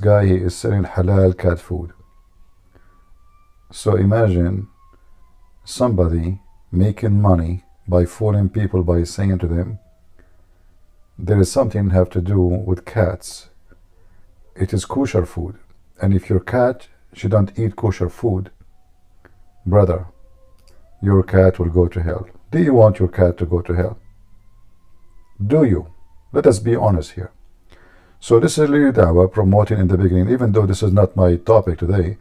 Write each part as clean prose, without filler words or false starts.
Guy, he is selling halal cat food. So imagine somebody making money by fooling people by saying to them, there is something have to do with cats. It is kosher food. And if your cat shouldn't eat kosher food, brother, your cat will go to hell. Do you want your cat to go to hell? Do you? Let us be honest here. So this is really Dawah promoting in the beginning, even though this is not my topic today,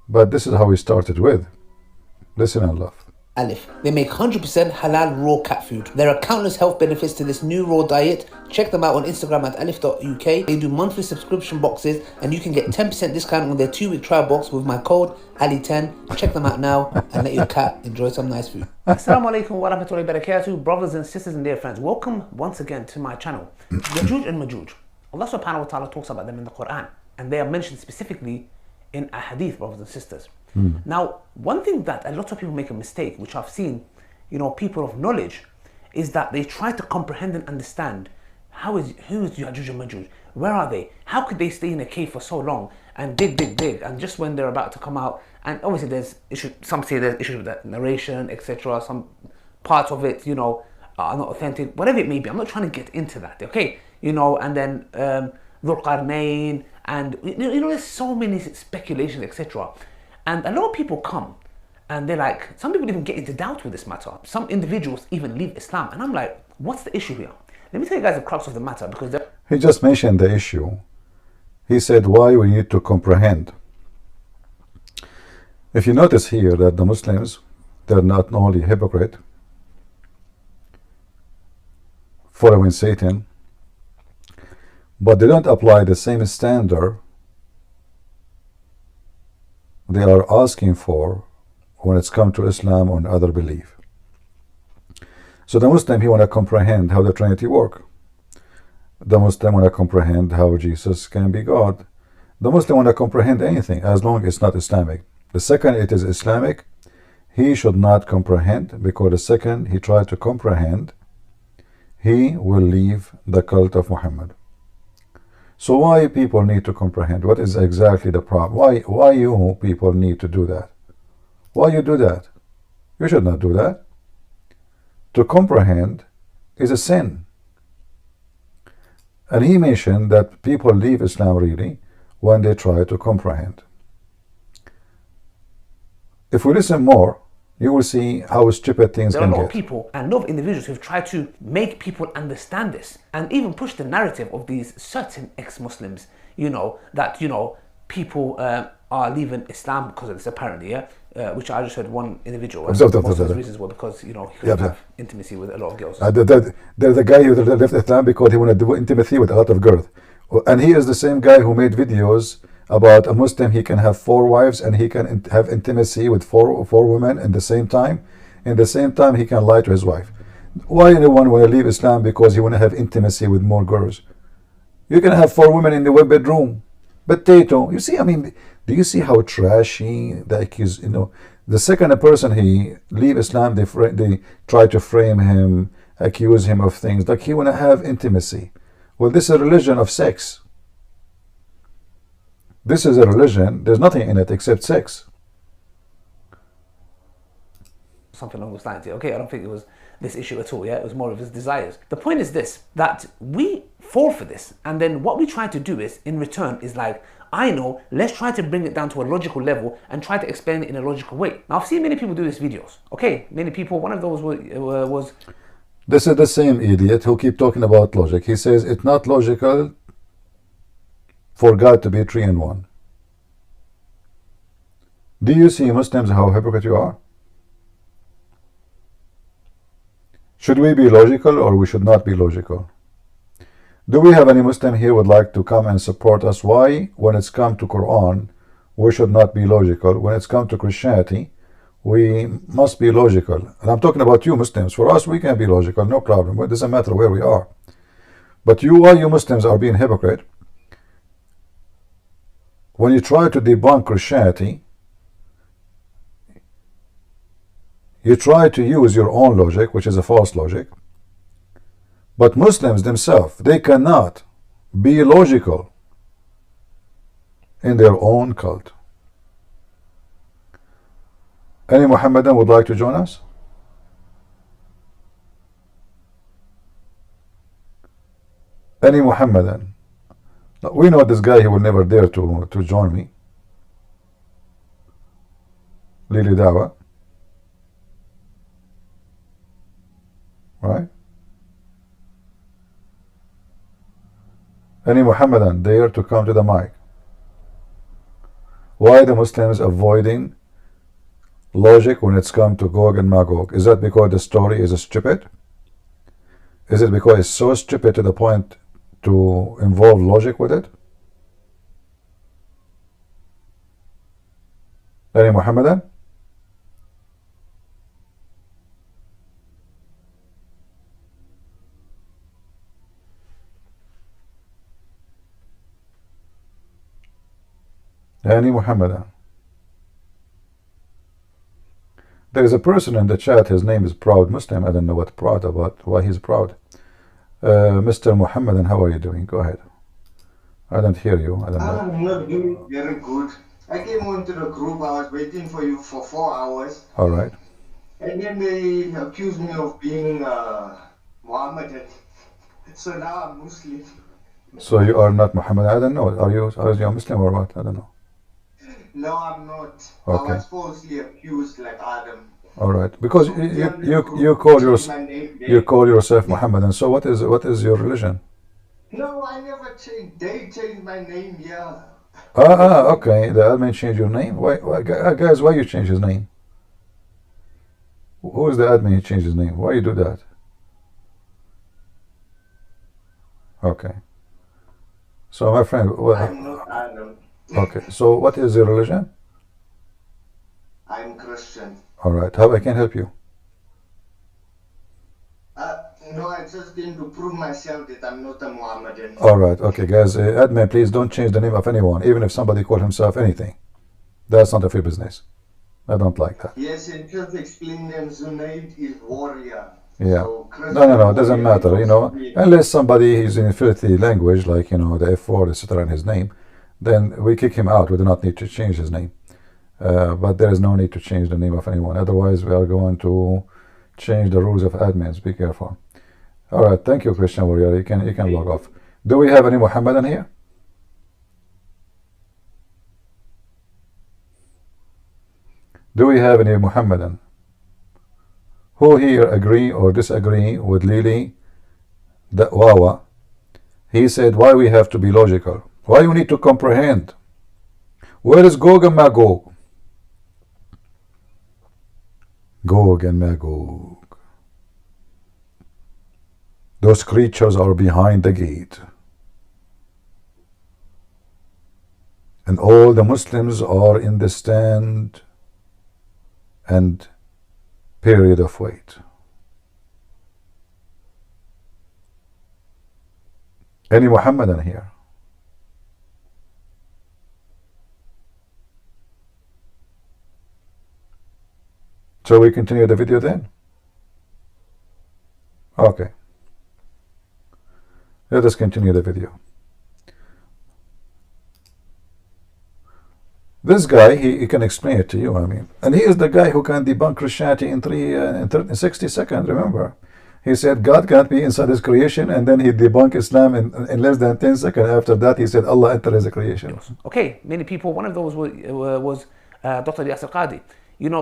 but this is how we started with. Listen and love. Alif. They make 100% halal raw cat food. There are countless health benefits to this new raw diet. Check them out on Instagram at alif.uk. They do monthly subscription boxes and you can get 10% discount on their 2-week trial box with my code Ali10. Check them out now and let your cat enjoy some nice food. Assalamu alaikum wa rahmatullahi wa barakatuh. Brothers and sisters and dear friends, welcome once again to my channel. Yajuj and Majuj. Allah subhanahu wa ta'ala talks about them in the Quran and they are mentioned specifically in a hadith, brothers and sisters. Now, one thing that a lot of people make a mistake, which I've seen, people of knowledge, is that they try to comprehend and understand who is Yajuj and Majuj? Where are they? How could they stay in a cave for so long and dig, and just when they're about to come out, and obviously there's issues, some say there's issues with that narration, etc. Some parts of it, are not authentic, whatever it may be. I'm not trying to get into that, okay? And then Dhul Qarnayn, and there's so many speculations, etc. And a lot of people come and they're like, some people even get into doubt with this matter. Some individuals even leave Islam. And I'm like, what's the issue here? Let me tell you guys the crux of the matter, because he just mentioned the issue. He said why we need to comprehend. If you notice here that the Muslims, they're not only hypocrite, following Satan, but they don't apply the same standard they are asking for when it's come to Islam or other belief. So the Muslim, he want to comprehend how the Trinity work. The Muslim want to comprehend how Jesus can be God. The Muslim want to comprehend anything as long as it's not Islamic. The second it is Islamic, he should not comprehend, because the second he tries to comprehend, he will leave the cult of Muhammad. So why people need to comprehend? What is exactly the problem? Why you people need to do that? Why you do that? You should not do that. To comprehend is a sin. And he mentioned that people leave Islam really when they try to comprehend. If we listen more, you will see how stupid things can get. There are a lot of people and a lot of individuals who've tried to make people understand this and even push the narrative of these certain ex-Muslims, that, people are leaving Islam because of this, apparently, which I just heard one individual. Most of the reasons were because, he couldn't have intimacy with a lot of girls. There's a guy who left Islam because he wanted to do intimacy with a lot of girls. And he is the same guy who made videos about a Muslim, he can have 4 wives and he can have intimacy with four women in the same time. In the same time, he can lie to his wife. Why anyone want to leave Islam because he want to have intimacy with more girls? You can have 4 women in the one bedroom. Potato. You see, do you see how trashy the accuse? The second a person he leave Islam, they try to frame him, accuse him of things like he want to have intimacy. Well, this is a religion of sex. This is a religion, there's nothing in it except sex. Something along those lines, okay? I don't think it was this issue at all, it was more of his desires. The point is this, that we fall for this, and then what we try to do is, in return, is like, I know, let's try to bring it down to a logical level and try to explain it in a logical way. Now, I've seen many people do these videos, okay? Many people, one of those was... This is the same idiot who keep talking about logic. He says it's not logical for God to be 3 in 1. Do you see, Muslims, how hypocrite you are? Should we be logical or we should not be logical? Do we have any Muslim here would like to come and support us? Why, when it's come to Quran, we should not be logical? When it's come to Christianity, we must be logical. And I'm talking about you Muslims. For us, we can be logical, no problem. It doesn't matter where we are. But why you Muslims are being hypocrite? When you try to debunk Christianity, you try to use your own logic, which is a false logic. But Muslims themselves, they cannot be logical. in their own cult. Any Muhammadan would like to join us? Any Muhammadan? We know this guy, he will never dare to join me. Lili Dawah. Right? Any Muhammadan dare to come to the mic? Why the Muslims avoiding logic when it's come to Gog and Magog? Is that because the story is stupid? Is it because it's so stupid to the point to involve logic with it? Any Muhammadan? Any Muhammadan? There is a person in the chat, his name is Proud Muslim. I don't know what proud about, why he's proud. Mr. Muhammadan, how are you doing? Go ahead. I don't hear you. I don't know. I'm not doing very good. I came onto the group, I was waiting for you for 4 hours. All right. And then they accused me of being Mohammedan. So now I'm Muslim. So you are not Muhammad? I don't know. Are you a Muslim or what? I don't know. No, I'm not. Okay. I was falsely accused like Adam. All right. Because So you call my name there. you call yourself Muhammadan. So what is your religion? No, I never changed. They changed my name, yeah. Okay. The admin changed your name. Why guys? Why you change his name? Who is the admin who changed his name? Why you do that? Okay. So my friend, I'm not Adam. okay. So what is your religion? I'm Christian. All right. How I can help you? No, I just came to prove myself that I'm not a Mohammedan. All right. Okay, guys. Admin, please don't change the name of anyone, even if somebody call himself anything. That's not of your business. I don't like that. Yes, and just explain them Zunaid is warrior. Yeah. So No. It doesn't matter. Unless somebody is in filthy language, like the F word, etc., in his name, then we kick him out. We do not need to change his name. But there is no need to change the name of anyone. Otherwise, we are going to change the rules of admins. Be careful. All right. Thank you, Christian Warrior. You can log off. Do we have any Muhammadan here? Do we have any Muhammadan? Who here agree or disagree with Lili Dawah? He said, why we have to be logical? Why you need to comprehend? Where is Gog and Magog? Gog and Magog. Those creatures are behind the gate. And all the Muslims are in the stand and period of wait. Any Muhammadan here? So we continue the video then? Okay. Let us continue the video. This guy, he can explain it to you, and he is the guy who can debunk Christianity in 60 seconds, remember. He said God can't be inside his creation, and then he debunked Islam in less than 10 seconds. After that, he said Allah entered his creation. Okay, many people, one of those was Dr. Yasir Qadhi.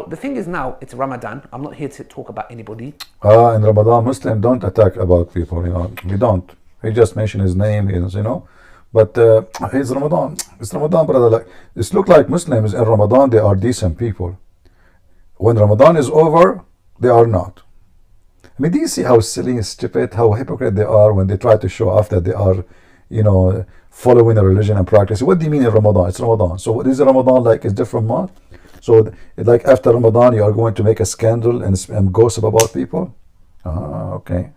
The thing is now, it's Ramadan. I'm not here to talk about anybody. In Ramadan, Muslims don't attack about people, we don't. He just mentioned his name, But it's Ramadan. It's Ramadan, brother. It looks like Muslims in Ramadan, they are decent people. When Ramadan is over, they are not. Do you see how silly and stupid, how hypocrite they are when they try to show off that they are, following a religion and practice? What do you mean in Ramadan? It's Ramadan. So what is Ramadan like? It's different month. So like after Ramadan, you are going to make a scandal and gossip about people? Okay.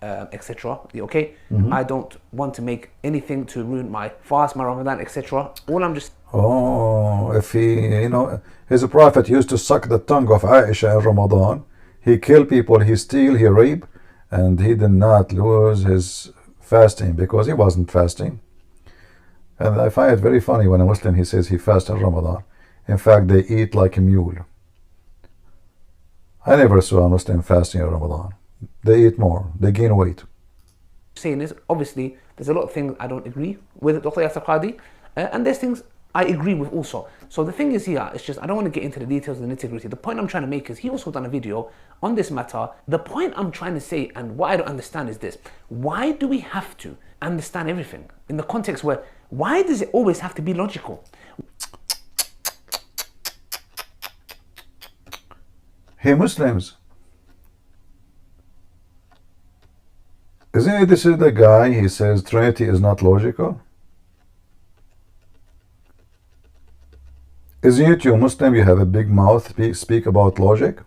Etc. Okay, I don't want to make anything to ruin my fast, my Ramadan, etc. All I'm just if he, his prophet used to suck the tongue of Aisha in Ramadan. He killed people, he steal, he rape, and he did not lose his fasting because he wasn't fasting. And I find it very funny when a Muslim, he says he fasts in Ramadan. In fact, they eat like a mule. I never saw a Muslim fasting in Ramadan. They eat more. They gain weight. Saying this, obviously, there's a lot of things I don't agree with Dr. Yasser Qadhi, and there's things I agree with also. So the thing is here, it's just, I don't want to get into the details and the nitty-gritty. The point I'm trying to make is, he also done a video on this matter. The point I'm trying to say, and what I don't understand is this: why do we have to understand everything in the context where, why does it always have to be logical? Hey Muslims, isn't it this is the guy, he says Trinity is not logical? Isn't it you Muslim, you have a big mouth, speak about logic?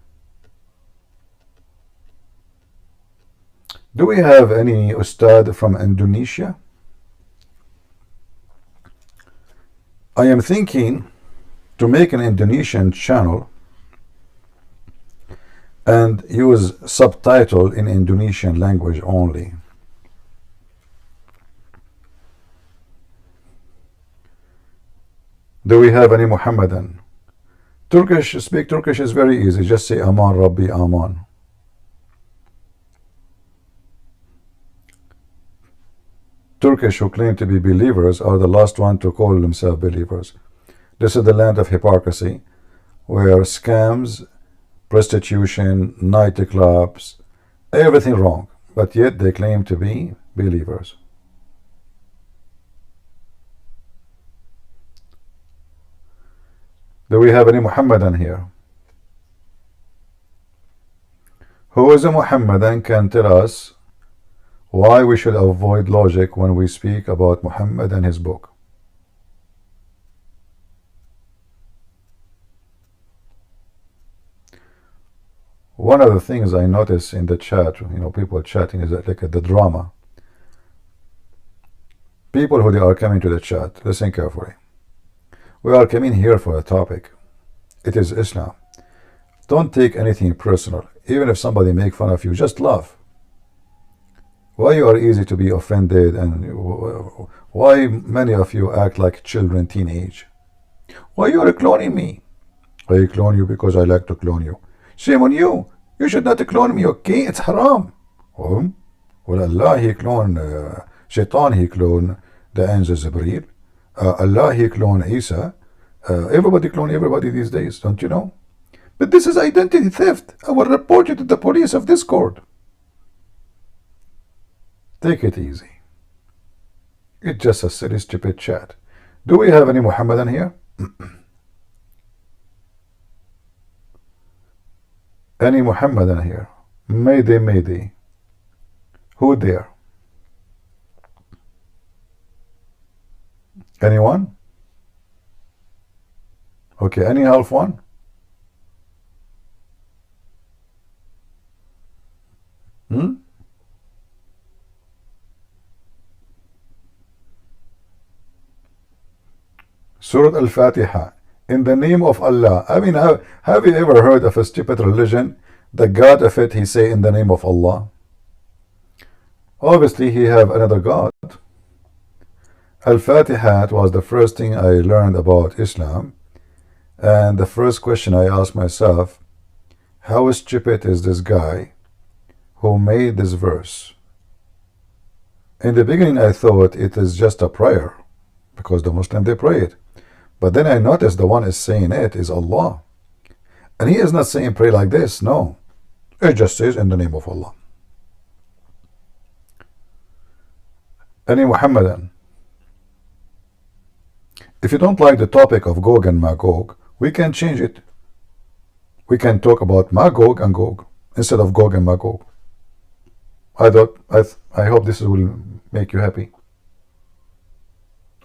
Do we have any Ustad from Indonesia? I am thinking to make an Indonesian channel and use subtitle in Indonesian language only. Do we have any Muhammadan? Turkish, speak Turkish is very easy. Just say Aman Rabbi Aman. Turkish who claim to be believers are the last one to call themselves believers. This is the land of hypocrisy, where scams, prostitution, nightclubs, everything wrong, but yet they claim to be believers. Do we have any Muhammadan here? Who is a Muhammadan can tell us why we should avoid logic when we speak about Muhammad and his book? One of the things I notice in the chat, people chatting, is that, like, the drama. People who they are coming to the chat, listen carefully. We are coming here for a topic. It is Islam. Don't take anything personal. Even if somebody make fun of you, just laugh. Why you are easy to be offended, and why many of you act like children, teenage? Why you are cloning me? I clone you because I like to clone you. Shame on you. You should not clone me, okay? It's haram. Well, Allah, he clone Shaitan, he clone the angel Jibreel. Allah, he clone Isa. Everybody clone everybody these days, don't you know? But this is identity theft. I will report you to the police of Discord. Take it easy. It's just a silly, stupid chat. Do we have any Muhammadan here? Any Muhammadan here? Mayday, mayday. Who there? Anyone? Okay, any half one? Surah Al-Fatiha. In the name of Allah. I mean, have you ever heard of a stupid religion? The God of it, he say in the name of Allah. Obviously, he have another God. Al-Fatiha was the first thing I learned about Islam. And the first question I asked myself, how stupid is this guy who made this verse? In the beginning, I thought it is just a prayer, because the Muslim, they pray it. But then I noticed the one is saying it is Allah. And he is not saying pray like this, no. It just says in the name of Allah. Any Muhammadan? If you don't like the topic of Gog and Magog, we can change it. We can talk about Magog and Gog instead of Gog and Magog. I hope this will make you happy.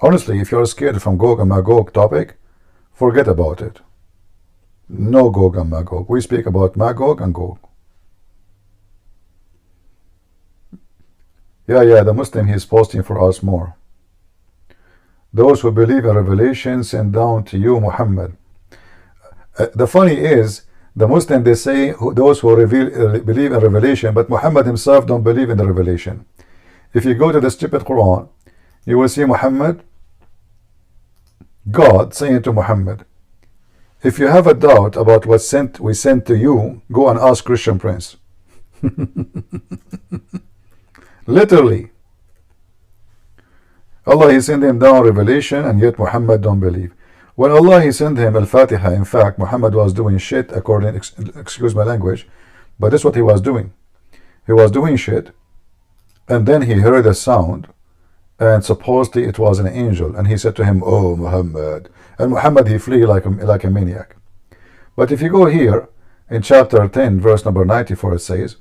Honestly, if you're scared from Gog and Magog topic, forget about it. No Gog and Magog. We speak about Magog and Gog. Yeah, the Muslim, he is posting for us more. Those who believe in revelation send down to you, Muhammad. The funny is, the Muslim, they say those who believe in revelation, but Muhammad himself don't believe in the revelation. If you go to the stupid Quran, you will see Muhammad, God saying to Muhammad, if you have a doubt about what we sent to you, go and ask Christian Prince. Literally. Allah, He sent him down revelation, and yet Muhammad don't believe. When Allah, He sent him Al-Fatiha, in fact, Muhammad was doing shit, according, excuse my language, but this is what he was doing. He was doing shit, and then he heard a sound, and supposedly it was an angel, and he said to him, oh Muhammad. And Muhammad, he flee like a maniac. But if you go here, in chapter 10, verse number 94, it says,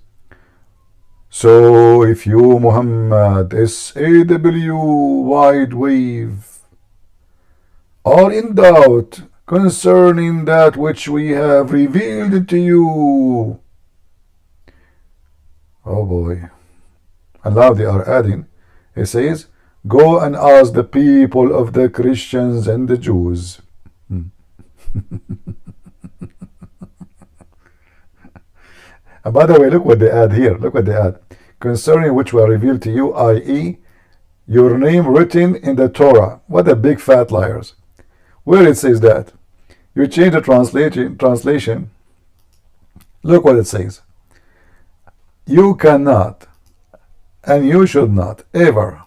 so if you, Muhammad, SAW, wide wave, are in doubt concerning that which we have revealed to you. Oh boy. And now they are adding, it says, go and ask the people of the Christians and the Jews. And by the way, look what they add here. Look what they add. Concerning which were revealed to you, i.e., your name written in the Torah. What a big fat liars. Where it says that? You change the translation. Look what it says. You cannot, and you should not, ever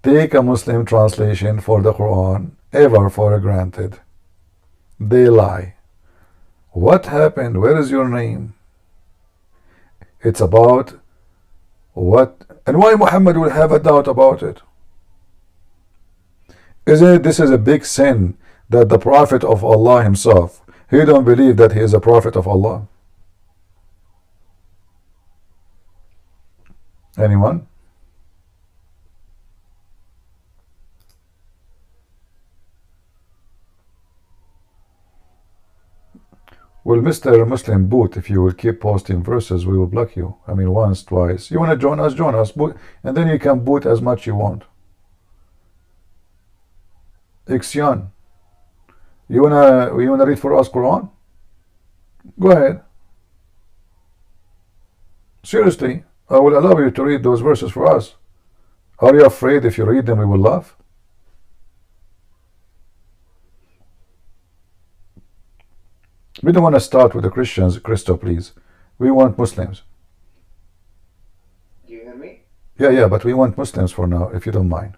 take a Muslim translation for the Quran, ever for granted. They lie. What happened? Where is your name? It's about what, and why Muhammad will have a doubt about it? Isn't it this is a big sin that the Prophet of Allah himself, he don't believe that he is a Prophet of Allah? Anyone? Well, Mr. Muslim Boot, if you will keep posting verses, we will block you. I mean, once, twice. You want to join us, boot, and then you can boot as much you want. Ixion, you wanna read for us Quran? Go ahead. Seriously, I will allow you to read those verses for us. Are you afraid if you read them we will laugh? We don't want to start with the Christians, Christo, please. We want Muslims. Do you hear me? Yeah, but we want Muslims for now, if you don't mind.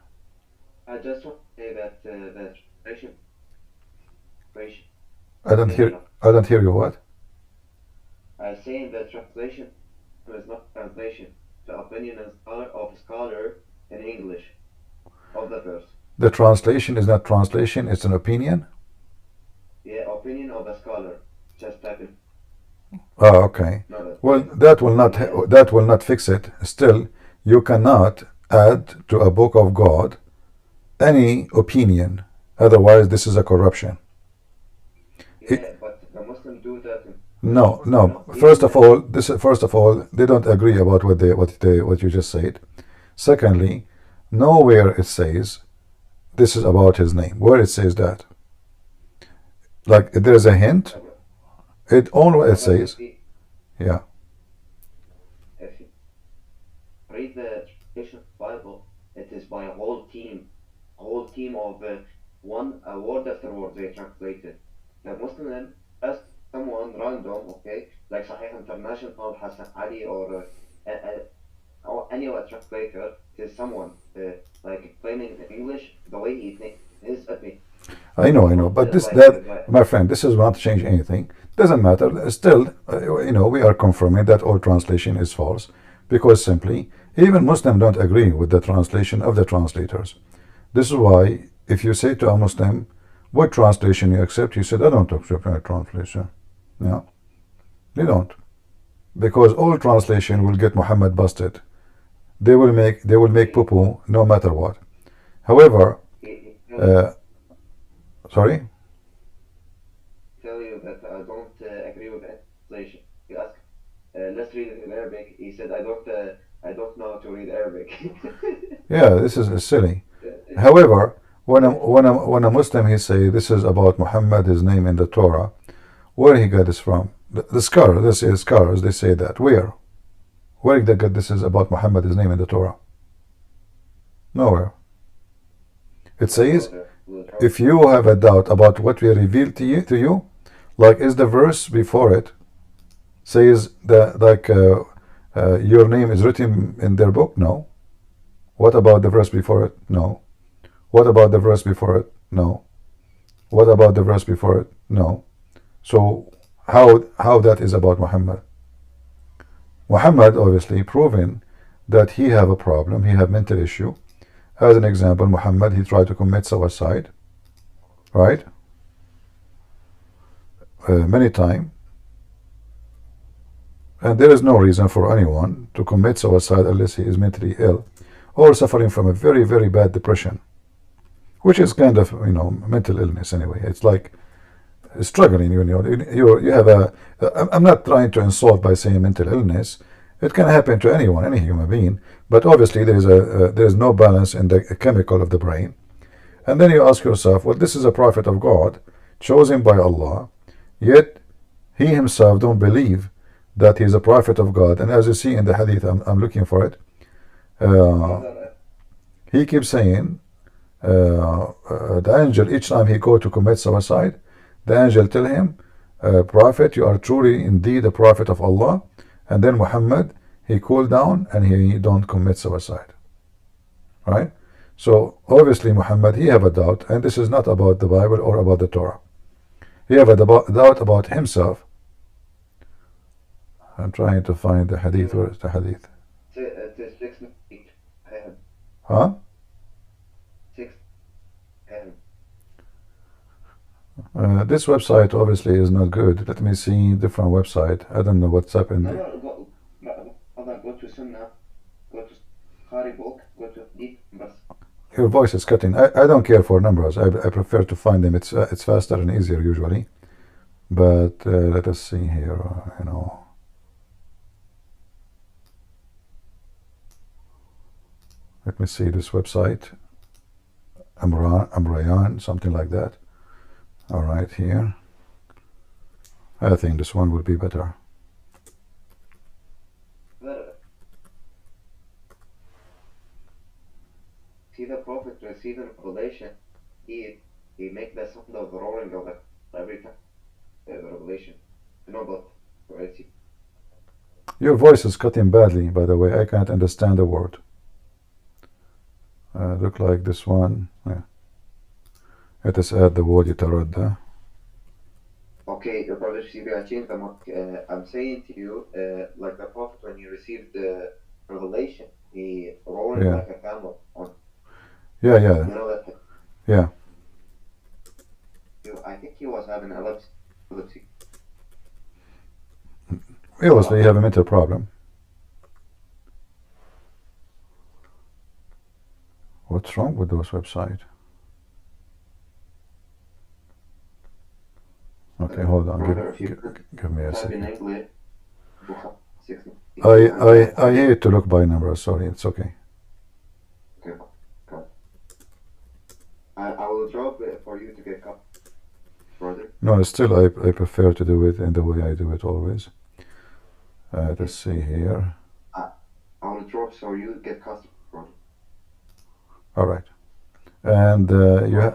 I just want to say that the translation. I don't hear you. What? I'm saying the translation is not translation. The opinion of a scholar in English of the verse. The translation is not translation. It's an opinion. Yeah, opinion of a scholar. Just type it. Oh, okay. Well, that will not fix it. Still, you cannot add to a book of God any opinion. Otherwise, this is a corruption. Yeah, but the Muslims do that. No. First of all, they don't agree about what you just said. Secondly, nowhere it says this is about his name. Where it says that? Like there's a hint. It says, yeah. If you read the translation of the Bible, it is by a whole team of one word after word they translated. The Muslim asked someone random, okay, like Sahih International, Hassan Ali, or any other translator, it is someone like explaining in English the way he thinks his opinion. I know, but my friend, this does not change anything. Doesn't matter. Still, we are confirming that all translation is false, because simply, even Muslims don't agree with the translation of the translators. This is why, if you say to a Muslim, what translation you accept, he said, I don't accept any translation. No, they don't, because all translation will get Muhammad busted. They will make poo-poo no matter what. However, sorry. Tell you that I don't agree with the translation. You ask, let's read it in Arabic. He said, I don't know how to read Arabic. Yeah, this is silly. However, when a Muslim he say this is about Muhammad, his name in the Torah, where he got this from? The scholar, this is scholars, they say that. Where they get this is about Muhammad, his name in the Torah? Nowhere. It says will drop. if you have a doubt about what we revealed to you, like is the verse before it says that like your name is written in their book? No. What about the verse before it? No. What about the verse before it? No. What about the verse before it? No. So how that is about Muhammad? Muhammad obviously proven that he have a problem, he have mental issue. As an example, Muhammad, he tried to commit suicide, right? Many times. And there is no reason for anyone to commit suicide unless he is mentally ill or suffering from a very, very bad depression, which is kind of, mental illness anyway. It's like struggling, you have a, I'm not trying to insult by saying mental illness. It can happen to anyone, any human being, but obviously there is no balance in the chemical of the brain. And then you ask yourself, well, this is a prophet of God, chosen by Allah, yet he himself don't believe that he is a prophet of God. And as you see in the hadith, I'm looking for it, he keeps saying, the angel, each time he go to commit suicide, the angel tell him, prophet, you are truly indeed a prophet of Allah. And then Muhammad, he cool down and he don't commit suicide, right? So obviously Muhammad, he have a doubt, and this is not about the Bible or about the Torah. He have a doubt about himself. I'm trying to find the hadith. Where is the hadith? Huh? This website obviously is not good. Let me see different website. I don't know what's happened. Go to Sunnah, go to Qari book, go to deep numbers. Your voice is cutting. I don't care for numbers. I prefer to find them. It's faster and easier usually. But let us see here. Let me see this website. Amrayan, something like that. All right, here. I think this one would be better. See the Prophet receiving revelation, he make the sound of roaring of it every time. The revelation. You know about prophecy. Your voice is cutting badly, by the way. I can't understand a word. Look like this one. Yeah. Let us add the word يتردى. Okay, your brother I'm saying to you, like the Prophet when he received the revelation, he roared like a camel on. Yeah. You know that? Yeah. I think he was having epilepsy. Obviously, you have a mental problem. What's wrong with those websites? Okay, hold on. Give me a second. I hate to look by numbers. Sorry, it's okay. Okay. I will drop it for you to get up, brother. No, still I prefer to do it in the way I do it always. Let's see here. I will drop so you get custom, brother. All right. And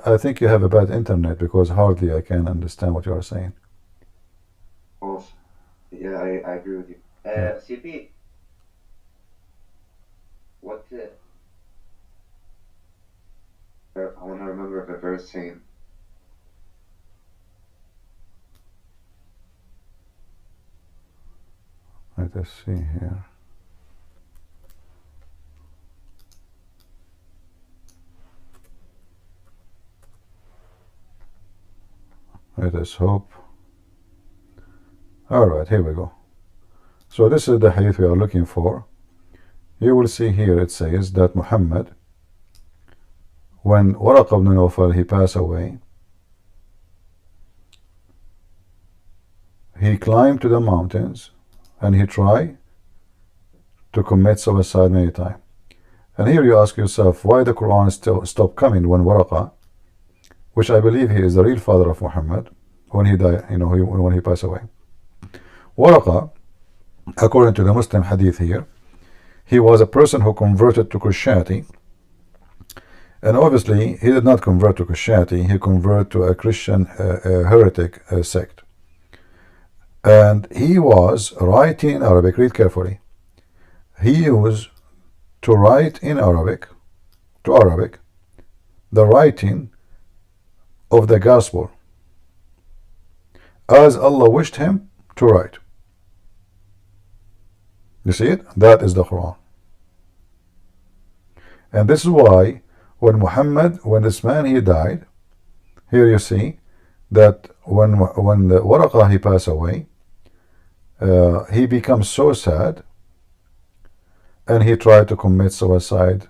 I think you have a bad internet because hardly I can understand what you are saying. Oh, yeah, I agree with you. CP, what? I want to remember the verse saying. Let us see here. Let us hope. All right, here we go. So this is the hadith we are looking for. You will see here it says that Muhammad, when Waraq ibn Nawfal, he passed away, he climbed to the mountains and he tried to commit suicide many times. And here you ask yourself, why the Quran still stopped coming when Waraq, which I believe he is the real father of Muhammad, when he died, when he passed away. Waraq, according to the Muslim hadith here, he was a person who converted to Christianity, And obviously, he did not convert to Christianity. He converted to a Christian heretic sect. And he was writing in Arabic. Read carefully. He used to write in Arabic, the writing of the gospel, as Allah wished him to write. You see it? That is the Quran. And this is why when this man, he died, here you see that when the Waraqah, he passed away, he becomes so sad, and he tried to commit suicide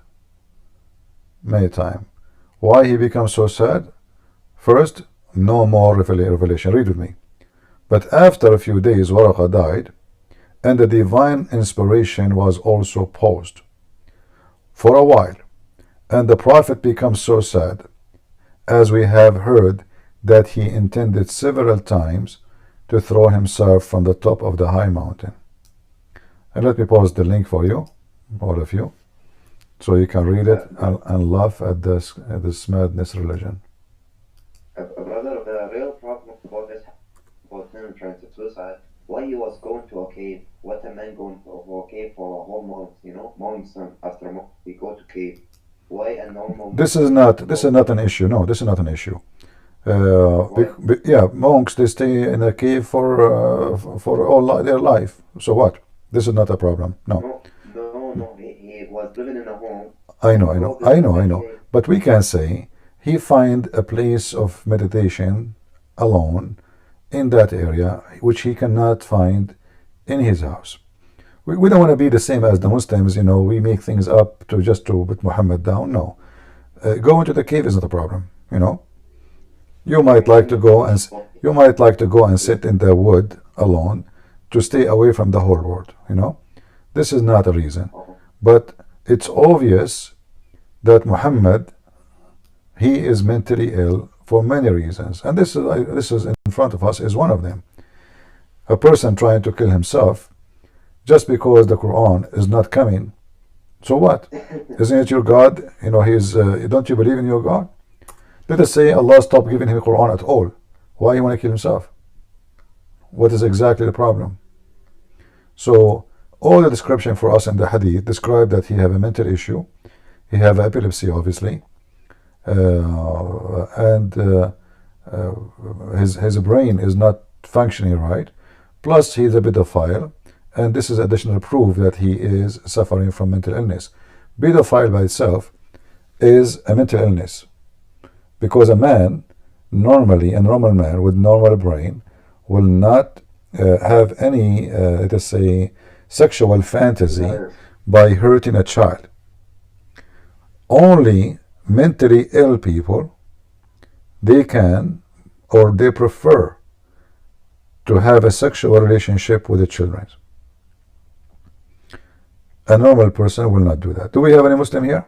many times. Why he becomes so sad? First, no more revelation. Read with me. But after a few days, Waraqah died, and the divine inspiration was also paused for a while. And the Prophet becomes so sad, as we have heard, that he intended several times to throw himself from the top of the high mountain. And let me post the link for you, all of you, so you can read it and laugh at this madness religion. Brother, the real problem about this, about him trying to suicide, why he was going to a cave? What a man going to a cave for a whole month? You know, months after month, he go to cave. Why a normal? This is not an issue. No, this is not an issue. Yeah, monks, they stay in a cave for all their life. So what? This is not a problem. No. He was living in a home. I know. But we can say he find a place of meditation alone in that area, which he cannot find in his house. We don't want to be the same as the Muslims, you know, we make things up just to put Muhammad down. No. Going to the cave is not a problem, you know. You might like to go and sit in the wood alone to stay away from the whole world, you know. This is not a reason. But it's obvious that Muhammad, he is mentally ill for many reasons. And this is in front of us is one of them. A person trying to kill himself just because the Quran is not coming. So what? Isn't it your God? You know, don't you believe in your God? Let us say Allah stopped giving him Quran at all. Why he want to kill himself? What is exactly the problem? So all the description for us in the hadith describe that he have a mental issue. He have epilepsy, obviously. And his brain is not functioning right. Plus he's a pedophile. And this is additional proof that he is suffering from mental illness. Pedophile by itself is a mental illness. Because a man, normally, a normal man with normal brain, will not have any, let us say, sexual fantasy by hurting a child. Only mentally ill people, they can or they prefer to have a sexual relationship with the children. A normal person will not do that. Do we have any Muslim here?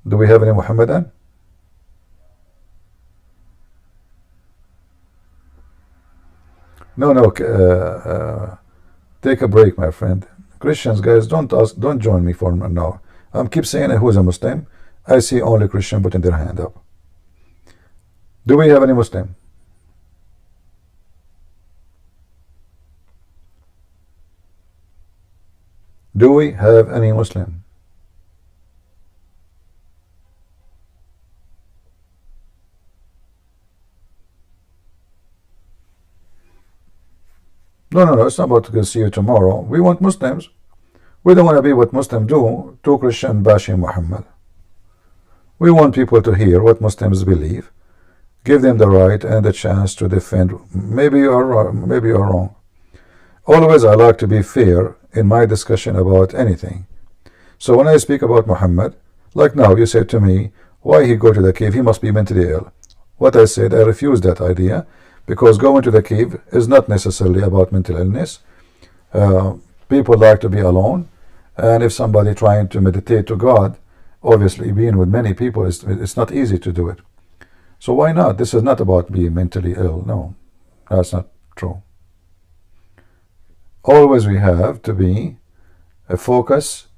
Do we have any Muhammadan? No. Take a break, my friend. Christians, guys, don't join me for now. I'm keep saying who's a Muslim. I see only Christian putting their hand up. Do we have any Muslim? Do we have any Muslim? No, it's not about to see you tomorrow. We want Muslims. We don't want to be what Muslims do, two Christian bashing Muhammad. We want people to hear what Muslims believe, give them the right and the chance to defend. Maybe you are wrong, maybe you are wrong. Always I like to be fair in my discussion about anything. So when I speak about Muhammad, like now you said to me, why he go to the cave? He must be mentally ill. What I said, I refuse that idea, because going to the cave is not necessarily about mental illness. People like to be alone, and if somebody trying to meditate to God, obviously being with many people, it's not easy to do it. So why not? This is not about being mentally ill. No, that's not true. Always we have to be a focus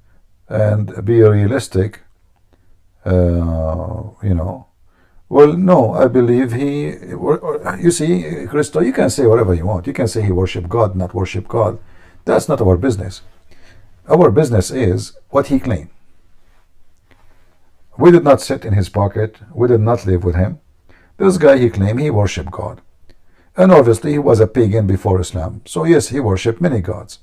and be realistic, you know. Well, no, I believe he, you see, Christo, you can say whatever you want. You can say he worship God, not worship God. That's not our business. Our business is what he claimed. We did not sit in his pocket. We did not live with him. This guy, he claimed he worshiped God. And obviously he was a pagan before Islam. So yes, he worshipped many gods.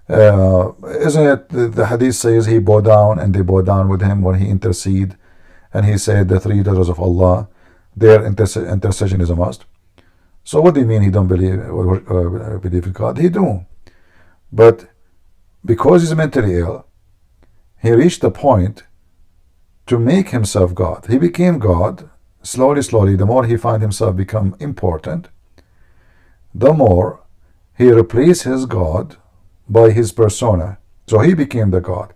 Isn't it the hadith says he bowed down and they bowed down with him when he interceded, and he said the three daughters of Allah, their intercession is a must. So what do you mean he don't believe in God? He do. But because he's mentally ill, he reached the point to make himself God. He became God slowly. The more he find himself become important, the more he replaced his God by his persona. So he became the God,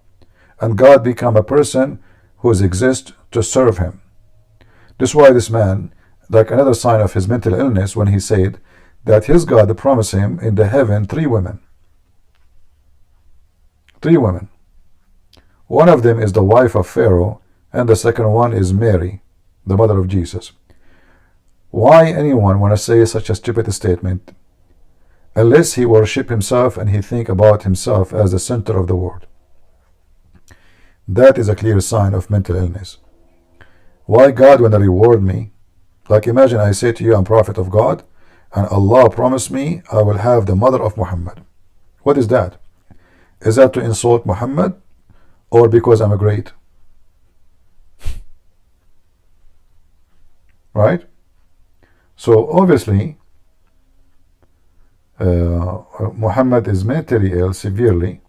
and God became a person who exists to serve him. This is why this man, like another sign of his mental illness, when he said that his God promised him in the heaven 3 women. 3 women. One of them is the wife of Pharaoh, and the second one is Mary, the mother of Jesus. Why anyone want to say such a stupid statement unless he worship himself and he think about himself as the center of the world? That is a clear sign of mental illness. Why God want to reward me? Like imagine I say to you, I'm prophet of God, and Allah promised me I will have the mother of Muhammad. What is that? Is that to insult Muhammad, or because I'm a great? Right? So obviously Muhammad is mentally ill severely,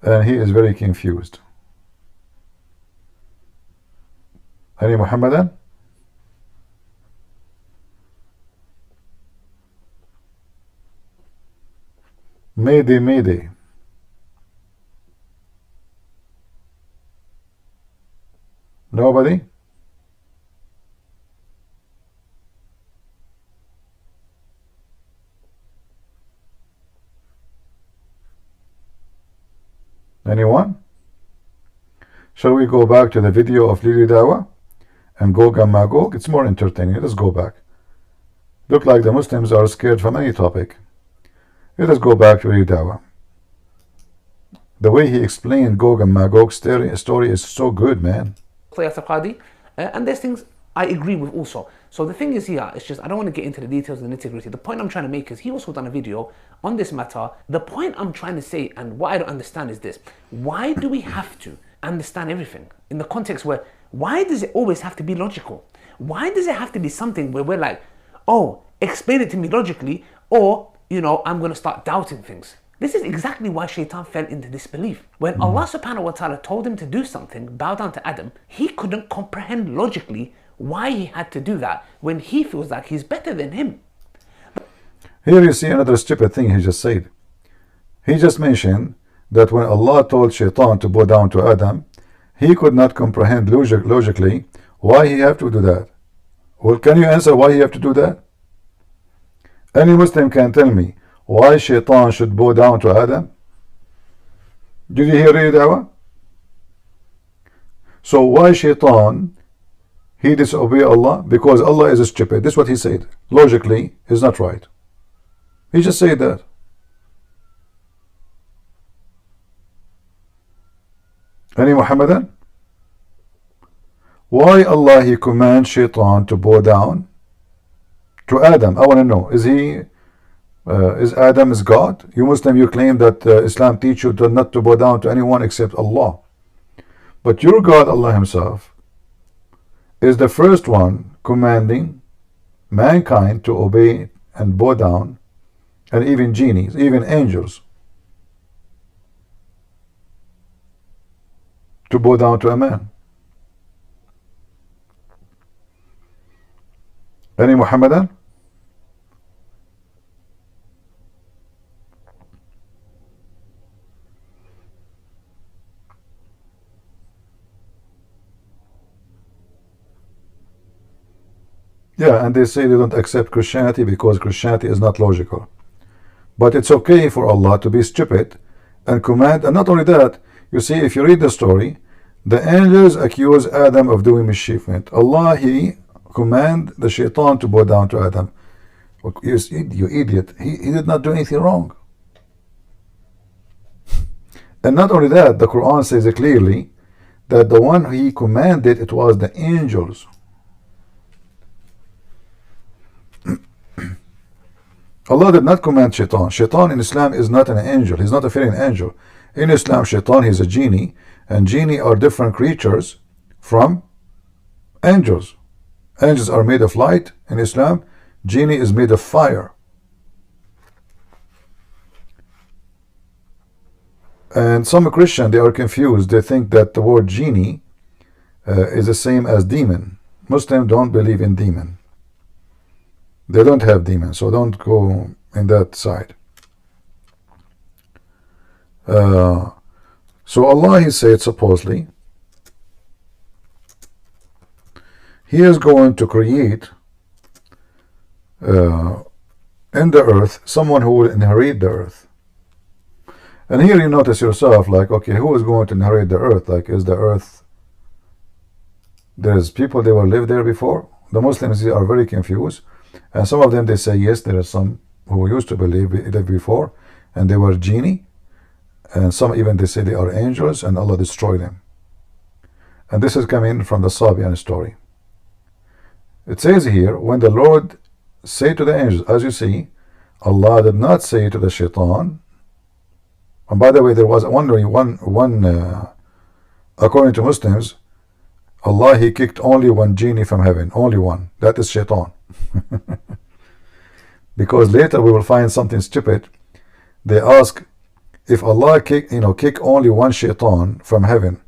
and he is very confused. Any Muhammadan? Mayday. Nobody? Anyone? Shall we go back to the video of Lili Dawah and Gog and Magog? It's more entertaining. Let's go back. Look like the Muslims are scared from any topic. Let us go back to Lili Dawah. The way he explained Gog and Magog's story is so good, man. Qadhi, and there's things I agree with also. So the thing is here, it's just I don't want to get into the details and nitty-gritty. The point I'm trying to make is he also done a video on this matter. The point I'm trying to say, and what I don't understand, is this: why do we have to understand everything in the context where, why does it always have to be logical? Why does it have to be something where we're like, oh, explain it to me logically, or you know, I'm going to start doubting things? This is exactly why Shaitan fell into disbelief. When Allah subhanahu wa ta'ala told him to do something, bow down to Adam, he couldn't comprehend logically why he had to do that when he feels like he's better than him. Here you see another stupid thing he just said. He just mentioned that when Allah told Shaitan to bow down to Adam, he could not comprehend logically why he have to do that. Well, can you answer why he have to do that? Any Muslim can tell me why Shaitan should bow down to Adam? Did you hear Dawah? So why Shaitan, he disobey Allah? Because Allah is stupid. This is what he said. Logically, is not right. He just said that. Any Muhammadan? Why Allah he commands Shaitan to bow down to Adam? I want to know. Is Adam is God? You Muslim, you claim that Islam teach you not to bow down to anyone except Allah. But your God, Allah himself, is the first one commanding mankind to obey and bow down, and even genies, even angels, to bow down to a man. Any Muhammadan? Yeah, and they say they don't accept Christianity because Christianity is not logical. But it's okay for Allah to be stupid and command, and not only that, You see, if you read the story, the angels accuse Adam of doing mischievement. Allah, He command the shaitan to bow down to Adam. You idiot, he did not do anything wrong. And not only that, the Quran says clearly that the one He commanded, it was the angels. Allah did not command shaitan. Shaitan in Islam is not an angel. He's not a fallen angel. In Islam, shaitan is a genie, and genie are different creatures from angels. Angels are made of light in Islam. Genie is made of fire. And some Christians, they are confused. They think that the word genie is the same as demon. Muslims don't believe in demon. They don't have demons, so don't go in that side. So Allah, He said supposedly, He is going to create in the earth someone who will inherit the earth. And here you notice yourself, like, okay, who is going to inherit the earth? Like, is the earth, there's people they will live there before? The Muslims are very confused, and some of them they say yes, there are some who used to believe it before, and they were genie, and some even they say they are angels, and Allah destroyed them. And this is coming from the Sabian story. It says here, when the Lord said to the angels, as you see, Allah did not say to the shaitan. And by the way, there was according to Muslims, Allah, He kicked only one genie from heaven, only one. That is shaitan. Because later we will find something stupid. They ask, if Allah kick only one shaitan from heaven,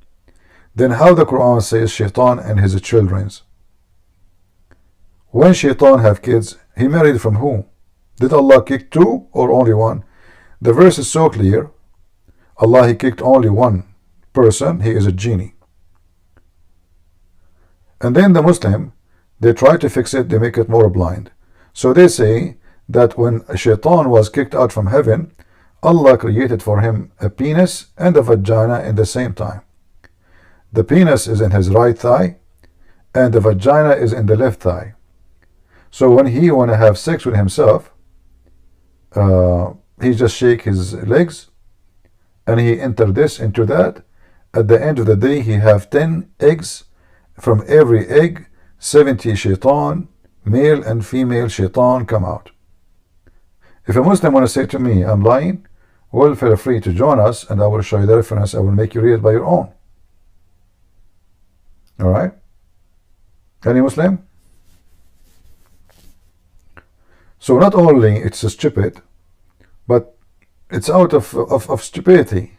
then how the Quran says shaitan and his children's? When shaitan have kids, he married from who? Did Allah kick two or only one? The verse is so clear. Allah, He kicked only one person. He is a genie. And then the Muslim, they try to fix it. They make it more blind. So they say that when shaitan was kicked out from heaven, Allah created for him a penis and a vagina in the same time. The penis is in his right thigh, and the vagina is in the left thigh. So when he want to have sex with himself, he just shake his legs, and he enter this into that. At the end of the day, he have 10 eggs. From every egg, 70 shaitan, male and female shaitan, come out. If a Muslim want to say to me, I'm lying, well, feel free to join us, and I will show you the reference. I will make you read it by your own. All right? Any Muslim? So not only it's stupid, but it's out of stupidity.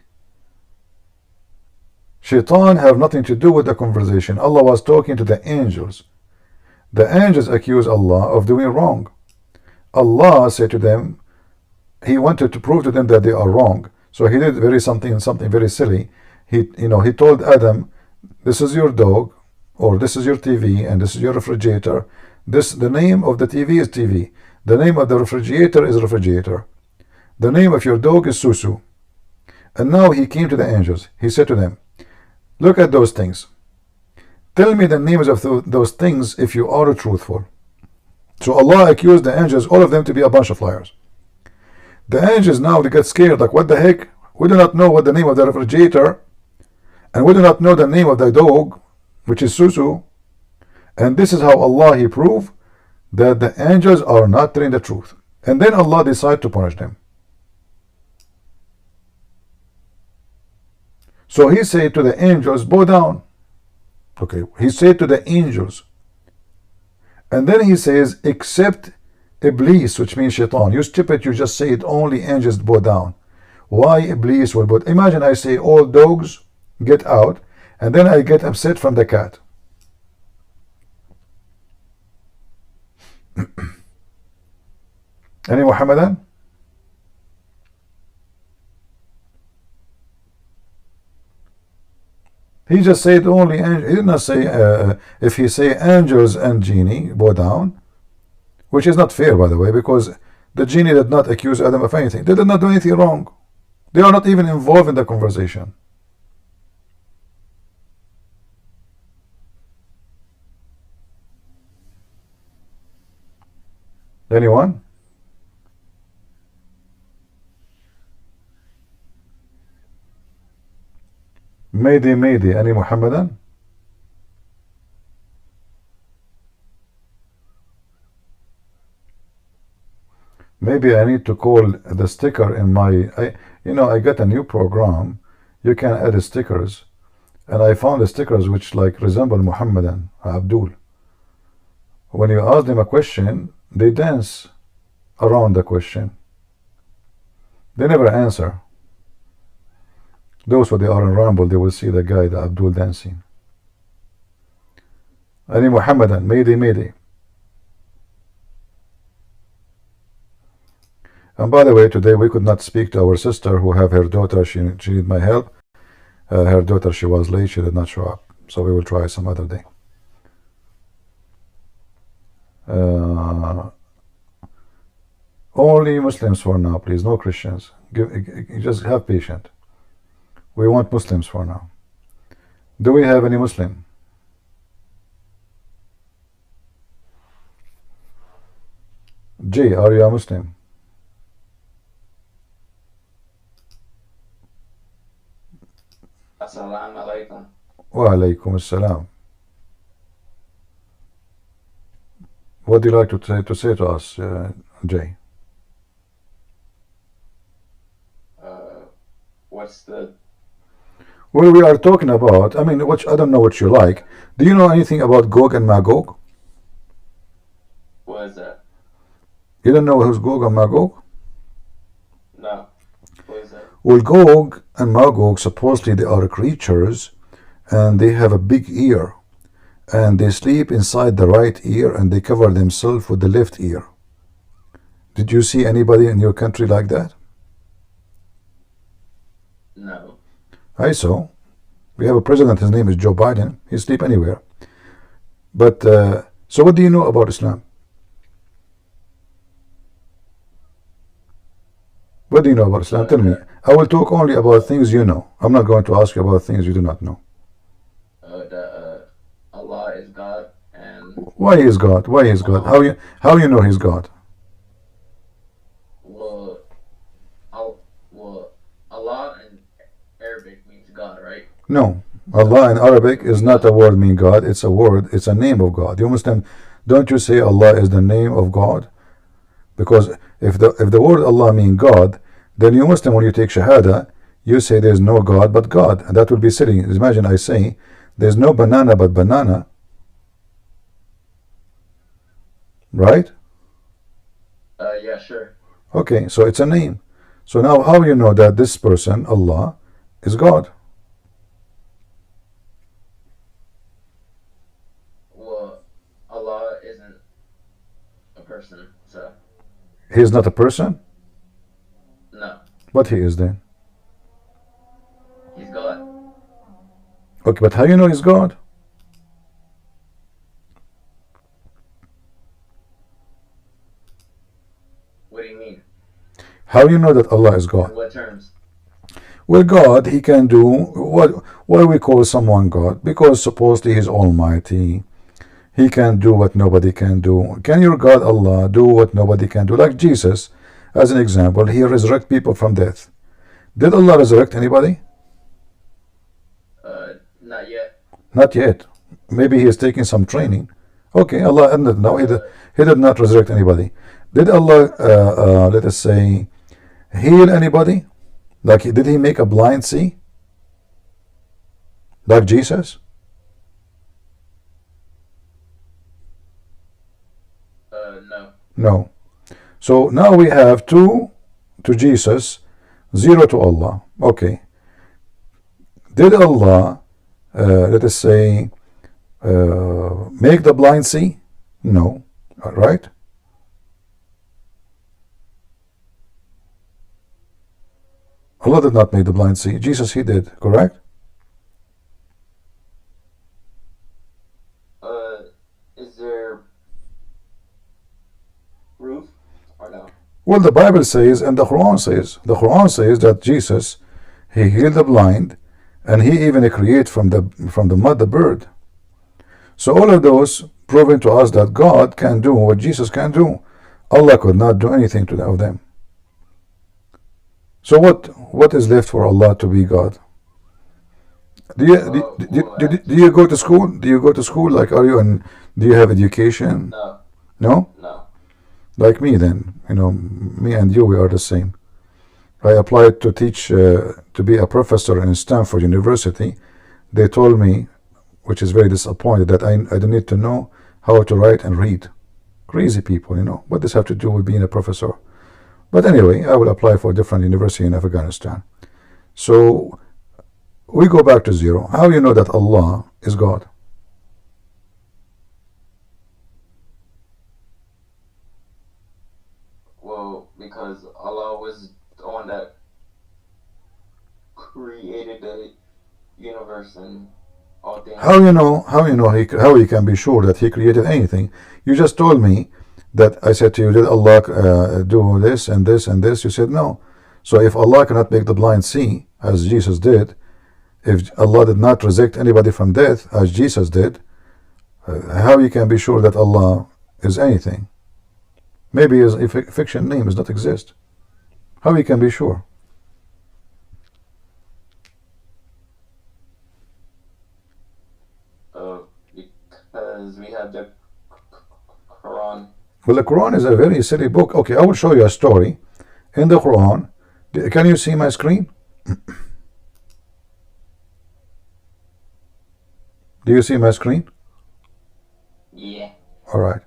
Shaitan have nothing to do with the conversation. Allah was talking to the angels. The angels accuse Allah of doing wrong. Allah said to them, He wanted to prove to them that they are wrong. So He did something very silly. He told Adam, this is your dog, or this is your TV, and this is your refrigerator. The name of the TV is TV. The name of the refrigerator is refrigerator. The name of your dog is Susu. And now He came to the angels. He said to them, look at those things. Tell me the names of those things if you are truthful. So Allah accused the angels, all of them, to be a bunch of liars. The angels now, they get scared, like, what the heck? We do not know what the name of the refrigerator, and we do not know the name of the dog, which is Susu. And this is how Allah, He proved that the angels are not telling the truth. And then Allah decided to punish them. So He said to the angels, bow down. Okay, He said to the angels. And then He says, except Iblis, which means shaitan. You stupid, you just say it, only angels bow down. Why Iblis will bow? Imagine I say, all dogs get out, and then I get upset from the cat. Any Muhammadan? He just said only angels. He did not say, if he say angels and genie bow down, which is not fair, by the way, because the genie did not accuse Adam of anything. They did not do anything wrong. They are not even involved in the conversation. Anyone? Mayday, Mayday. Any Muhammadan? Maybe I need to call the sticker in my, I got a new program. You can add stickers. And I found the stickers which like resemble Muhammadan, Abdul. When you ask them a question, they dance around the question. They never answer. Those when they are in Rumble, they will see the guy, the Abdul, dancing. Any Muhammadan, Mayday, Mayday. And by the way, today we could not speak to our sister who have her daughter. She need my help. Her daughter, she was late. She did not show up. So we will try some other day. Only Muslims for now, please. No Christians. Just have patience. We want Muslims for now. Do we have any Muslim? Jay, are you a Muslim? Assalamu alaikum. Wa alaikum assalam. What do you like to say to us, Jay? What's the... Well, we are talking about, I don't know what you like. Do you know anything about Gog and Magog? What is that? You don't know who's Gog and Magog? No. What is that? Well, Gog and Magog, supposedly they are creatures, and they have a big ear, and they sleep inside the right ear, and they cover themselves with the left ear. Did you see anybody in your country like that? No. I saw. We have a president, his name is Joe Biden. He sleep anywhere. But, so what do you know about Islam? What do you know about Islam? Tell me. I will talk only about things you know. I'm not going to ask you about things you do not know. That Allah is God, and... Why is God? Why is God? How you know He's God? Well, Allah in Arabic means God, right? No. Allah in Arabic is not a word mean God. It's a word. It's a name of God. You Muslim, don't you say Allah is the name of God? Because if the word Allah mean God, then you Muslim, when you take Shahada, you say there's no God but God. And that would be silly. Imagine I say there's no banana but banana. Right? Yeah, sure. Okay, so it's a name. So now how you know that this person, Allah, is God? Well, Allah isn't a person, so... He is not a person? No. What he is then? He's God. Okay, but how you know he's God? What do you mean? How you know that Allah is In God? what terms? Well, God, he can do why we call someone God? Because supposedly he's almighty. He can do what nobody can do. Can your God Allah do what nobody can do? Like Jesus, as an example, he resurrect people from death. Did Allah resurrect anybody? Not yet. Not yet. Maybe he is taking some training. Okay, Allah ended. No, he did not resurrect anybody. Did Allah, let us say, heal anybody? Like, did he make a blind see? Like Jesus? No. No. So now we have 2 to Jesus, 0 to Allah. Okay. Did Allah, let us say, make the blind see? No. Right? Allah did not make the blind see. Jesus, he did. Correct? Is there proof or no? Well, the Bible says and the Quran says that Jesus, he healed the blind, and he even created from the mud the bird. So all of those proving to us that God can do what Jesus can do. Allah could not do anything to of them. So what is left for Allah to be God? Do you go to school? Do you go to school? Like, are you in? Do you have education? No. No? No. Like me then. Me and you, we are the same. I applied to teach, to be a professor in Stanford University. They told me, which is very disappointed, that I don't need to know how to write and read. Crazy people, What does have to do with being a professor? But anyway, I will apply for a different university in Afghanistan. So we go back to zero. How you know that Allah is God? Well, because Allah was the one that created the universe and all things. How you know how you can be sure that he created anything? You just told me that I said to you, did Allah do this and this and this? You said no. So if Allah cannot make the blind see, as Jesus did, if Allah did not resurrect anybody from death, as Jesus did, how you can be sure that Allah is anything? Maybe his fiction name does not exist. How you can be sure? Because we have the Quran. Well, the Quran is a very silly book. Okay, I will show you a story in the Quran. Can you see my screen? Do you see my screen? Yeah. All right.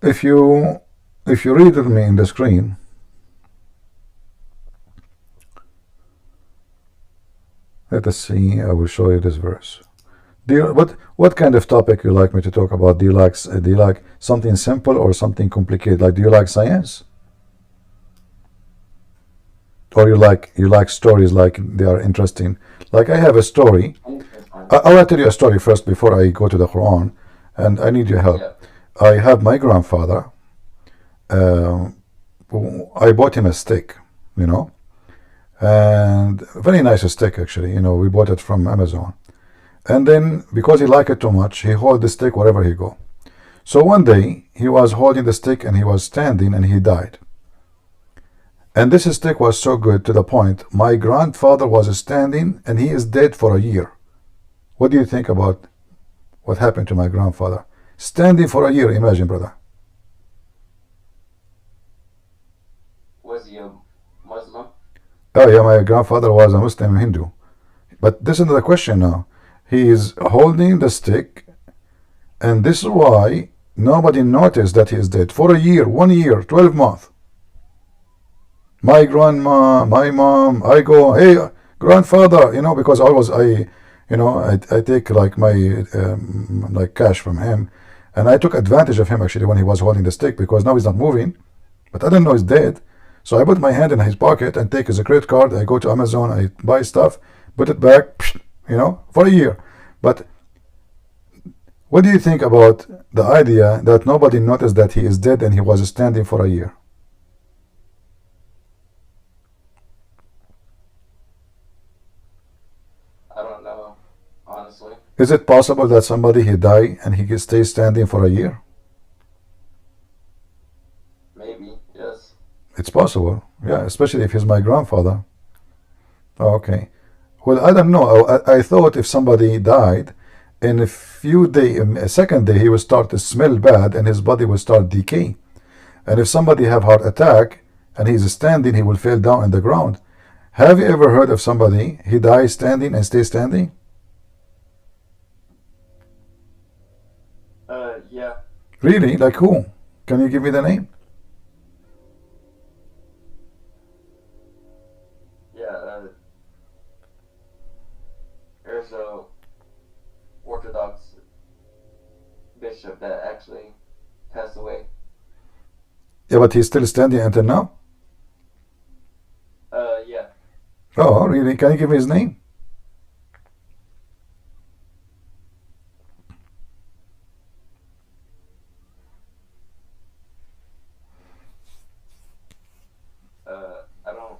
If you read with me in the screen, let us see. I will show you this verse. What kind of topic you like me to talk about? Do you like something simple or something complicated? Like, do you like science? Or you like stories, like they are interesting? Like, I have a story. I want to tell you a story first before I go to the Quran, and I need your help. Yeah. I have my grandfather. I bought him a stick, and a very nice stick actually. We bought it from Amazon. And then, because he liked it too much, he hold the stick wherever he go. So one day, he was holding the stick and he was standing and he died. And this stick was so good to the point, my grandfather was standing and he is dead for a year. What do you think about what happened to my grandfather? Standing for a year, imagine, brother. Was he a Muslim? Oh yeah, my grandfather was a Muslim Hindu. But this is the question now. He is holding the stick, and this is why nobody noticed that he is dead for a year, 1 year, 12 months. My grandma, my mom, I go, hey, grandfather, because I take like my like cash from him, and I took advantage of him actually when he was holding the stick, because now he's not moving, but I didn't know he's dead. So I put my hand in his pocket and take his credit card. I go to Amazon, I buy stuff, put it back, for a year. But what do you think about the idea that nobody noticed that he is dead and he was standing for a year? I don't know, honestly. Is it possible that somebody he die and he can stay standing for a year? Maybe, yes. It's possible, yeah, especially if he's my grandfather. Oh, okay. Well, I don't know. I thought if somebody died, in a few days, a second day, he would start to smell bad and his body will start decay. And if somebody have heart attack and he's standing, he will fall down in the ground. Have you ever heard of somebody, he dies standing and stays standing? Yeah. Really? Like who? Can you give me the name? Yeah, there's a Orthodox bishop that actually passed away. Yeah, but he's still standing until now? Yeah. Oh, really? Can you give me his name? I don't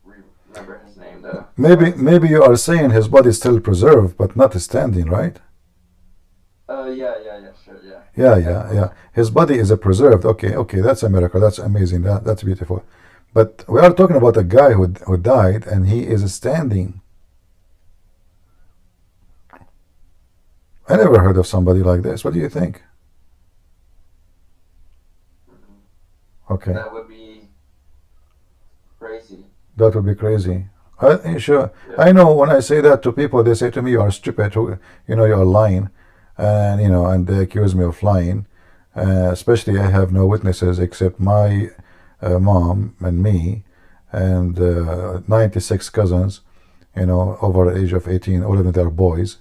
remember his name though. maybe you are saying his body is still preserved, but not standing, right? Yeah, sure, yeah. Yeah. His body is preserved. Okay, that's a miracle. That's amazing. That's beautiful. But we are talking about a guy who died and he is standing. I never heard of somebody like this. What do you think? Okay. That would be crazy. That would be crazy. Sure. Yeah. I know when I say that to people, they say to me, "You are stupid. You are lying," and and they accuse me of lying. Especially, I have no witnesses except my mom and me, and 96 cousins. Over the age of 18, all of them are boys.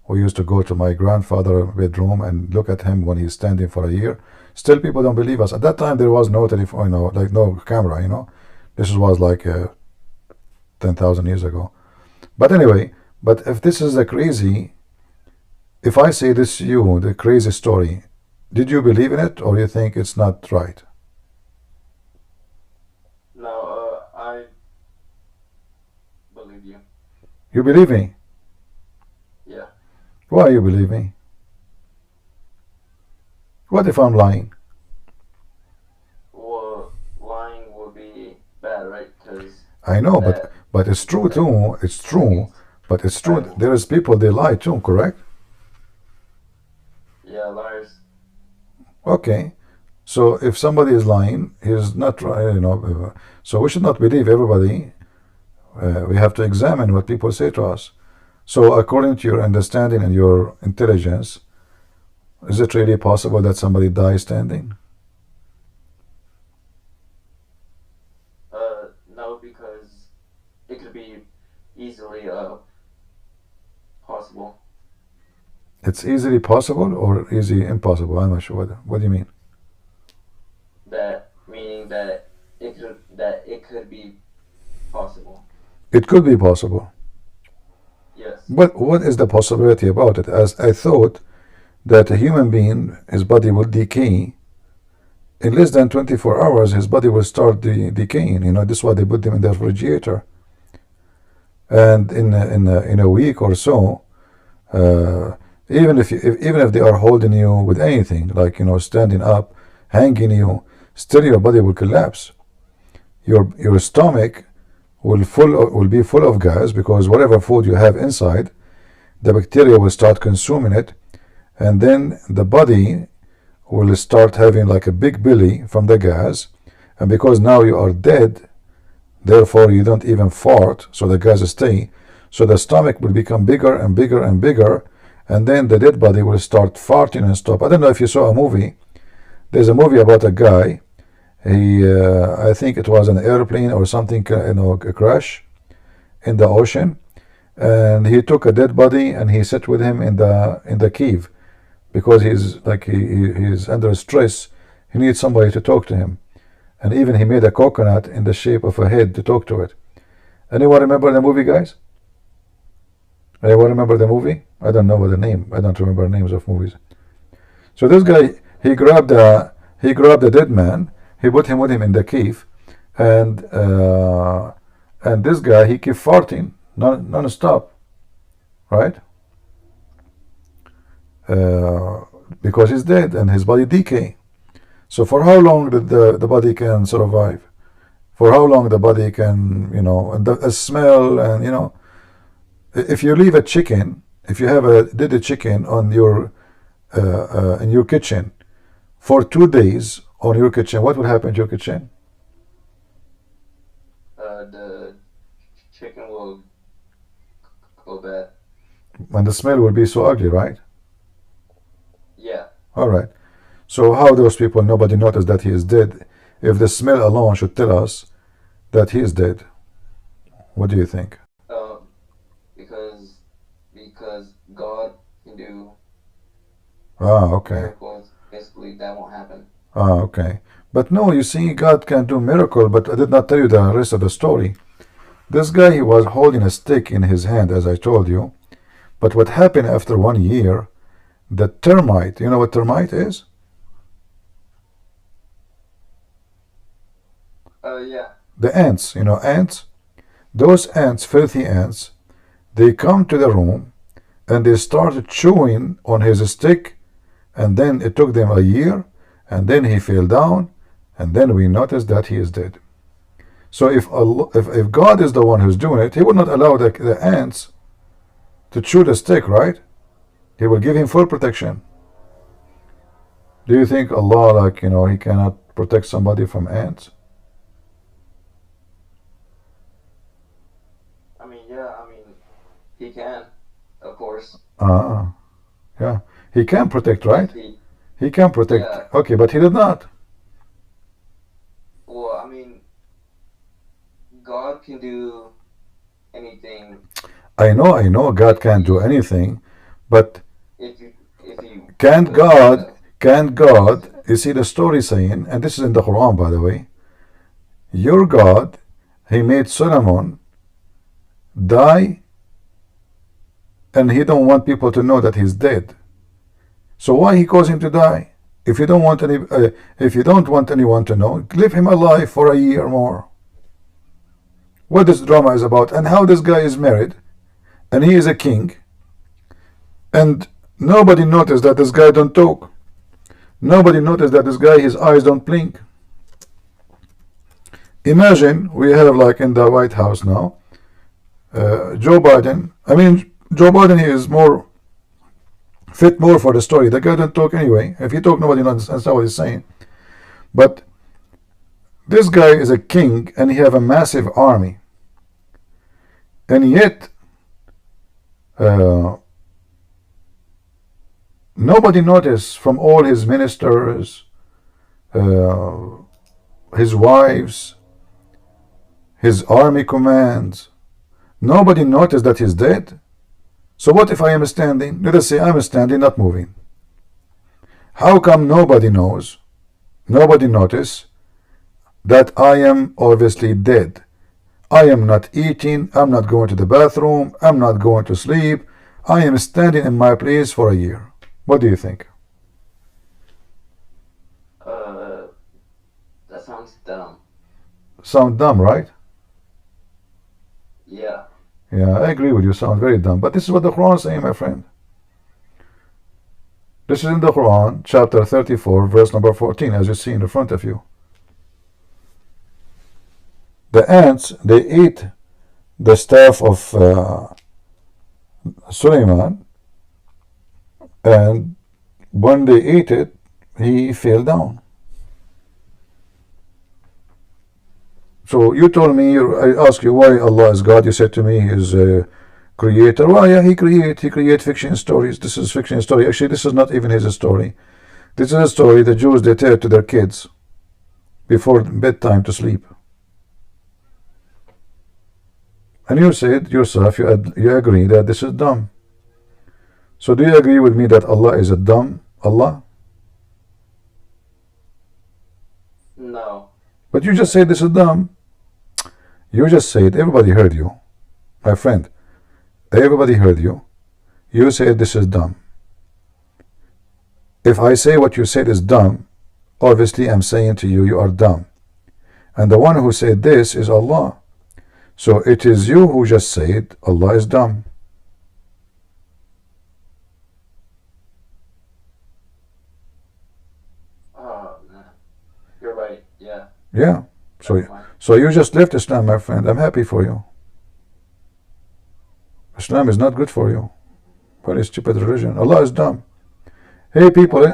We used to go to my grandfather's bedroom and look at him when he's standing for a year. Still, people don't believe us. At that time, there was no telephone, like no camera. This was like 10,000 years ago. But anyway, if this is if I say this to you, the crazy story, did you believe in it, or you think it's not right? No, I believe you. You believe me? Yeah. Why you believe me? What if I'm lying? Well, lying would be bad, right? Because I know, but it's true too. It's true, but it's true. There is people they lie too, correct? yeah, liars. Okay, so if somebody is lying, he's not right. So we should not believe everybody. We have to examine what people say to us. So according to your understanding and your intelligence, is it really possible that somebody dies standing? No, because it could be easily possible. It's easily possible or easy impossible? I'm not sure. What do you mean? That meaning that it could be possible. It could be possible. Yes. But what is the possibility about it? As I thought that a human being, his body will decay. In less than 24 hours, his body will start decaying. This is why they put them in the refrigerator. And in a week or so, even if they are holding you with anything, like standing up, hanging you, still your body will collapse. Your stomach will be full of gas, because whatever food you have inside, the bacteria will start consuming it, and then the body will start having like a big belly from the gas, and because now you are dead, therefore you don't even fart, so the gas stay, so the stomach will become bigger and bigger and bigger, and then the dead body will start farting and stop. I don't know if you saw a movie. There's a movie about a guy. I think it was an airplane or something, a crash in the ocean, and he took a dead body and he sat with him in the cave, because he's under stress. He needs somebody to talk to him, and even he made a coconut in the shape of a head to talk to it. Anyone remember the movie, guys? Anyone remember the movie? I don't know the name. I don't remember names of movies. So this guy, he grabbed the dead man. He put him with him in the cave, and this guy, he kept farting non-stop, right? Because he's dead and his body decay. So for how long did the body can survive? For how long the body can, and the smell, and if you leave a chicken, if you have a dead chicken on your in your kitchen for 2 days on your kitchen, what will happen to your kitchen? The chicken will go bad. And the smell will be so ugly, right? Yeah. All right. So how those people, nobody noticed that he is dead, if the smell alone should tell us that he is dead? What do you think? Because God can do Okay. miracles. Basically, that won't happen. Okay. But no, you see, God can do miracle, but I did not tell you the rest of the story. This guy, he was holding a stick in his hand, as I told you. But what happened after 1 year, the termite, you know what termite is? Yeah. The ants, ants? Those ants, filthy ants, they come to the room and they started chewing on his stick, and then it took them a year, and then he fell down, and then we noticed that he is dead. So if God is the one who's doing it, he would not allow the ants to chew the stick, right? He will give him full protection. Do you think Allah, like, he cannot protect somebody from ants? I mean, yeah, he can, of course. Yeah. He can protect, right? He can protect. Yeah. Okay, but he did not. Well, God can do anything. I know God can't do anything, but If you can't God, you see the story saying, and this is in the Quran, by the way, your God, he made Solomon die, and he don't want people to know that he's dead. So why he caused him to die? If you don't want anyone to know, leave him alive for a year more. What this drama is about, and how this guy is married, and he is a king, and nobody noticed that this guy don't talk. Nobody noticed that this guy, his eyes don't blink. Imagine we have, like, in the White House now, Joe Biden. Joe Biden, he is more fit more for the story. The guy don't talk anyway. If he talk, nobody understands what he's saying. But this guy is a king, and he have a massive army, and yet nobody noticed from all his ministers, his wives, his army commands. Nobody noticed that he's dead. So what if I am standing? Let us say I'm standing, not moving. How come nobody knows, nobody notice that I am obviously dead? I am not eating, I'm not going to the bathroom, I'm not going to sleep. I am standing in my place for a year. What do you think? That sounds dumb. Sound dumb, right? Yeah. Yeah, I agree with you. Sound very dumb. But this is what the Quran is saying, my friend. This is in the Quran, chapter 34, verse number 14, as you see in the front of you. The ants, they ate the staff of Sulaiman, and when they ate it, he fell down. So you told me, I asked you why Allah is God. You said to me He is a creator. Well, yeah, He create fiction stories. This is fiction story. Actually, this is not even His story. This is a story the Jews, they tell to their kids before bedtime to sleep. And you said yourself, you agree that this is dumb. So do you agree with me that Allah is a dumb Allah? No. But you just said this is dumb. You just said, everybody heard you. My friend, everybody heard you. You said this is dumb. If I say what you said is dumb, obviously I'm saying to you, you are dumb. And the one who said this is Allah. So it is you who just said Allah is dumb. You're right, yeah. Yeah. So you just left Islam, my friend. I'm happy for you. Islam is not good for you. Very stupid religion. Allah is dumb. Hey people,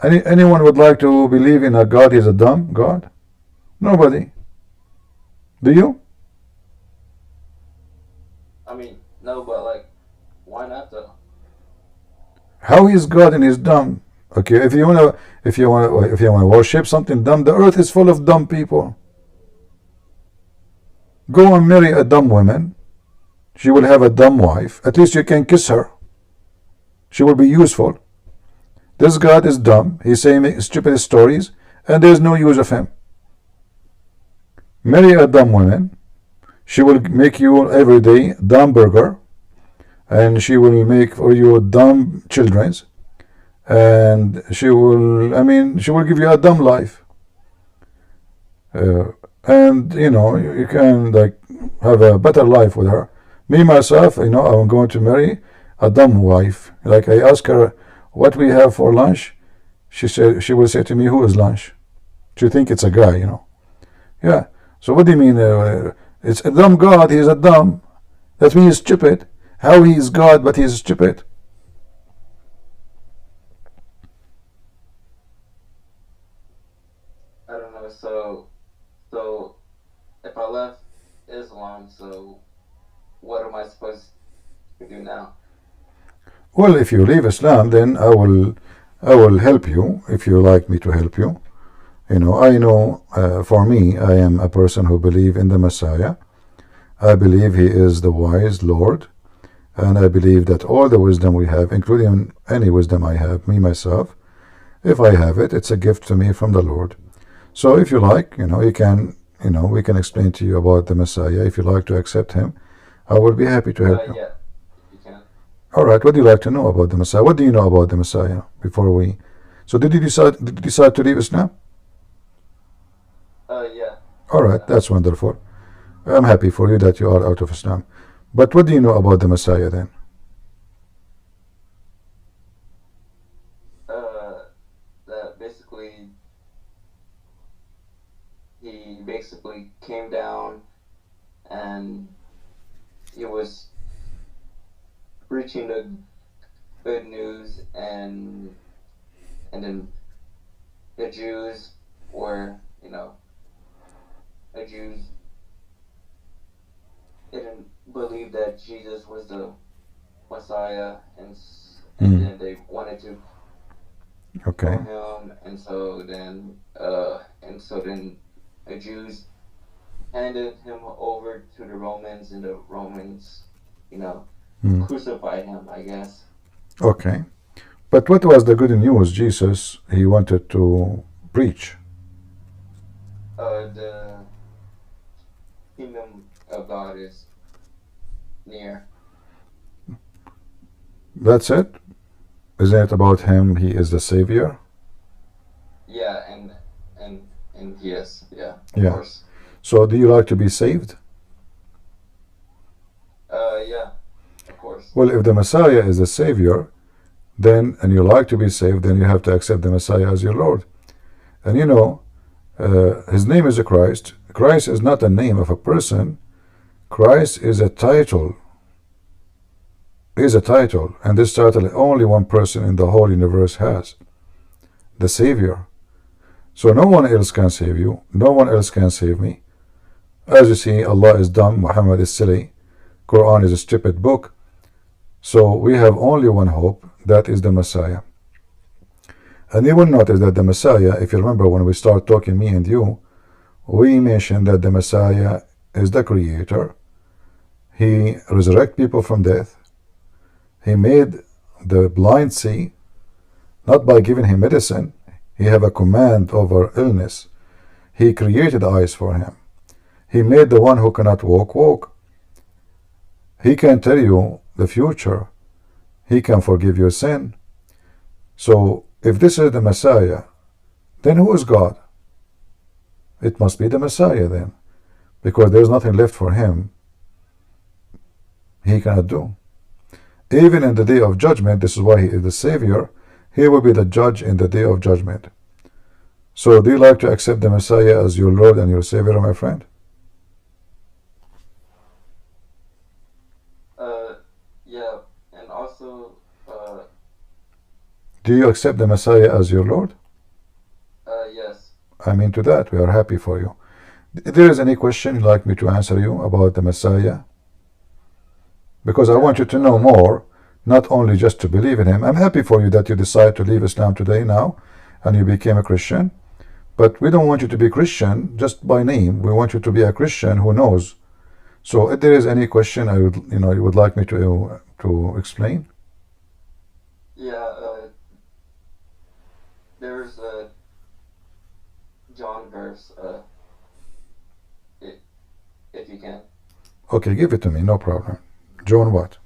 anyone would like to believe in a God is a dumb God? Nobody. Do you? No, but like, why not though? How is God and He's dumb? Okay, if you wanna worship something dumb, the earth is full of dumb people. Go and marry a dumb woman. She will have a dumb wife. At least you can kiss her. She will be useful. This God is dumb. He's saying stupid stories, and there's no use of him. Marry a dumb woman. She will make you every day dumb burger, and she will make for you dumb children's, and she will give you a dumb life. And you can, like, have a better life with her. Me, myself, I'm going to marry a dumb wife. Like I ask her, what we have for lunch? She will say to me, who is lunch? She think it's a guy, Yeah. So what do you mean? It's a dumb God, he's a dumb. That means he's stupid. How he is God, but he's stupid? I don't know. So if I left Islam, so what am I supposed to do now? Well, if you leave Islam, then I will help you if you like me to help you. I know for me, I am a person who believes in the Messiah. I believe he is the wise Lord, and I believe that all the wisdom we have, including any wisdom I have, me myself, if I have it, it's a gift to me from the Lord. So if you like, we can explain to you about the Messiah. If you like to accept him, I will be happy to help you. Yeah, you can. All right. What do you like to know about the Messiah? What do you know about the Messiah before we? So did you decide to leave Islam? Yeah. All right. That's wonderful. I'm happy for you that you are out of Islam. But what do you know about the Messiah then? That basically he basically came down and he was preaching the good news, and then the Jews were, the Jews didn't believe that Jesus was the Messiah, and then they wanted to Okay. kill him, and so then the Jews handed him over to the Romans, and the Romans, crucified him, I guess. Okay. But what was the good news Jesus he wanted to preach? The kingdom of God is near. That's it? Isn't it about him? He is the Savior? Yeah, and yes, yeah, Yeah. of course. So do you like to be saved? Yeah, of course. Well, if the Messiah is the Savior, then, and you like to be saved, then you have to accept the Messiah as your Lord. And his name is Christ. Christ is not a name of a person. Christ is a title. Is a title, and this title only one person in the whole universe has, the Savior. So no one else can save you. No one else can save me. As you see, Allah is dumb, Muhammad is silly, Quran is a stupid book. So we have only one hope, that is the Messiah. And you will notice that the Messiah, if you remember when we start talking, me and you, we mentioned that the Messiah is the Creator. He resurrects people from death. He made the blind see, not by giving him medicine. He have a command over illness. He created eyes for him. He made the one who cannot walk. He can tell you the future. He can forgive your sin. So if this is the Messiah, then who is God? It must be the Messiah then, because there's nothing left for him he cannot do. Even in the day of judgment, this is why he is the Savior, he will be the judge in the day of judgment. So do you like to accept the Messiah as your Lord and your Savior, my friend? Yeah, and also, do you accept the Messiah as your Lord? yes. I mean to that, we are happy for you. If there is any question you'd like me to answer you about the Messiah, because I want you to know more, not only just to believe in him. I'm happy for you that you decide to leave Islam today now, and you became a Christian. But we don't want you to be Christian just by name. We want you to be a Christian who knows. So if there is any question you would like me to explain. Yeah, there's a John verse, if you can. Okay, give it to me, no problem. John what?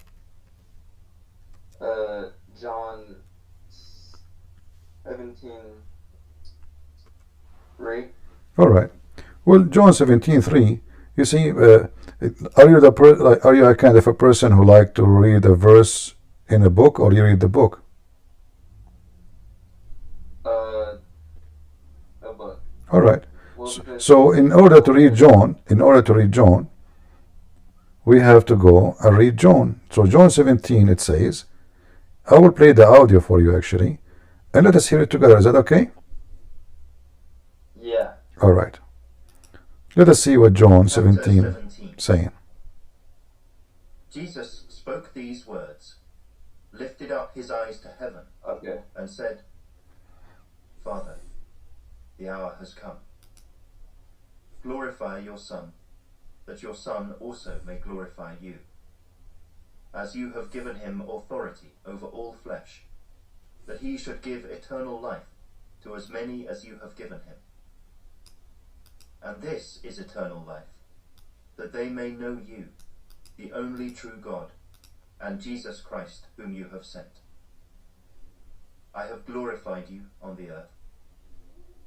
John 17:3. All right. Well, John 17:3 You see, are you a kind of a person who like to read a verse in a book, or you read the book? A book. All right. Well, So in order to read John, we have to go and read John. So John 17, it says, I will play the audio for you actually, and let us hear it together. Is that okay? yeah. All right. Let us see what John Chapter 17 saying. Jesus spoke these words, lifted up his eyes to heaven, Okay. and said, Father, the hour has come. Glorify your Son, that your Son also may glorify you, as you have given him authority over all flesh, that he should give eternal life to as many as you have given him. And this is eternal life, that they may know you, the only true God, and Jesus Christ, whom you have sent. I have glorified you on the earth.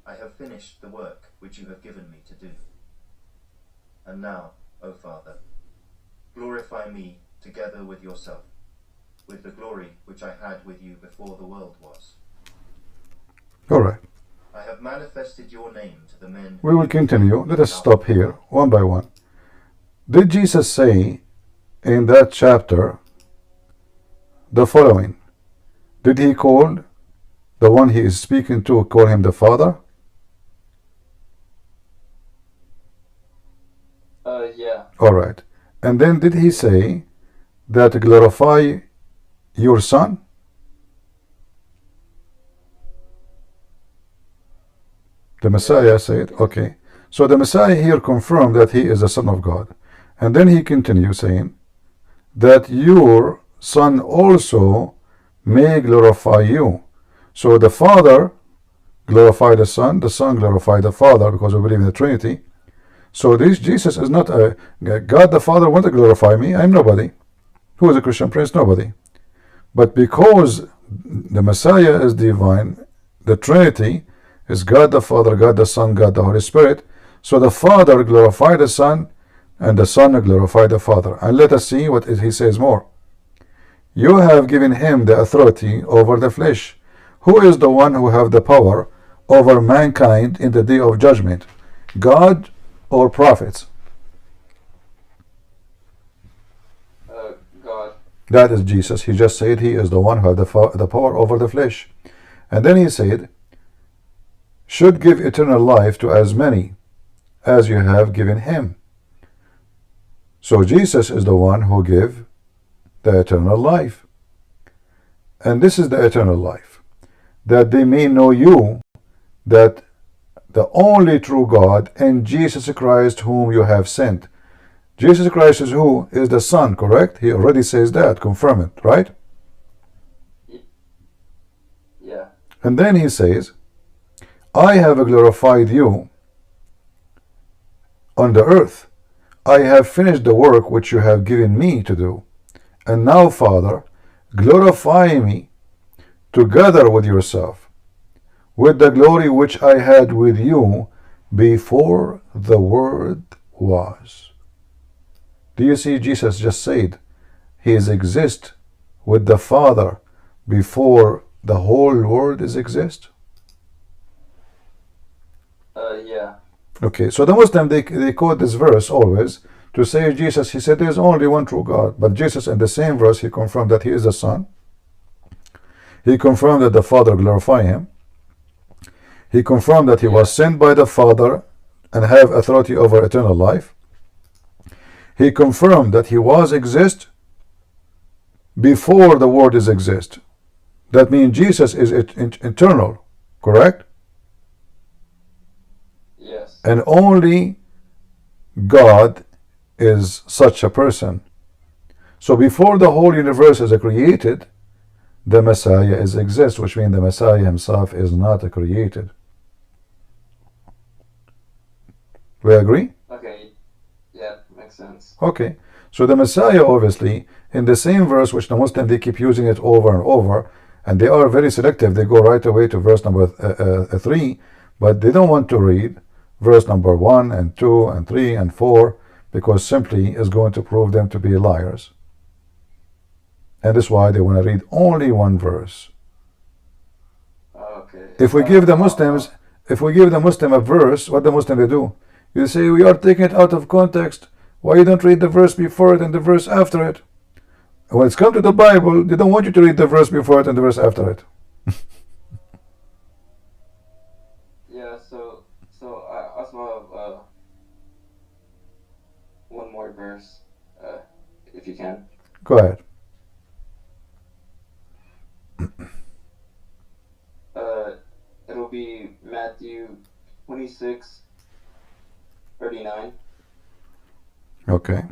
I have finished the work which you have given me to do. And now, O Father, glorify me together with yourself, with the glory which I had with you before the world was. All right. I have manifested your name to the men. We will continue. Let us stop here one by one. Did Jesus say in that chapter the following? Did he call the one he is speaking to, call him the Father? Yeah. All right. And then did he say that glorify your Son? The Messiah said, okay. So the Messiah here confirmed that he is the Son of God. And then he continues saying that your Son also may glorify you. So the Father glorified the Son glorified the Father, because we believe in the Trinity. So this Jesus is not a God the Father want to glorify me. I'm nobody. Who is a Christian prince? Nobody. But because the Messiah is divine, the Trinity is God the Father, God the Son, God the Holy Spirit. So the Father glorified the Son, and the Son glorified the Father. And let us see what he says more. You have given him the authority over the flesh. Who is the one who have the power over mankind in the day of judgment? God or prophets? God. That is Jesus. He just said he is the one who has the power over the flesh. And then he said, should give eternal life to as many as you have given him. So Jesus is the one who give the eternal life. And this is the eternal life, that they may know you, that the only true God, and Jesus Christ whom you have sent. Jesus Christ is who? Is the Son, correct? He already says that, confirm it, right? Yeah. And then he says, I have glorified you on the earth. I have finished the work which you have given me to do. And now, Father, glorify me together with yourself, with the glory which I had with you before the world was. Do you see? Jesus just said he is exist with the Father before the whole world is exist. Yeah. Okay, so the Muslim, they quote this verse always to say Jesus, he said there is only one true God. But Jesus in the same verse, he confirmed that he is the Son. He confirmed that the Father glorified him. He confirmed that he was sent by the Father and have authority over eternal life. He confirmed that he was exist before the world is exist. That means Jesus is eternal, correct? Yes. And only God is such a person. So before the whole universe is created, the Messiah is exist, which means the Messiah himself is not created. We agree? Okay. Yeah, makes sense. Okay. So the Messiah, obviously, in the same verse, which the Muslims, they keep using it over and over, and they are very selective. They go right away to verse number 3, but they don't want to read verse number 1 and 2 and 3 and 4, because simply is going to prove them to be liars. And that's why they want to read only one verse. Okay. If we give the Muslims a verse, what the Muslim they do? You say, we are taking it out of context. Why you don't read the verse before it and the verse after it? When it's come to the Bible, they don't want you to read the verse before it and the verse after it. Yeah, so I also have one more verse, if you can. Go ahead. It'll be Matthew 26:39. Okay.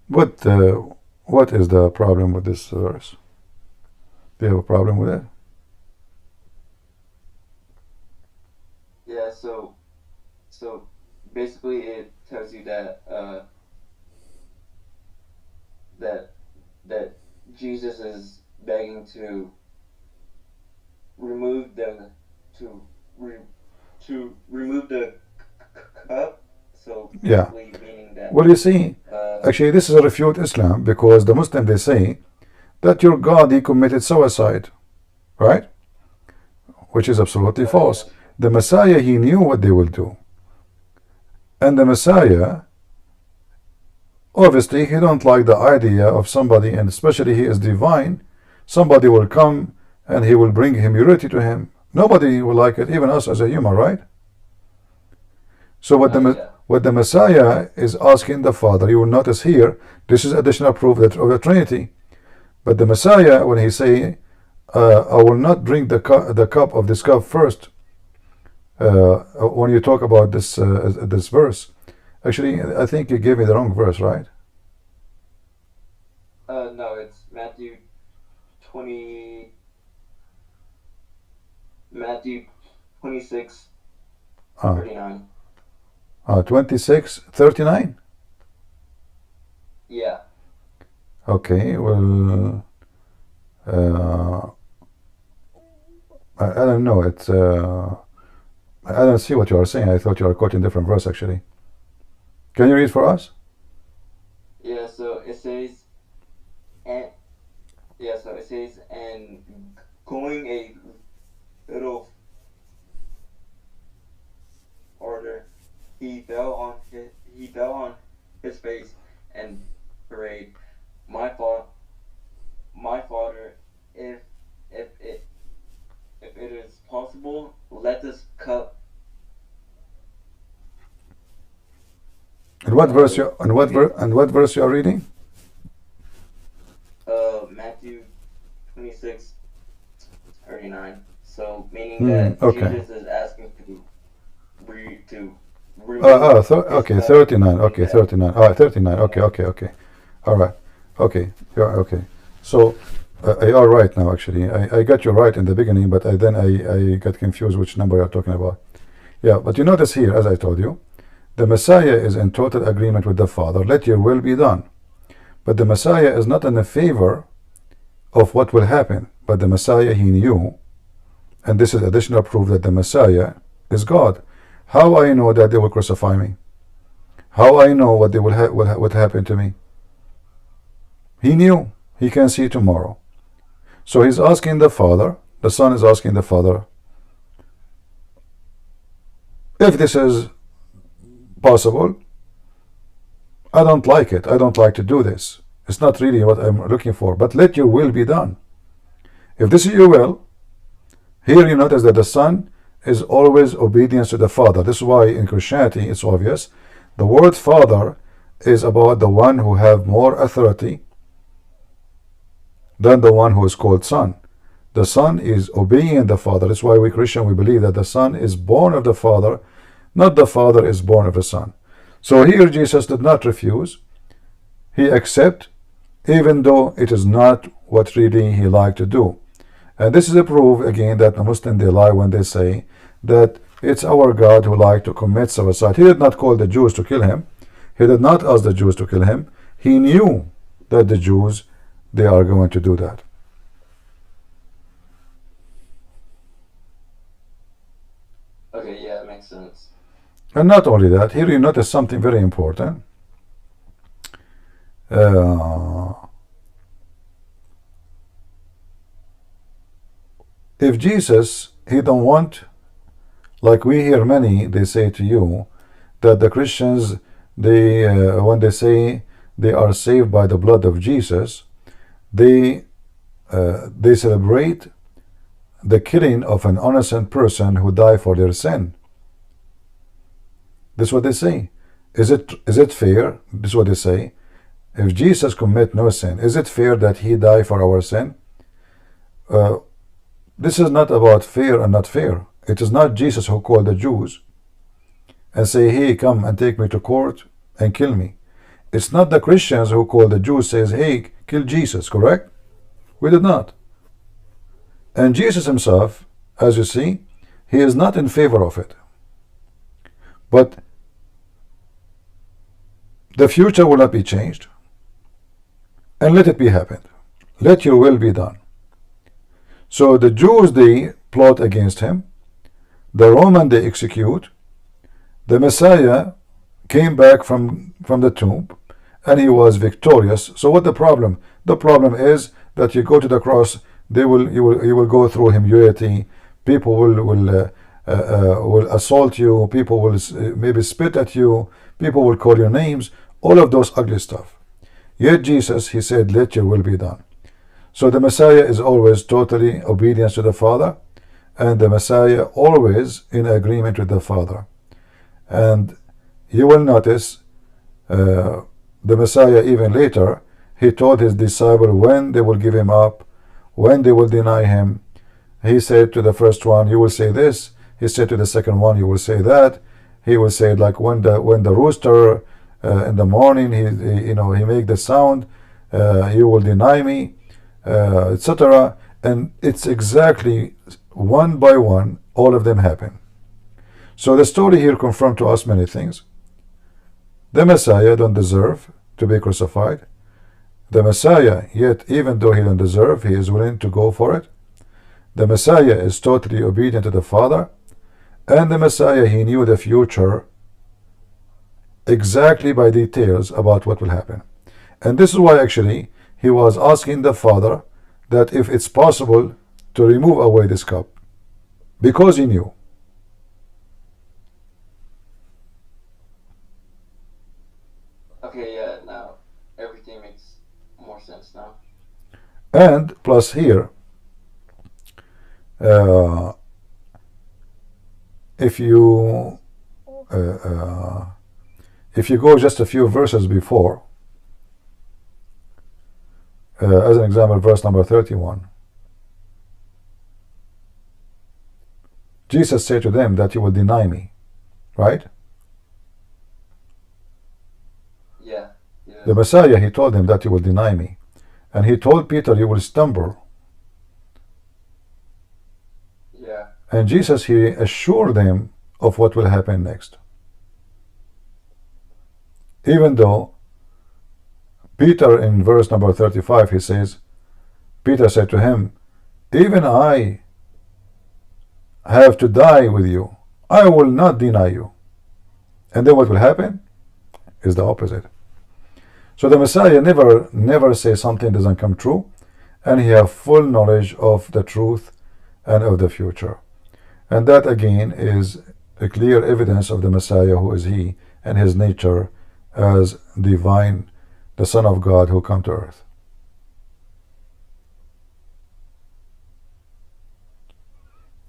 What is the problem with this verse? Do you have a problem with it? Yeah, so basically it tells you that that Jesus is begging to remove the cup. So Yeah. basically meaning that. Well, you see, actually, this is a refute Islam, because the Muslim they say that your God he committed suicide, right? Which is absolutely false. The Messiah he knew what they will do, and the Messiah obviously he don't like the idea of somebody, and especially he is divine. Somebody will come and he will bring humility to him. Nobody will like it, even us as a human, right? So what the Messiah is asking the Father, you will notice here, this is additional proof of the Trinity. But the Messiah, when he say, I will not drink the cup of this cup first, when you talk about this verse, actually, I think you gave me the wrong verse, right? No, it's Matthew 26:39. 26:39. Yeah. Okay, well, I don't know. It's I don't see what you are saying. I thought you are quoting different verse actually. Can you read for us? Yeah. So it says, and going a little farther, he fell on his face and prayed, my Father, if it is possible, let this cup. And what verse you are reading? Matthew 26:39. So meaning that okay. Jesus is asking to okay, 39. Okay, 39. All right, 39. Okay. All right. Okay. Yeah. Okay. So you are right now. Actually, I got you right in the beginning, but then I got confused which number you are talking about. Yeah, but you notice here, as I told you, the Messiah is in total agreement with the Father. Let your will be done. But the Messiah is not in the favor of what will happen. But the Messiah he knew, and this is additional proof that the Messiah is God. How I know that they will crucify me? How I know what they will happen to me? He knew. He can see tomorrow. So he's asking the Father. The Son is asking the Father, if this is possible, I don't like it. I don't like to do this. It's not really what I'm looking for. But let your will be done. If this is your will, here you notice that the Son is always obedience to the Father. This is why in Christianity it's obvious. The word Father is about the one who have more authority than the one who is called Son. The Son is obeying the Father. That's why we Christian, we believe that the Son is born of the Father, not the Father is born of the Son. So here Jesus did not refuse. He accept, even though it is not what really he liked to do. And this is a proof again that the Muslims they lie when they say that it's our God who liked to commit suicide. He did not call the Jews to kill him. He did not ask the Jews to kill him. He knew that the Jews they are going to do that. Okay, yeah, it makes sense. And not only that, here you notice something very important. If Jesus, he don't want, like we hear many, they say to you that the Christians, they when they say they are saved by the blood of Jesus, they celebrate the killing of an innocent person who died for their sin. This is what they say. Is it fair? This is what they say. If Jesus commit no sin, is it fair that he die for our sin? This is not about fair and not fair. It is not Jesus who called the Jews and say, hey, come and take me to court and kill me. It's not the Christians who call the Jews, says, hey, kill Jesus, correct? We did not. And Jesus himself, as you see, he is not in favor of it. But the future will not be changed. And let it be happened. Let your will be done. So the Jews, they plot against him. The Roman, they execute. The Messiah came back from the tomb and he was victorious. So what the problem? The problem is that you go to the cross, you will go through humility. People will assault you. People will maybe spit at you. People will call your names. All of those ugly stuff. Yet Jesus, he said, let your will be done. So the Messiah is always totally obedient to the Father, and the Messiah always in agreement with the Father. And you will notice the Messiah even later, he told his disciple when they will give him up, when they will deny him. He said to the first one, you will say this. He said to the second one, you will say that. He will say, like when the rooster in the morning, he make the sound, you will deny me, etc. And it's exactly one by one, all of them happen. So the story here confirms to us many things. The Messiah don't deserve to be crucified. The Messiah, yet even though he don't deserve, he is willing to go for it. The Messiah is totally obedient to the Father. And the Messiah, he knew the future exactly by details about what will happen. And this is why actually he was asking the Father that if it's possible to remove away this cup, because he knew. Okay, yeah, now everything makes more sense now. And plus here, if you go just a few verses before, as an example, verse number 31, Jesus said to them that you will deny me, right? Yeah. The Messiah, he told them that you will deny me. And he told Peter, you will stumble. Yeah. And Jesus, he assured them of what will happen next. Even though Peter, in verse number 35, he says, Peter said to him, even I have to die with you. I will not deny you. And then what will happen is the opposite. So the Messiah never says something doesn't come true, and he has full knowledge of the truth and of the future. And that again is a clear evidence of the Messiah, who is he, and his nature as divine, the Son of God who come to earth.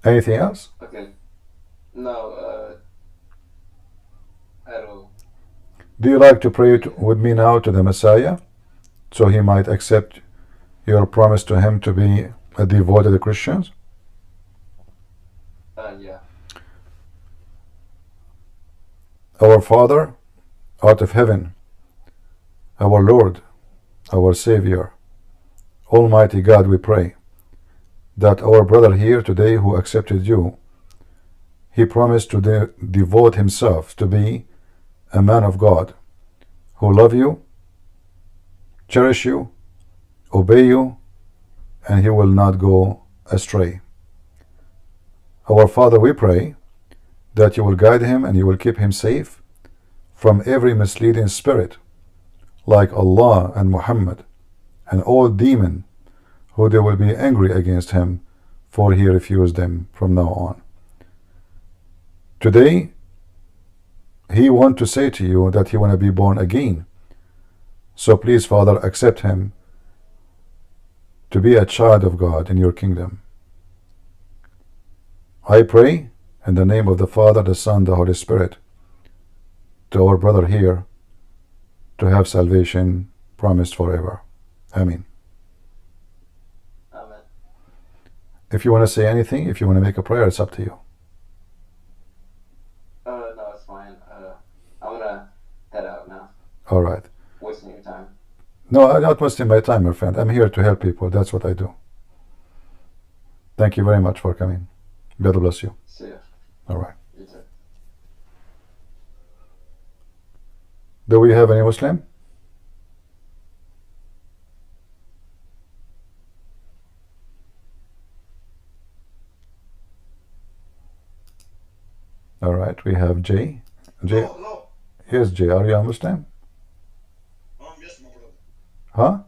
Anything else? Okay. No, at all. Do you like to pray with me now to the Messiah, so he might accept your promise to him to be a devoted Christian? Yeah. Our Father, out of heaven, our Lord, our Savior, Almighty God, we pray that our brother here today who accepted you, he promised to devote himself to be a man of God who love you, cherish you, obey you, and he will not go astray. Our Father, we pray that you will guide him and you will keep him safe from every misleading spirit, like Allah and Muhammad, and all demon, who they will be angry against him, for he refused them from now on. Today, he want to say to you that he want to be born again. So please, Father, accept him to be a child of God in your kingdom. I pray in the name of the Father, the Son, the Holy Spirit, to our brother here, to have salvation promised forever. Amen. Amen. If you want to say anything, if you want to make a prayer, it's up to you. No, it's fine. I'm gonna head out now. All right. Wasting your time. No, I'm not wasting my time, my friend. I'm here to help people. That's what I do. Thank you very much for coming. God bless you. See ya. All right. You too. Do we have any Muslim? All right, we have Jay. Jay. Hello. Yes, Jay. Are you a Muslim? Yes, my brother. Huh?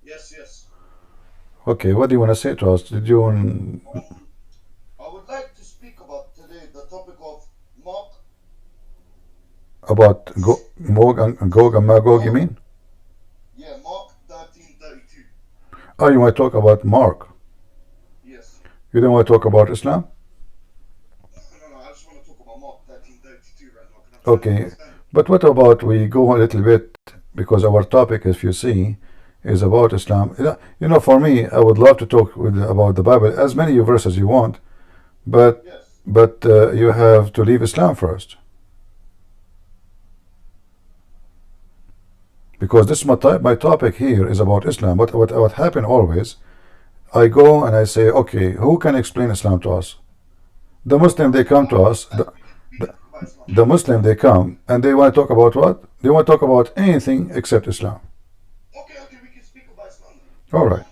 Yes. Okay, what do you want to say to us? Did you... I would like to speak about today the topic of Mark. About Gog and Magog, you mean? Yeah, Mark 13:32. Oh, you want to talk about Mark? Yes. You don't want to talk about Islam? No, I just want to talk about Mark 13:32 right now. Can I try to Okay, understand? but what about we go a little bit, because our topic, if you see, is about Islam. You know, for me, I would love to talk about the Bible, as many verses you want, but Yes. you have to leave Islam first. Because this my topic here is about Islam. What happened always, I go and I say, okay, who can explain Islam to us? The Muslim, they come to us, the Muslim, they come, and they want to talk about what? They want to talk about anything except Islam. Okay, we can speak about Islam. All right.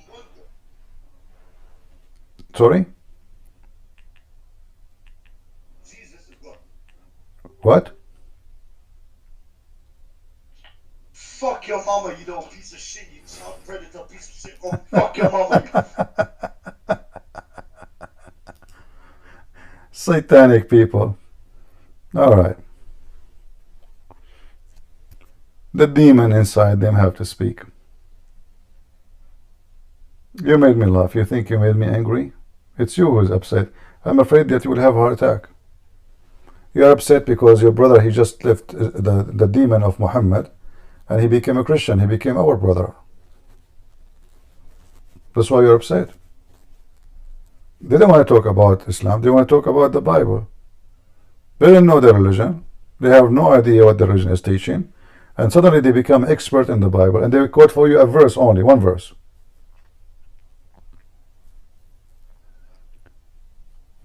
Sorry? Jesus is God. What? Fuck your mama, you little piece of shit, you child predator piece of shit. Oh, fuck your mama. Satanic people. All right. The demon inside them have to speak. You made me laugh. You think you made me angry? It's you who's upset. I'm afraid that you will have a heart attack. You're upset because your brother, he just left the demon of Muhammad, and he became a Christian. He became our brother. That's why you're upset. They don't want to talk about Islam. They want to talk about the Bible. They don't know their religion. They have no idea what the religion is teaching. And suddenly they become expert in the Bible. And they quote for you a verse only, one verse.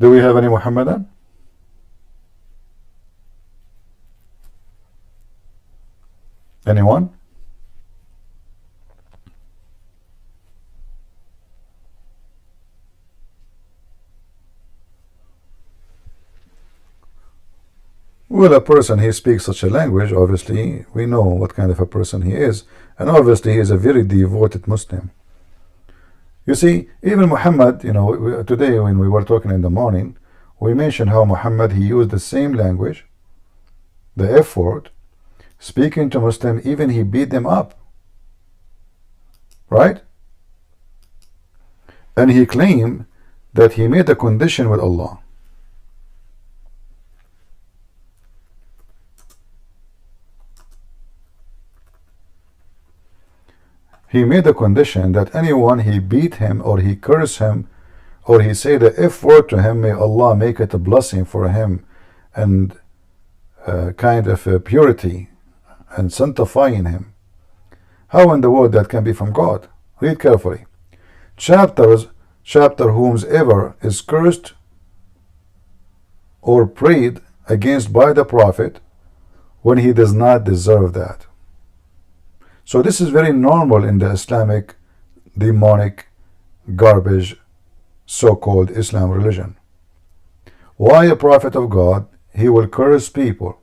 Do we have any Muhammadan? Anyone? Well, a person, he speaks such a language, obviously, we know what kind of a person he is. And obviously, he is a very devoted Muslim. You see, even Muhammad, you know, today when we were talking in the morning, we mentioned how Muhammad, he used the same language, the F word, speaking to Muslim, even he beat them up. Right? And he claimed that he made a condition with Allah. He made a condition that anyone he beat him or he curse him or he say the F word to him, may Allah make it a blessing for him and kind of a purity and sanctifying him. How in the world that can be from God? Read carefully. Chapter whomsoever is cursed or prayed against by the Prophet when he does not deserve that. So this is very normal in the Islamic demonic garbage so-called Islam religion. Why a prophet of God? He will curse people.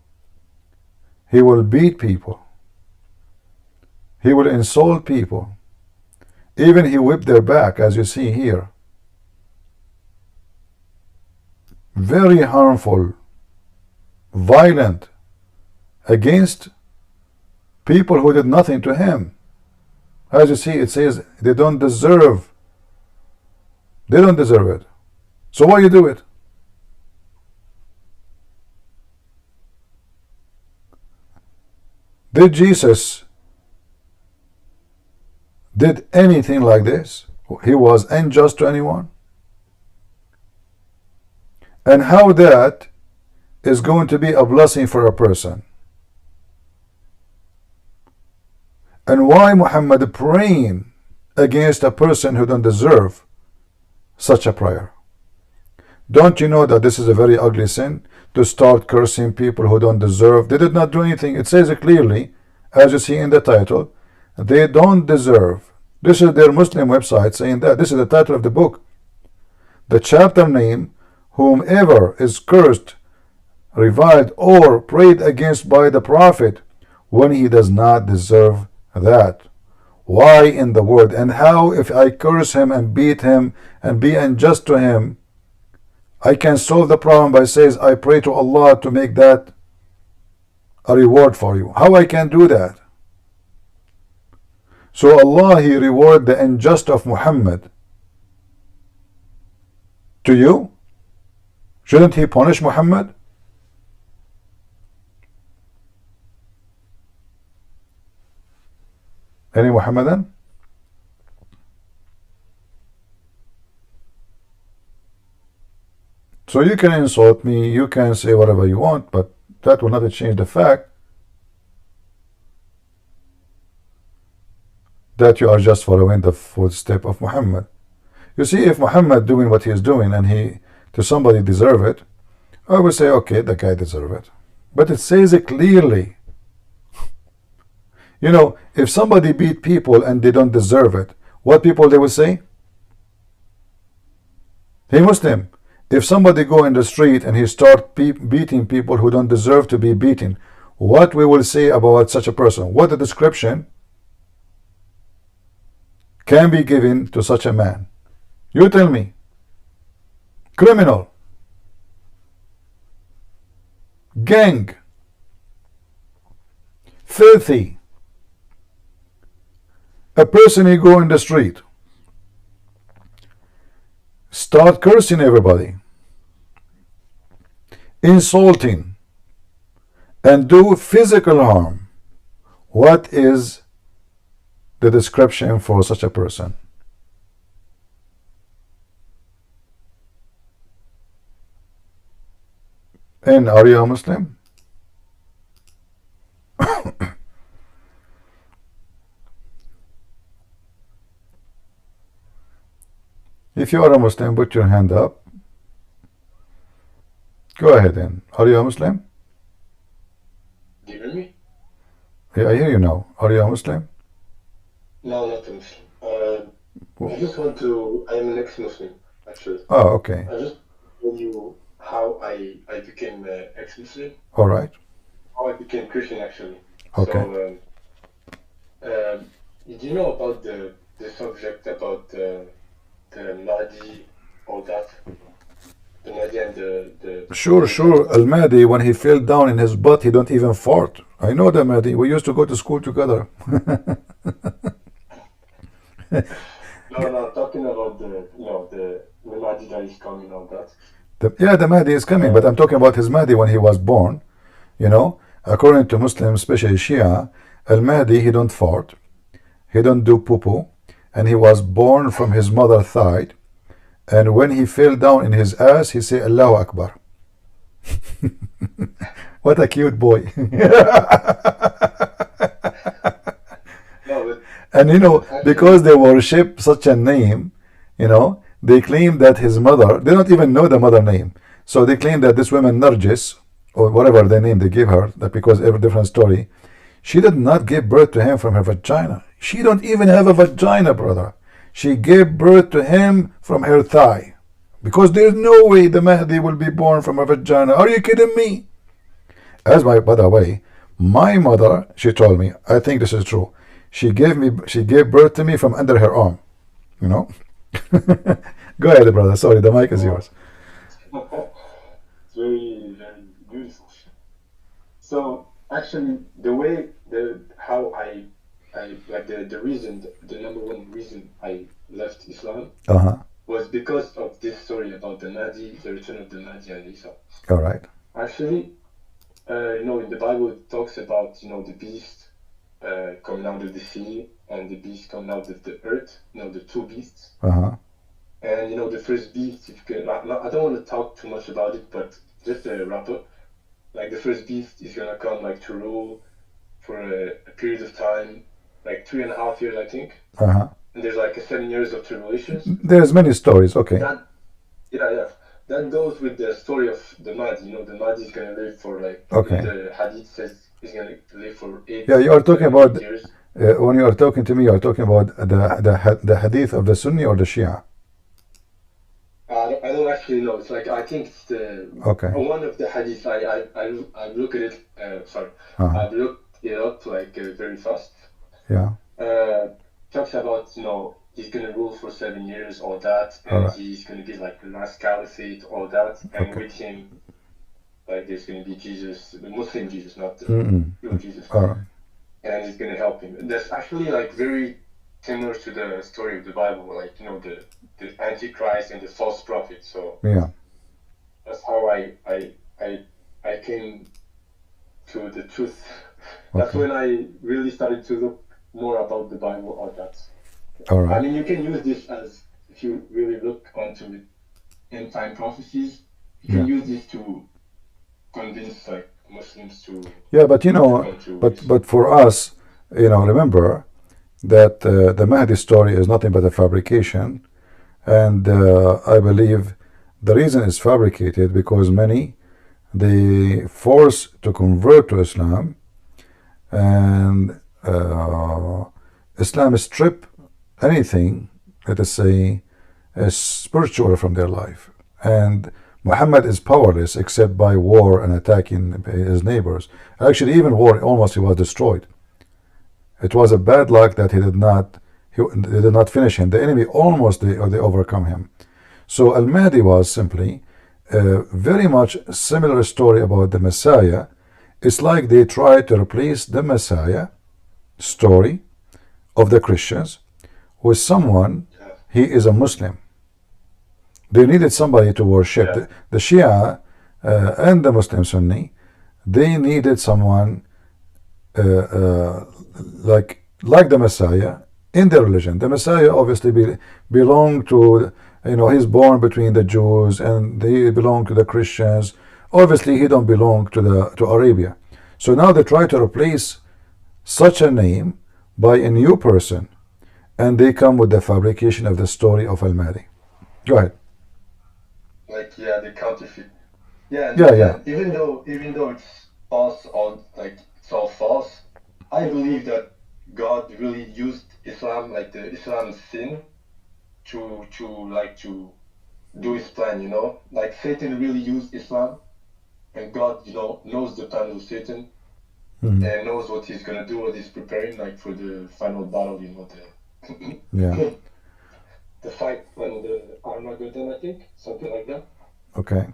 He will beat people. He will insult people. Even he whipped their back, as you see here. Very harmful, violent, against people who did nothing to him. As you see, it says they don't deserve. They don't deserve it. So why you do it? Did Jesus did anything like this? He was unjust to anyone? And how that is going to be a blessing for a person? And why Muhammad praying against a person who don't deserve such a prayer? Don't you know that this is a very ugly sin, to start cursing people who don't deserve? They did not do anything. It says it clearly, as you see in the title, they don't deserve. This is their Muslim website saying that. This is the title of the book. The chapter name, whomever is cursed, reviled, or prayed against by the Prophet when he does not deserve that. Why in the world? And how if I curse him and beat him and be unjust to him, I can solve the problem by saying I pray to Allah to make that a reward for you? How I can do that? So Allah, he reward the unjust of Muhammad to you? Shouldn't he punish Muhammad? Any Muhammadan? So you can insult me, you can say whatever you want, but that will not change the fact that you are just following the footstep of Muhammad. You see, if Muhammad doing what he is doing and he to somebody deserve it, I would say, okay, the guy deserve it. But it says it clearly. You know, if somebody beat people and they don't deserve it, what people they will say? Hey Muslim, if somebody go in the street and he start beating people who don't deserve to be beaten, what we will say about such a person? What a description can be given to such a man? You tell me. Criminal, gang, filthy. A person who go in the street, start cursing everybody, insulting, and do physical harm. What is the description for such a person? And are you a Muslim? If you are a Muslim, put your hand up. Go ahead then. Are you a Muslim? Do you hear me? Yeah, I hear you now. Are you a Muslim? No, not a Muslim. I just want to. I'm an ex-Muslim, actually. Oh, okay. I just tell you how I became ex-Muslim. All right. How I became Christian, actually. Okay. So, did you know about the subject about the Mahdi, all that? The Mahdi and the Sure. Al-Mahdi, when he fell down in his butt, he don't even fart. I know the Mahdi. We used to go to school together. No, talking about the Mahdi that is coming, all that. The Mahdi is coming, but I'm talking about his Mahdi when he was born. You know, according to Muslims, especially Shia, Al-Mahdi, he don't fart, he don't do poo-poo, and he was born from his mother thigh, and when he fell down in his ass, he say Allahu Akbar. What a cute boy. And you know, because they worship such a name, you know, they claim that his mother, they don't even know the mother name, so they claim that this woman Nargis, or whatever the name they give her, that because every different story, she did not give birth to him from her vagina. She don't even have a vagina, brother. She gave birth to him from her thigh. because there's no way the Mahdi will be born from a vagina. Are you kidding me? By the way, my mother, she told me, I think this is true. She gave birth to me from under her arm. You know? Go ahead, brother. Sorry, the mic is yours. It's very, very beautiful. So actually, how I like the reason, the number one reason I left Islam was because of this story about the Mahdi, the return of the Mahdi and Isa. All right. Actually, in the Bible it talks about the beast coming out of the sea and the beast coming out of the earth. The two beasts. And the first beast. If you can, I don't want to talk too much about it, but just a wrap up. Like the first beast is gonna come like to rule for a period of time, like 3.5 years, I think. And there's like 7 years of tribulations. There's many stories. Okay. That goes with the story of the Mahdi. The Mahdi is gonna live for like. Okay. The Hadith says he's gonna live for 8. Yeah, you are talking about years. When you are talking to me, you are talking about the Hadith of the Sunni or the Shia. I don't actually know. It's like I think it's the one of the Hadith. I look at it. I've looked it up like very fast. Yeah. Talks about he's gonna rule for 7 years, all that, and he's gonna be like the last caliphate, all that, and with him, like there's gonna be Jesus, the Muslim Jesus, not the real Jesus, and he's gonna help him. And that's actually like very similar to the story of the Bible, like the Antichrist and the false prophet. So yeah, that's how I came to the truth. That's when I really started to look more about the Bible, all that. All right. I mean, you can use this as, if you really look onto it, end time prophecies, you can use this to convince like Muslims to. Yeah, but but for us, remember that the Mahdi story is nothing but a fabrication, and I believe the reason it's fabricated because many they force to convert to Islam, and Islam strip anything, let us say, spiritual from their life. And Muhammad is powerless except by war and attacking his neighbors. Actually, even war, almost he was destroyed. It was a bad luck that they did not finish him. The enemy almost they overcome him. So Al-Mahdi was simply a very much similar story about the Messiah. It's like they tried to replace the Messiah story of the Christians with someone, he is a Muslim. They needed somebody to worship. Yeah. The Shia and the Muslim Sunni, they needed someone like the Messiah in their religion. The Messiah obviously belonged to, he's born between the Jews and they belong to the Christians. Obviously, he don't belong to Arabia. So now they try to replace such a name by a new person, and they come with the fabrication of the story of Al-Mahdi. Go ahead. Like the counterfeit. Yeah. Even though it's false, it's all false, I believe that God really used Islam, like the Islam sin, to do his plan. Like Satan really used Islam, and God knows the plan of Satan, and knows what he's gonna do, what he's preparing, like for the final battle. The fight when the Armageddon, I think, something like that. Okay.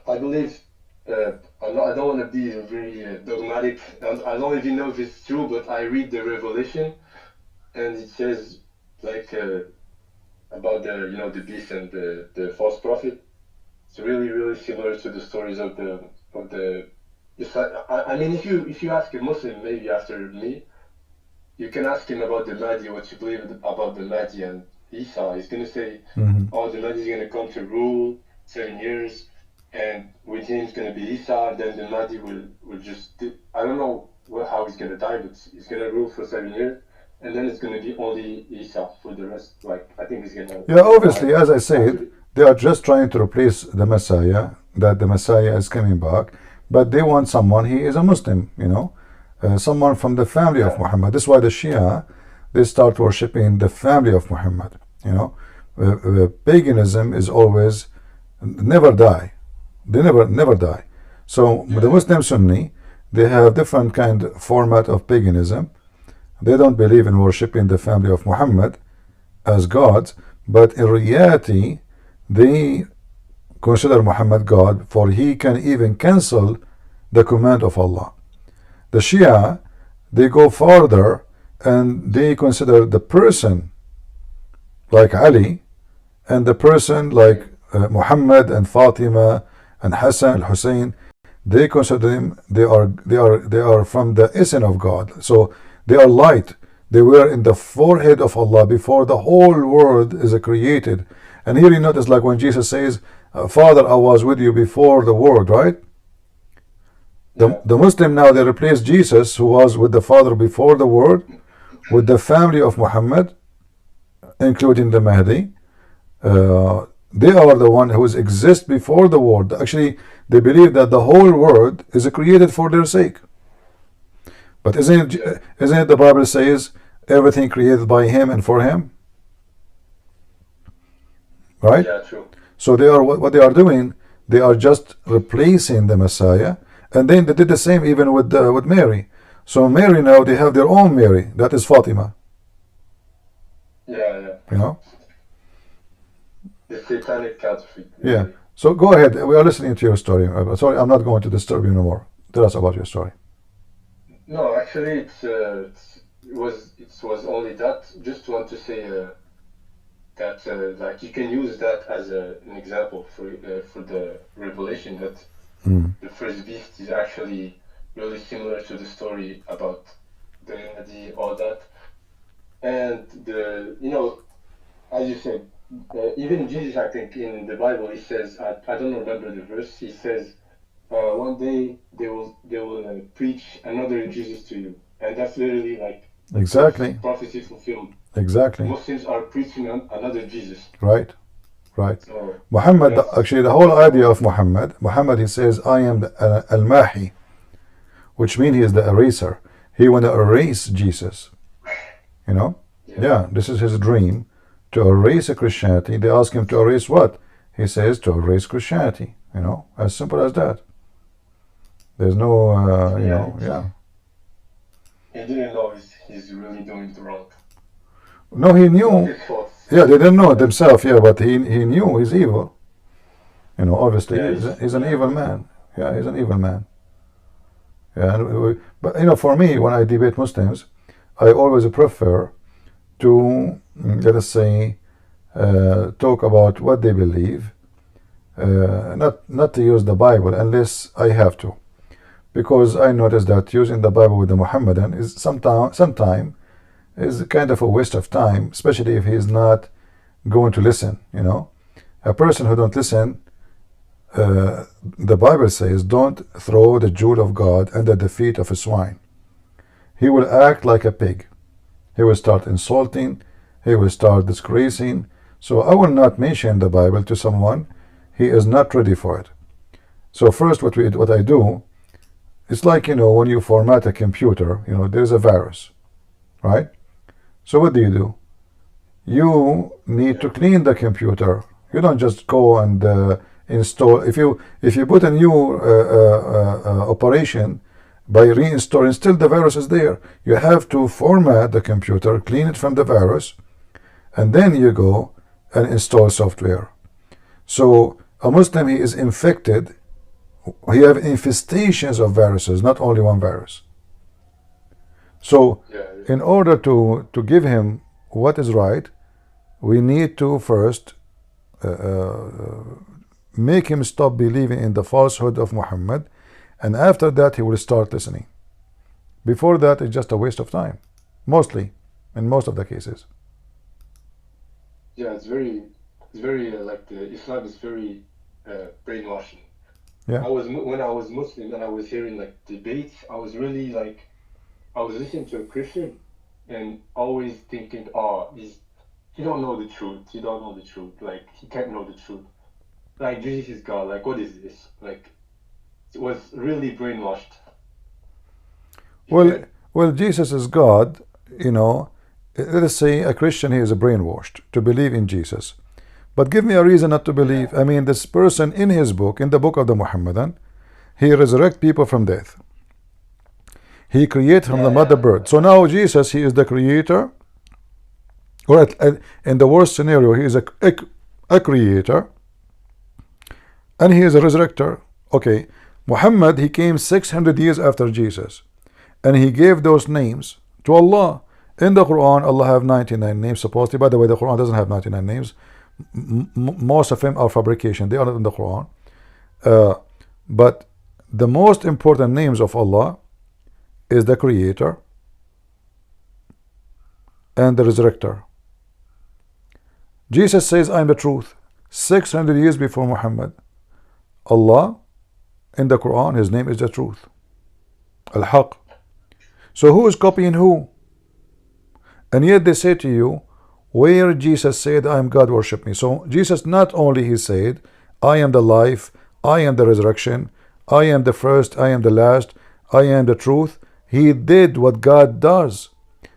I believe, I don't want to be very dogmatic, and I don't even know if it's true, but I read the Revelation, and it says like about the beast and the false prophet. It's really, really similar to the stories of the. I mean, if you ask a Muslim maybe after me, you can ask him about the Mahdi, what you believe about the Mahdi and Isa. He's going to say, oh, the Mahdi is going to come to rule 7 years, and with him it's going to be Isa, and then the Mahdi will just, I don't know how he's going to die, but he's going to rule for 7 years, and then it's going to be only Isa for the rest. Like, I think he's going to... Yeah, obviously, as I said, they are just trying to replace the Messiah, that the Messiah is coming back, but they want someone, he is a Muslim, someone from the family of Muhammad. This is why the Shia, they start worshipping the family of Muhammad, paganism is always never die. They never die. So the Muslim Sunni, they have different kind of format of paganism. They don't believe in worshipping the family of Muhammad as gods, but in reality they consider Muhammad God, for he can even cancel the command of Allah. The Shia, they go further and they consider the person like Ali and the person like Muhammad and Fatima and Hassan and Hussein. They consider them, they are from the essence of God. So they are light. They were in the forehead of Allah before the whole world is created. And here you notice, like when Jesus says, Father, I was with you before the world, right? The Muslim now, they replace Jesus, who was with the Father before the world, with the family of Muhammad, including the Mahdi. They are the one who exist before the world. Actually, they believe that the whole world is created for their sake. But isn't it the Bible says everything created by him and for him? Right? Yeah, true. So they are what they are doing, they are just replacing the Messiah. And then they did the same even with Mary. So Mary now, they have their own Mary, that is Fatima. Yeah. You know? The satanic counterfeit. Yeah. So go ahead. We are listening to your story. Sorry, I'm not going to disturb you anymore. Tell us about your story. No, actually, it was only that. Just want to say that like you can use that as an example for the revelation that the first beast is actually really similar to the story about the Mahdi, all that, and as you said, even Jesus, I think in the Bible, he says, I don't remember the verse. He says, one day they will preach another Jesus to you, and that's literally like exactly prophecy fulfilled. Exactly. Muslims are preaching another Jesus. Right. So, Muhammad, actually, the whole idea of Muhammad, he says, I am the Al-Mahi, which means he is the eraser. He want to erase Jesus. You know? Yeah, this is his dream, to erase Christianity. They ask him to erase what? He says to erase Christianity. You know, as simple as that. There's no, He didn't know he's really doing it wrong. No, he knew. Yeah, they didn't know it themselves. Yeah, but he knew he's evil. You know, obviously he's an evil man. Yeah, he's an evil man. Yeah, but for me, when I debate Muslims, I always prefer to, let us say, talk about what they believe, not to use the Bible unless I have to, because I notice that using the Bible with the Muhammadan is sometime is kind of a waste of time, especially if he is not going to listen. A person who don't listen, the Bible says, don't throw the jewel of God under the feet of a swine. He will act like a pig. He will start insulting. He will start disgracing. So I will not mention the Bible to someone he is not ready for it. So first, what I do, it's like when you format a computer, there is a virus, right? So what do? You need to clean the computer. You don't just go and install. If you put a new operation by reinstalling, still the virus is there. You have to format the computer, clean it from the virus, and then you go and install software. So a Muslim, he is infected. He have infestations of viruses, not only one virus. So in order to give him what is right, we need to first make him stop believing in the falsehood of Muhammad, and after that he will start listening. Before that, it's just a waste of time, mostly, in most of the cases. Yeah, it's very like Islam is very brainwashing. Yeah. When I was Muslim and I was hearing like debates, I was really like, I was listening to a Christian and always thinking, he don't know the truth. He don't know the truth. Like, he can't know the truth. Like, Jesus is God. Like, what is this? Like, it was really brainwashed. Well, Jesus is God. Let us say a Christian, he is brainwashed to believe in Jesus. But give me a reason not to believe. I mean, this person in his book, in the book of the Muhammadan, he resurrect people from death. He create from the mother bird. So now Jesus, he is the creator, or in the worst scenario, he is a creator, and he is a resurrector. Okay, Muhammad, he came 600 years after Jesus, and he gave those names to Allah. In the Quran, Allah have 99 names supposedly. By the way, the Quran doesn't have 99 names. Most of them are fabrication. They are not in the Quran. But the most important names of Allah is the creator and the resurrector. Jesus says, I am the truth. 600 years before Muhammad, Allah in the Quran, his name is the truth, Al-Haq. So who is copying who? And yet they say to you, where Jesus said, I am God, worship me. So Jesus not only he said, I am the life, I am the resurrection, I am the first, I am the last, I am the truth. He did what God does.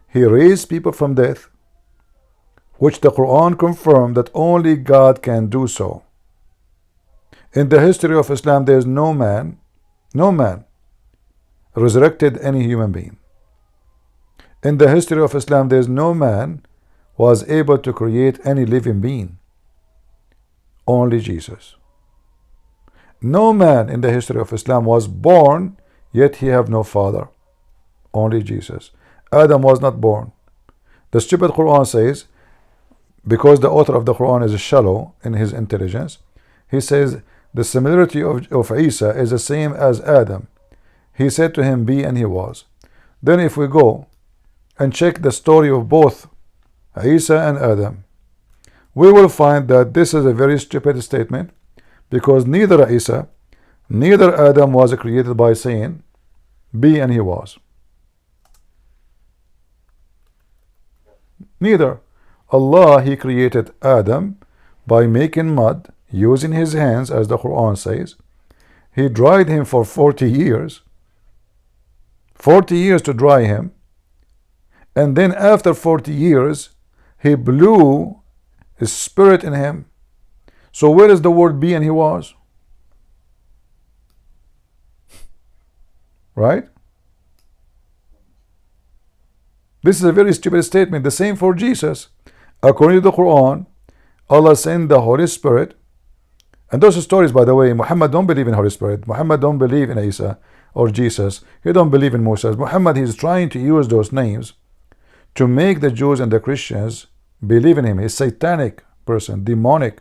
He raised people from death, which the Quran confirmed that only God can do so. In the history of Islam, there is no man resurrected any human being. In the history of Islam, there is no man was able to create any living being. Only Jesus. No man in the history of Islam was born, yet he have no father. Only Jesus. Adam was not born. The stupid Quran says, because the author of the Quran is shallow in his intelligence, he says the similarity of Isa is the same as Adam. He said to him, be, and he was. Then if we go and check the story of both Isa and Adam, we will find that this is a very stupid statement, because neither Isa, neither Adam was created by saying, be, and he was. Neither. Allah, he created Adam by making mud, using his hands, as the Quran says. He dried him for 40 years. 40 years to dry him. And then after 40 years, he blew his spirit in him. So where is the word be, and he was? Right? This is a very stupid statement. The same for Jesus. According to the Quran, Allah sent the Holy Spirit. And those stories, by the way, Muhammad don't believe in Holy Spirit. Muhammad don't believe in Isa or Jesus. He don't believe in Moses. Muhammad, he's trying to use those names to make the Jews and the Christians believe in him. He's a satanic person, demonic.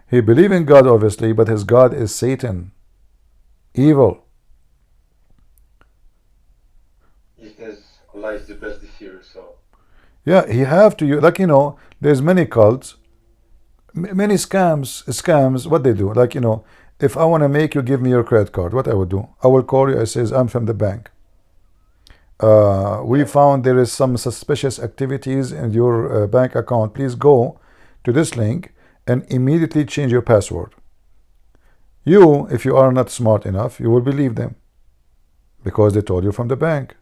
He believes in God, obviously, but his God is Satan, evil. He says Allah is the best this year, so. Yeah, he have to use, like, you know, there's many cults, many scams, what they do. Like, you know, if I want to make you give me your credit card, what I would do? I will call you, I says, I'm from the bank. We found there is some suspicious activities in your bank account. Please go to this link and immediately change your password. You, if you are not smart enough, you will believe them because they told you from the bank.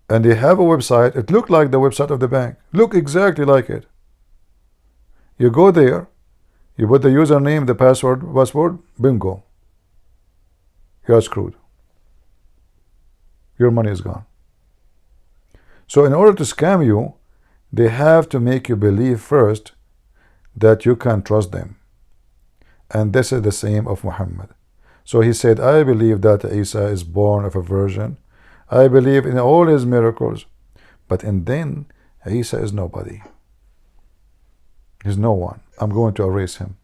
And they have a website. It looked like the website of the bank. Look exactly like it. You go there, you put the username, the password, bingo. You're screwed. Your money is gone. So in order to scam you, they have to make you believe first that you can trust them. And this is the same of Muhammad. So he said, I believe that Isa is born of a virgin. I believe in all his miracles. But then Isa is nobody. He's no one. I'm going to erase him.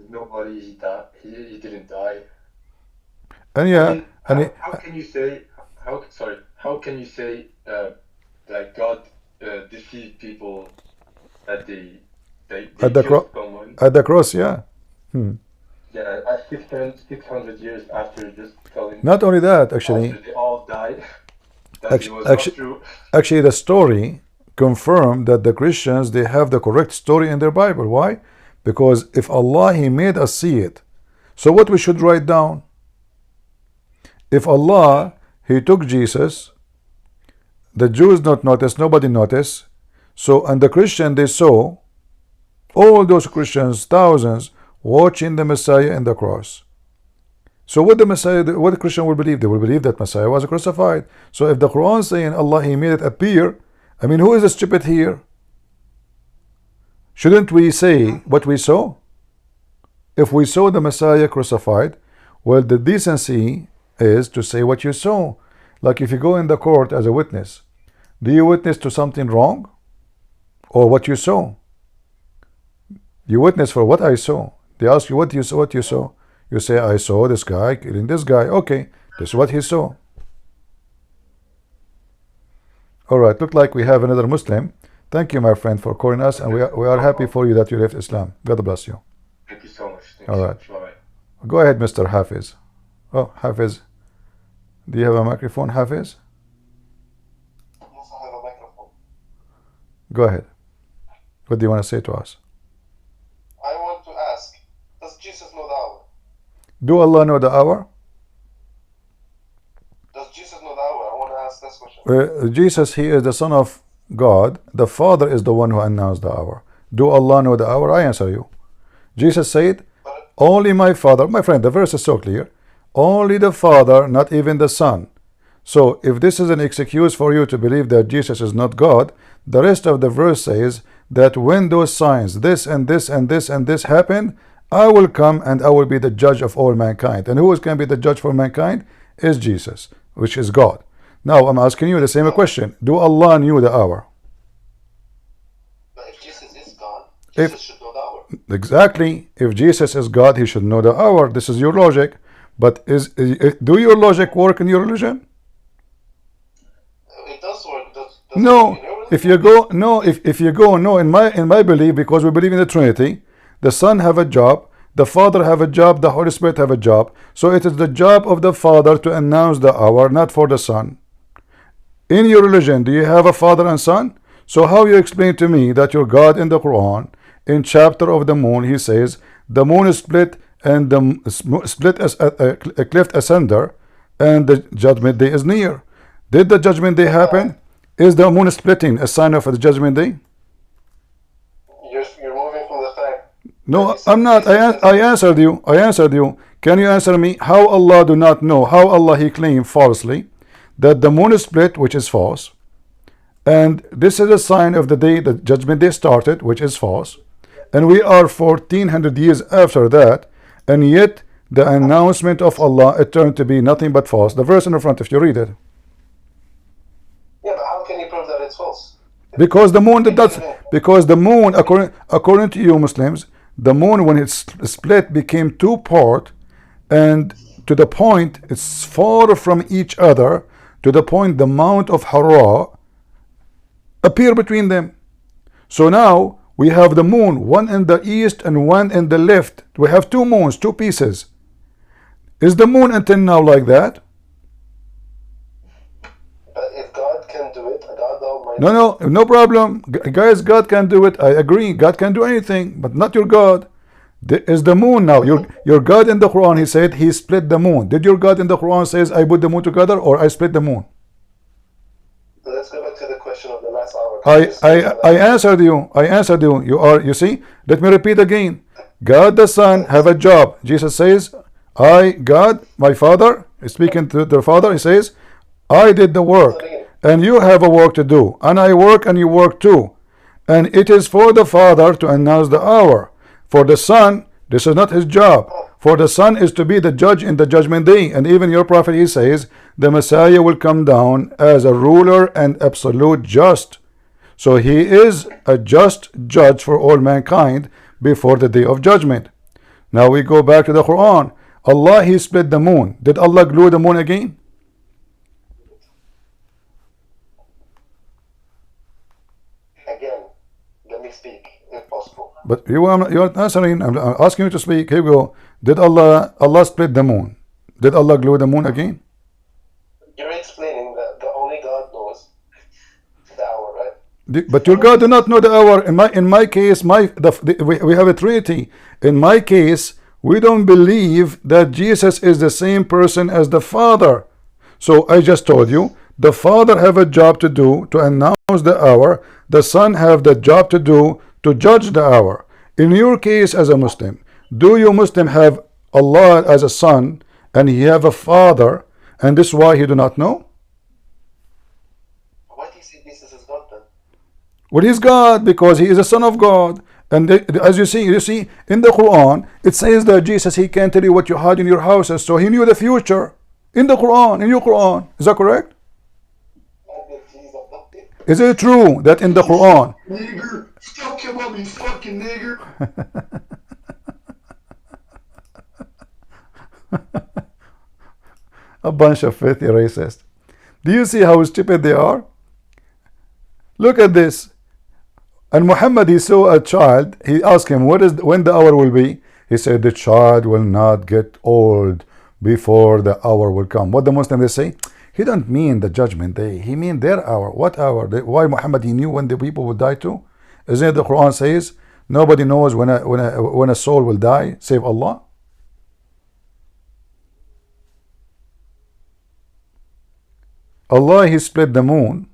Nobody, he died. He didn't die. And yeah, I mean, how can you say that God deceived people that they at the killed someone? At the cross, yeah. Yeah, at 600 years after just telling. Not only that, actually. After they all died. Actually, the story confirmed that the Christians, they have the correct story in their Bible. Why? Because if Allah, he made us see it. So what we should write down? If Allah, he took Jesus, the Jews not notice, nobody noticed. So, and the Christian, they saw All those Christians, thousands, watching the Messiah in the cross. So what the Messiah, what the Christian will believe? They will believe that Messiah was crucified. So if the Quran is saying Allah, He made it appear, I mean, who is the stupid here? Shouldn't we say what we saw? If we saw the Messiah crucified, well, the decency is to say what you saw. Like if you go in the court as a witness, do you witness to something wrong or what you saw? You witness for what I saw. They ask you what you saw, You say, I saw this guy killing this guy. Okay, this is what he saw. All right, look like we have another Muslim. Thank you, my friend, for calling us, and we are happy for you that you left Islam. God bless you. Thank you so much. All right. Go ahead, Mr. Hafiz. Oh, Hafiz. Do you have a microphone, Hafiz? Yes, I have a microphone. Go ahead. What do you want to say to us? I want to ask, does Jesus know the hour? Do Allah know the hour? Does Jesus know the hour? I want to ask this question. Jesus, He is the Son of God. The Father is the one who announced the hour. Do Allah know the hour? I answer you. Jesus said, only my Father, my friend, the verse is so clear. Only the Father, not even the Son. So if this is an excuse for you to believe that Jesus is not God, the rest of the verse says that when those signs, this and this and this and this happen, I will come and I will be the judge of all mankind. And who is going to be the judge for mankind? Is Jesus, which is God. Now I'm asking you the same question. Do Allah knew the hour? But if Jesus is God, Jesus should know the hour. Exactly. If Jesus is God, He should know the hour. This is your logic. But do your logic work in your religion? It does work. No. If you go, no. If you go, no. In my belief, because we believe in the Trinity, the Son have a job, the Father have a job, the Holy Spirit have a job. So it is the job of the Father to announce the hour, not for the Son. In your religion, do you have a Father and Son? So how you explain to me that your God in the Quran, in chapter of the moon, He says the moon is split and the split as a cleft asunder, and the judgment day is near. Did the judgment day happen? Is the moon splitting a sign of the judgment day? You're moving from the fact. No, I'm not. I answered you. I answered you. Can you answer me how Allah do not know? How Allah He claimed falsely that the moon is split, which is false, and this is a sign of the day the judgment day started, which is false, and we are 1400 years after that, and yet the announcement of Allah it turned to be nothing but false. The verse in the front, if you read it. Yeah, but how can you prove that it's false? Because the moon because the moon, according to you Muslims, the moon when it's split became two part, and to the point it's far from each other, to the point the Mount of Hara appear between them. So now we have the moon, one in the east and one in the left. We have two moons, two pieces. Is the moon until now like that? But if God can do it, God Almighty. No problem. Guys, God can do it. I agree. God can do anything, but not your God. Is the moon now? Your God in the Quran, He said He split the moon. Did your God in the Quran says I put the moon together or I split the moon? Let's go back to the question of the last hour. I answered you. I answered you. You see? Let me repeat again. God the Son have a job. Jesus says, I, God, my Father, speaking to the Father, He says, I did the work, and you have a work to do, and I work and you work too. And it is for the Father to announce the hour. For the Son, this is not His job. For the Son is to be the judge in the judgment day. And even your prophet, he says, the Messiah will come down as a ruler and absolute just. So He is a just judge for all mankind before the day of judgment. Now we go back to the Quran. Allah, He split the moon. Did Allah glue the moon again? Again, let me speak, if possible. But you're not answering. I'm asking you to speak. Here we go. Did Allah split the moon? Did Allah glue the moon again? You're explaining that the only God knows the hour, right? But your God do not know the hour. In my case, we have a Trinity. In my case, we don't believe that Jesus is the same person as the Father. So I just told you, the Father have a job to do to announce the hour. The Son have the job to do to judge the hour. In your case as a Muslim, do you Muslim have Allah as a son and he have a father, and this is why he do not know? Why do you say Jesus is God then? Well, he's God because he is a son of God. And as you see in the Quran, it says that Jesus, he can tell you what you hide in your houses, so he knew the future. In the Quran, in your Quran. Is that correct? Is it true that in the Quran? Nigger, fuck him up, you fucking nigger. A bunch of filthy racists. Do you see how stupid they are? Look at this. And Muhammad, he saw a child. He asked him, when the hour will be? He said, the child will not get old before the hour will come. What the Muslims they say? He don't mean the judgment day. He mean their hour. What hour? Why Muhammad, he knew when the people would die too? Isn't it the Quran says nobody knows when a soul will die save Allah? Allah, he split the moon.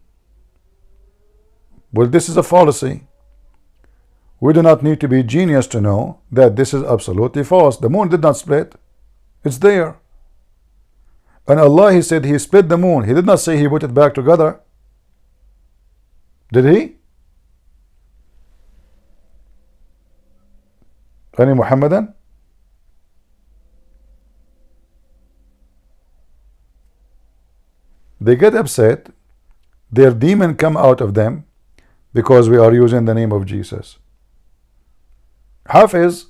Well, this is a fallacy. We do not need to be genius to know that this is absolutely false. The moon did not split. It's there. And Allah, he said he split the moon. He did not say he put it back together. Did he? Any Muhammadan? They get upset. Their demon come out of them because we are using the name of Jesus. Hafiz,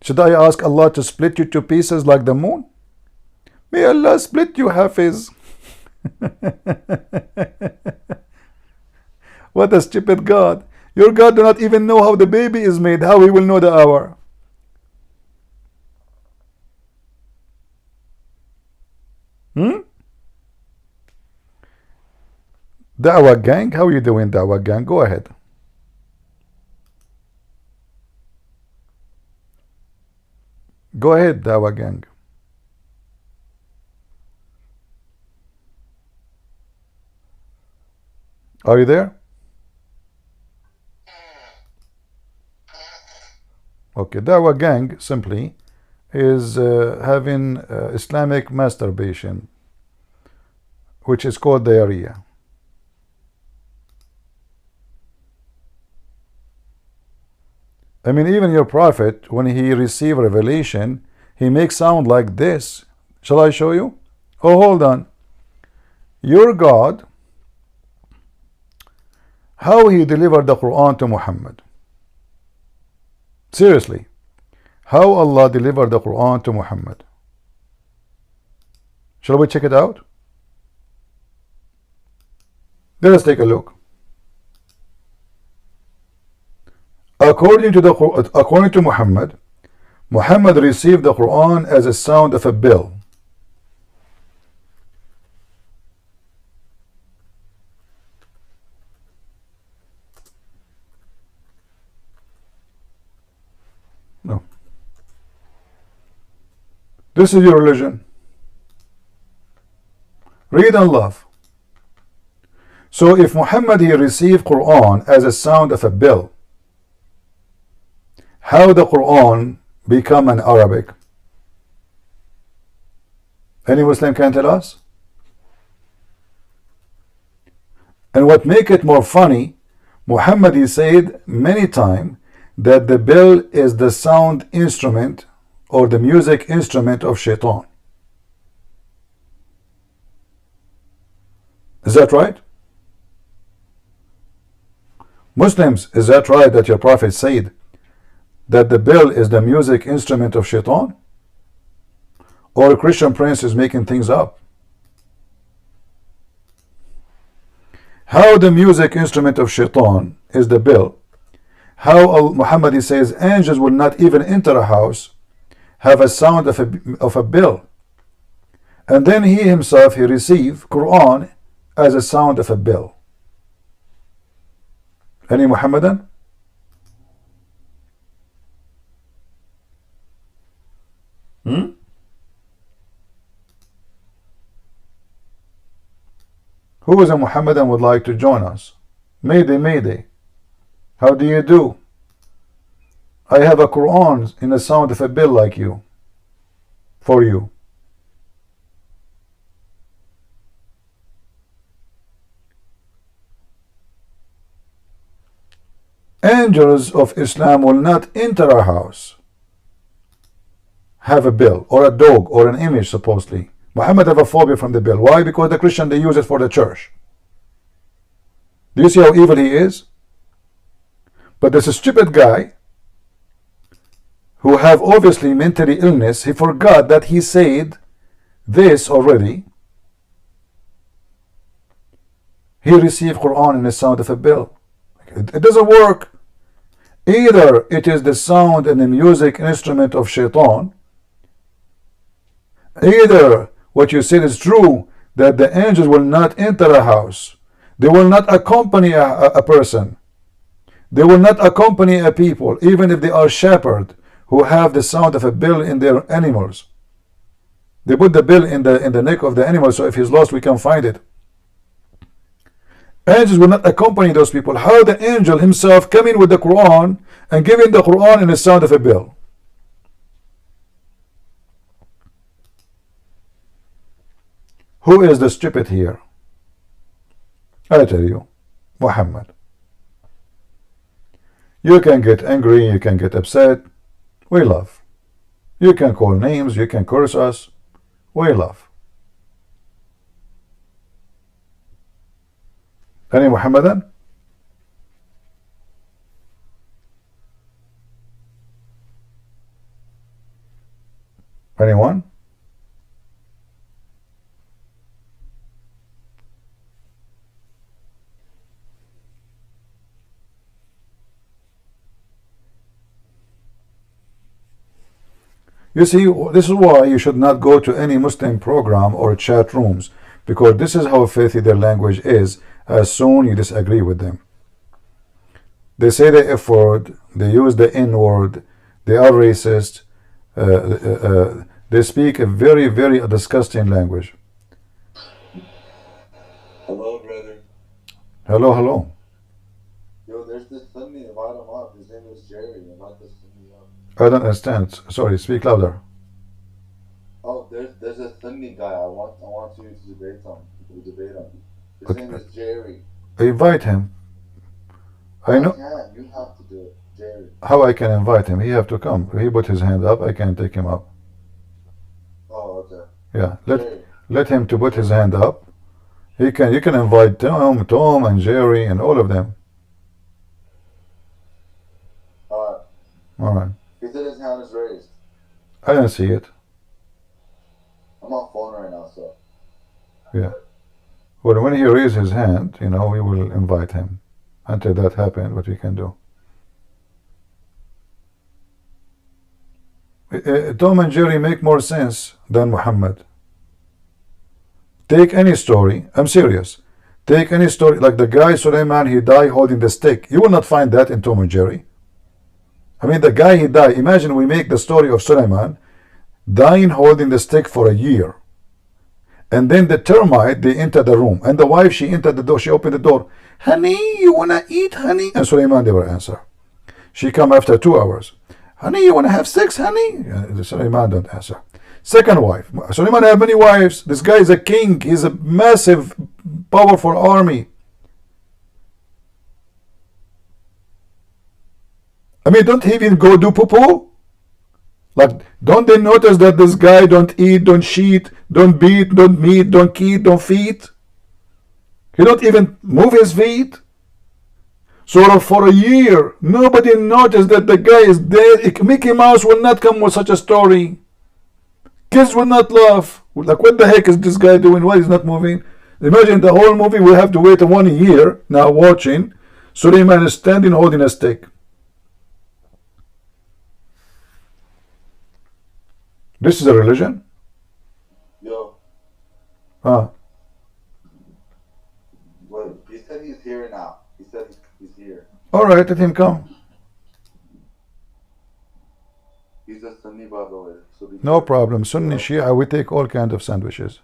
should I ask Allah to split you to pieces like the moon? May Allah split you, Hafiz. What a stupid God. Your God do not even know how the baby is made. How he will know the hour? Dawah gang, how are you doing, Dawah gang? Go ahead. Go ahead, Dawah gang. Are you there? Okay, Dawah gang simply is having Islamic masturbation, which is called diarrhea. I mean, even your prophet, when he received revelation, he makes sound like this. Shall I show you? Oh, hold on. Your God, how he delivered the Quran to Muhammad. Seriously, how Allah delivered the Quran to Muhammad. Shall we check it out? Let us take a look. According to Muhammad, Muhammad received the Quran as a sound of a bell. No. This is your religion. Read and love. So if Muhammad he received Quran as a sound of a bell, how the Quran become an Arabic? Any Muslim can tell us? And what make it more funny, Muhammad he said many times that the bell is the sound instrument or the music instrument of shaitan. Is that right? Muslims, is that right that your prophet said that the bell is the music instrument of shaitan? Or a Christian prince is making things up? How the music instrument of shaitan is the bell? How Muhammad he says angels will not even enter a house have a sound of a bell, and then he himself he received Quran as a sound of a bell. Any Muhammadan? Who is a Muhammadan would like to join us? Mayday, Mayday. How do you do? I have a Quran in the sound of a bell like you. For you. Angels of Islam will not enter a house, have a bell, or a dog, or an image supposedly. Muhammad have a phobia from the bell. Why? Because the Christian, they use it for the church. Do you see how evil he is? But this stupid guy, who have obviously mentally illness, he forgot that he said this already. He received Quran in the sound of a bell. It doesn't work. Either it is the sound and the music instrument of shaitan, either what you said is true, that the angels will not enter a house, they will not accompany a person, they will not accompany a people, even if they are shepherds who have the sound of a bell in their animals. They put the bell in the neck of the animal, so if he's lost we can find it. Angels will not accompany those people. How the angel himself come in with the Quran and giving the Quran in the sound of a bell? Who is the stupid here? I tell you, Muhammad. You can get angry, you can get upset. We love. You can call names, you can curse us. We love. Any Muhammadan? Anyone? You see, this is why you should not go to any Muslim program or chat rooms, because this is how filthy their language is as soon you disagree with them. They say the F word, they use the N word, they are racist, they speak a very, very disgusting language. Hello, brother. Hello, hello. Yo, there's this Sunni, invite him up. His name is Jerry. Invite this Sunni up. I don't understand. Sorry, speak louder. Oh, there's a Sunni guy. I want you to debate him. His name is Jerry. Invite him. I know. You have to do it, Jerry. How I can invite him? He have to come. He put his hand up. I can take him up. Oh, okay. Yeah, let him to put his hand up. You can invite Tom and Jerry and all of them. Alright. Alright. He said his hand is raised. I don't see it. I'm on phone right now, so. Yeah. Well, when he raises his hand, we will invite him. Until that happens, what we can do. Tom and Jerry make more sense than Muhammad. Take any story, I'm serious. Take any story, like the guy Sulaiman, he died holding the stick. You will not find that in Tom and Jerry. I mean, the guy, he died. Imagine we make the story of Sulaiman dying holding the stick for a year. And then the termite, they enter the room. And the wife, she entered the door, she opened the door. Honey, you want to eat, honey? And Sulaiman never answer. She come after 2 hours. Honey, you want to have sex, honey? Sulaiman don't answer. Second wife. Sulaiman have many wives. This guy is a king. He's a massive, powerful army. I mean, don't he even go do poo-poo? Like, don't they notice that this guy don't eat, don't cheat, don't beat, don't meet, don't keep, don't feed? He don't even move his feet. So for a year, nobody noticed that the guy is dead. Mickey Mouse will not come with such a story. Kids will not laugh. Like, what the heck is this guy doing? Why he's not moving? Imagine the whole movie we have to wait 1 year now watching. Sulaiman is standing holding a stick. This is a religion? Yo. Huh? Wait, he said he's here now. He said he's here. Alright, let him come. He's a Sunni, by the way. So No problem. Sunni, Shia, we take all kinds of sandwiches.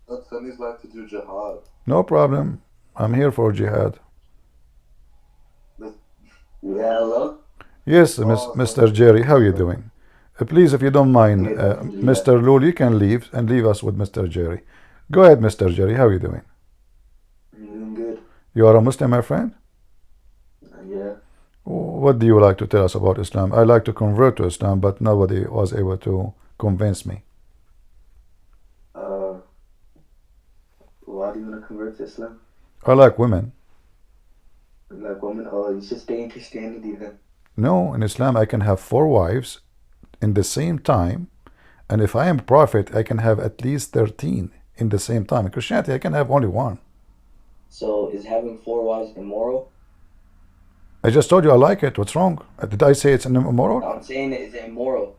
But Sunnis like to do jihad. No problem. I'm here for jihad. Yeah, hello? Yes, Mr. Jerry, how are you doing? Please, if you don't mind, Mr. Lul, you can leave and leave us with Mr. Jerry. Go ahead, Mr. Jerry, how are you doing? I'm doing good. You are a Muslim, my friend? Yeah. What do you like to tell us about Islam? I like to convert to Islam, but nobody was able to convince me. Why do you want to convert to Islam? I like women. Like women? Oh, you should stay in Christianity then. No, in Islam I can have 4 wives in the same time, and if I am prophet I can have at least 13 in the same time. In Christianity I can have only 1. So is having 4 wives immoral? I just told you I like it. What's wrong? Did I say it's immoral? I'm saying it is immoral.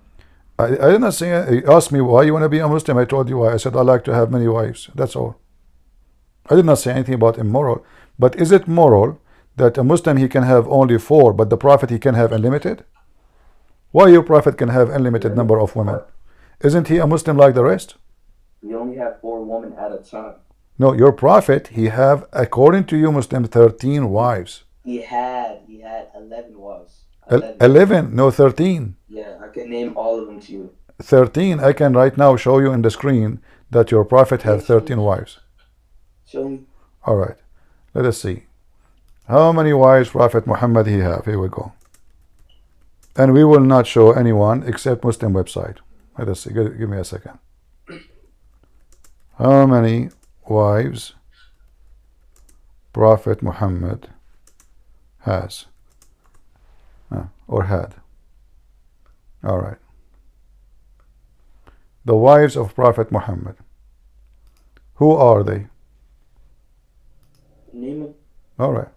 I did not say it. You asked me why you want to be a Muslim. I told you why. I said I like to have many wives. That's all. I did not say anything about immoral. But is it moral that a Muslim he can have only 4, but the Prophet he can have unlimited? Why your Prophet can have unlimited number of women? Isn't he a Muslim like the rest? You only have 4 women at a time. No, your Prophet he have, according to you Muslim, 13 wives. He had 11 wives. 11, no 13. Yeah, I can name all of them to you. 13. I can right now show you in the screen that your Prophet have 13 wives. Show me. All right, let us see. How many wives Prophet Muhammad he have? Here we go. And we will not show anyone except Muslim website. Let us see. Give me a second. How many wives Prophet Muhammad has or had? All right. The wives of Prophet Muhammad. Who are they? Name them. All right.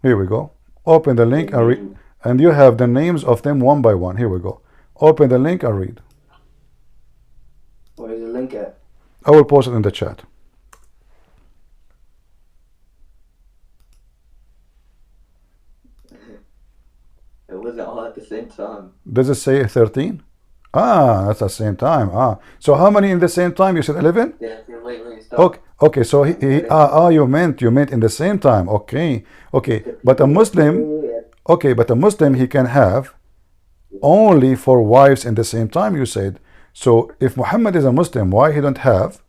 Here we go. Open the link and read. And you have the names of them one by one. Here we go. Open the link and read. Where's the link at? I will post it in the chat. It wasn't all at the same time. Does it say 13? Ah, that's the same time. Ah, so how many in the same time? You said 11? Yeah, wait, stop. Okay, okay. So you meant in the same time. Okay, okay. But a Muslim, okay, but a Muslim he can have only 4 wives in the same time. You said. So if Muhammad is a Muslim, why he don't have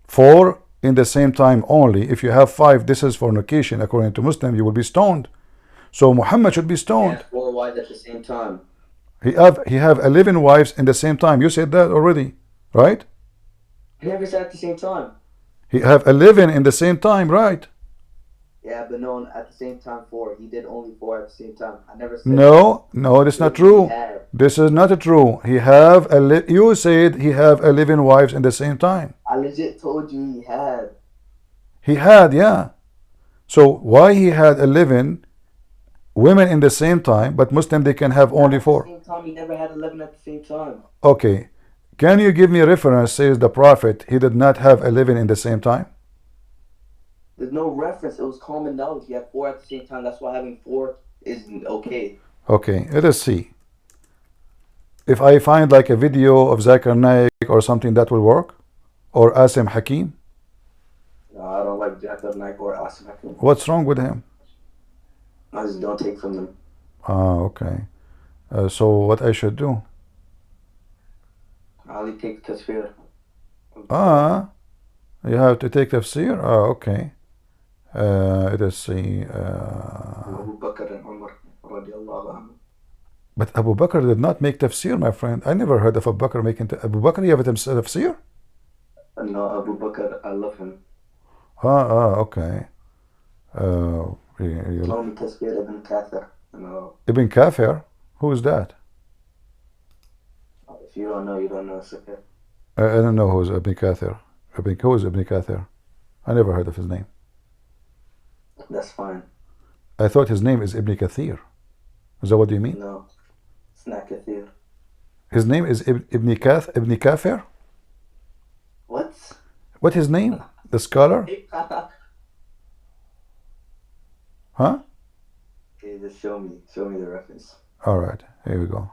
4 in the same time only? If you have 5, this is fornication. According to Muslim, you will be stoned. So Muhammad should be stoned. 4 wives at the same time. He have 11 wives in the same time. You said that already, right? He never said at the same time. He have 11 in the same time, right? Yeah, but no, at the same time 4. He did only 4 at the same time. I never said. No, that's not true. This is not true. He have you said he have 11 wives in the same time. I legit told you he had. He had, yeah. So why he had 11 women in the same time, but Muslim they can have only 4? At the same time, he never had 11 at the same time. Okay. Can you give me a reference says the Prophet he did not have 11 in the same time? There's no reference. It was common knowledge. He had 4 at the same time. That's why having 4 is okay. Okay, let us see. If I find like a video of Zakir Naik or something, that will work? Or Asim Hakim? No, I don't like Zakir Naik or Asim Hakim. What's wrong with him? I just don't take from them. Ah, okay. So what I should do? I only take Tasfir. Ah, you have to take tafsir? Ah, okay. Let us see. Abu Bakr and Umar radiallahu anhu. But Abu Bakr did not make tafsir, my friend. I never heard of Abu Bakr making Abu Bakr. You have a tafsir? No, Abu Bakr, I love him. Okay. Only Tasfir ibn Kathir. Ibn Kafir? Who is that? If you don't know, you don't know. Okay. I don't know who is Ibn Kathir. Who is Ibn Kathir? I never heard of his name. That's fine. I thought his name is Ibn Kathir. Is that what you mean? No, it's not Kathir. His name is Ibn Kafir? What? What his name? The scholar? Huh? Okay, just show me the reference. All right, here we go.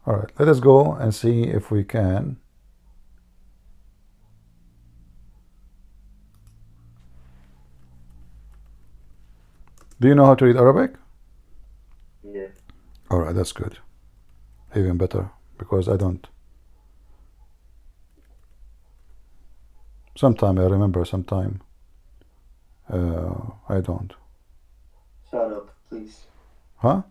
All right, let us go and see if we can. Do you know how to read Arabic? Yeah. All right, that's good. Even better, because I don't. Sometime I remember, sometime I don't. Shut up, please. Huh?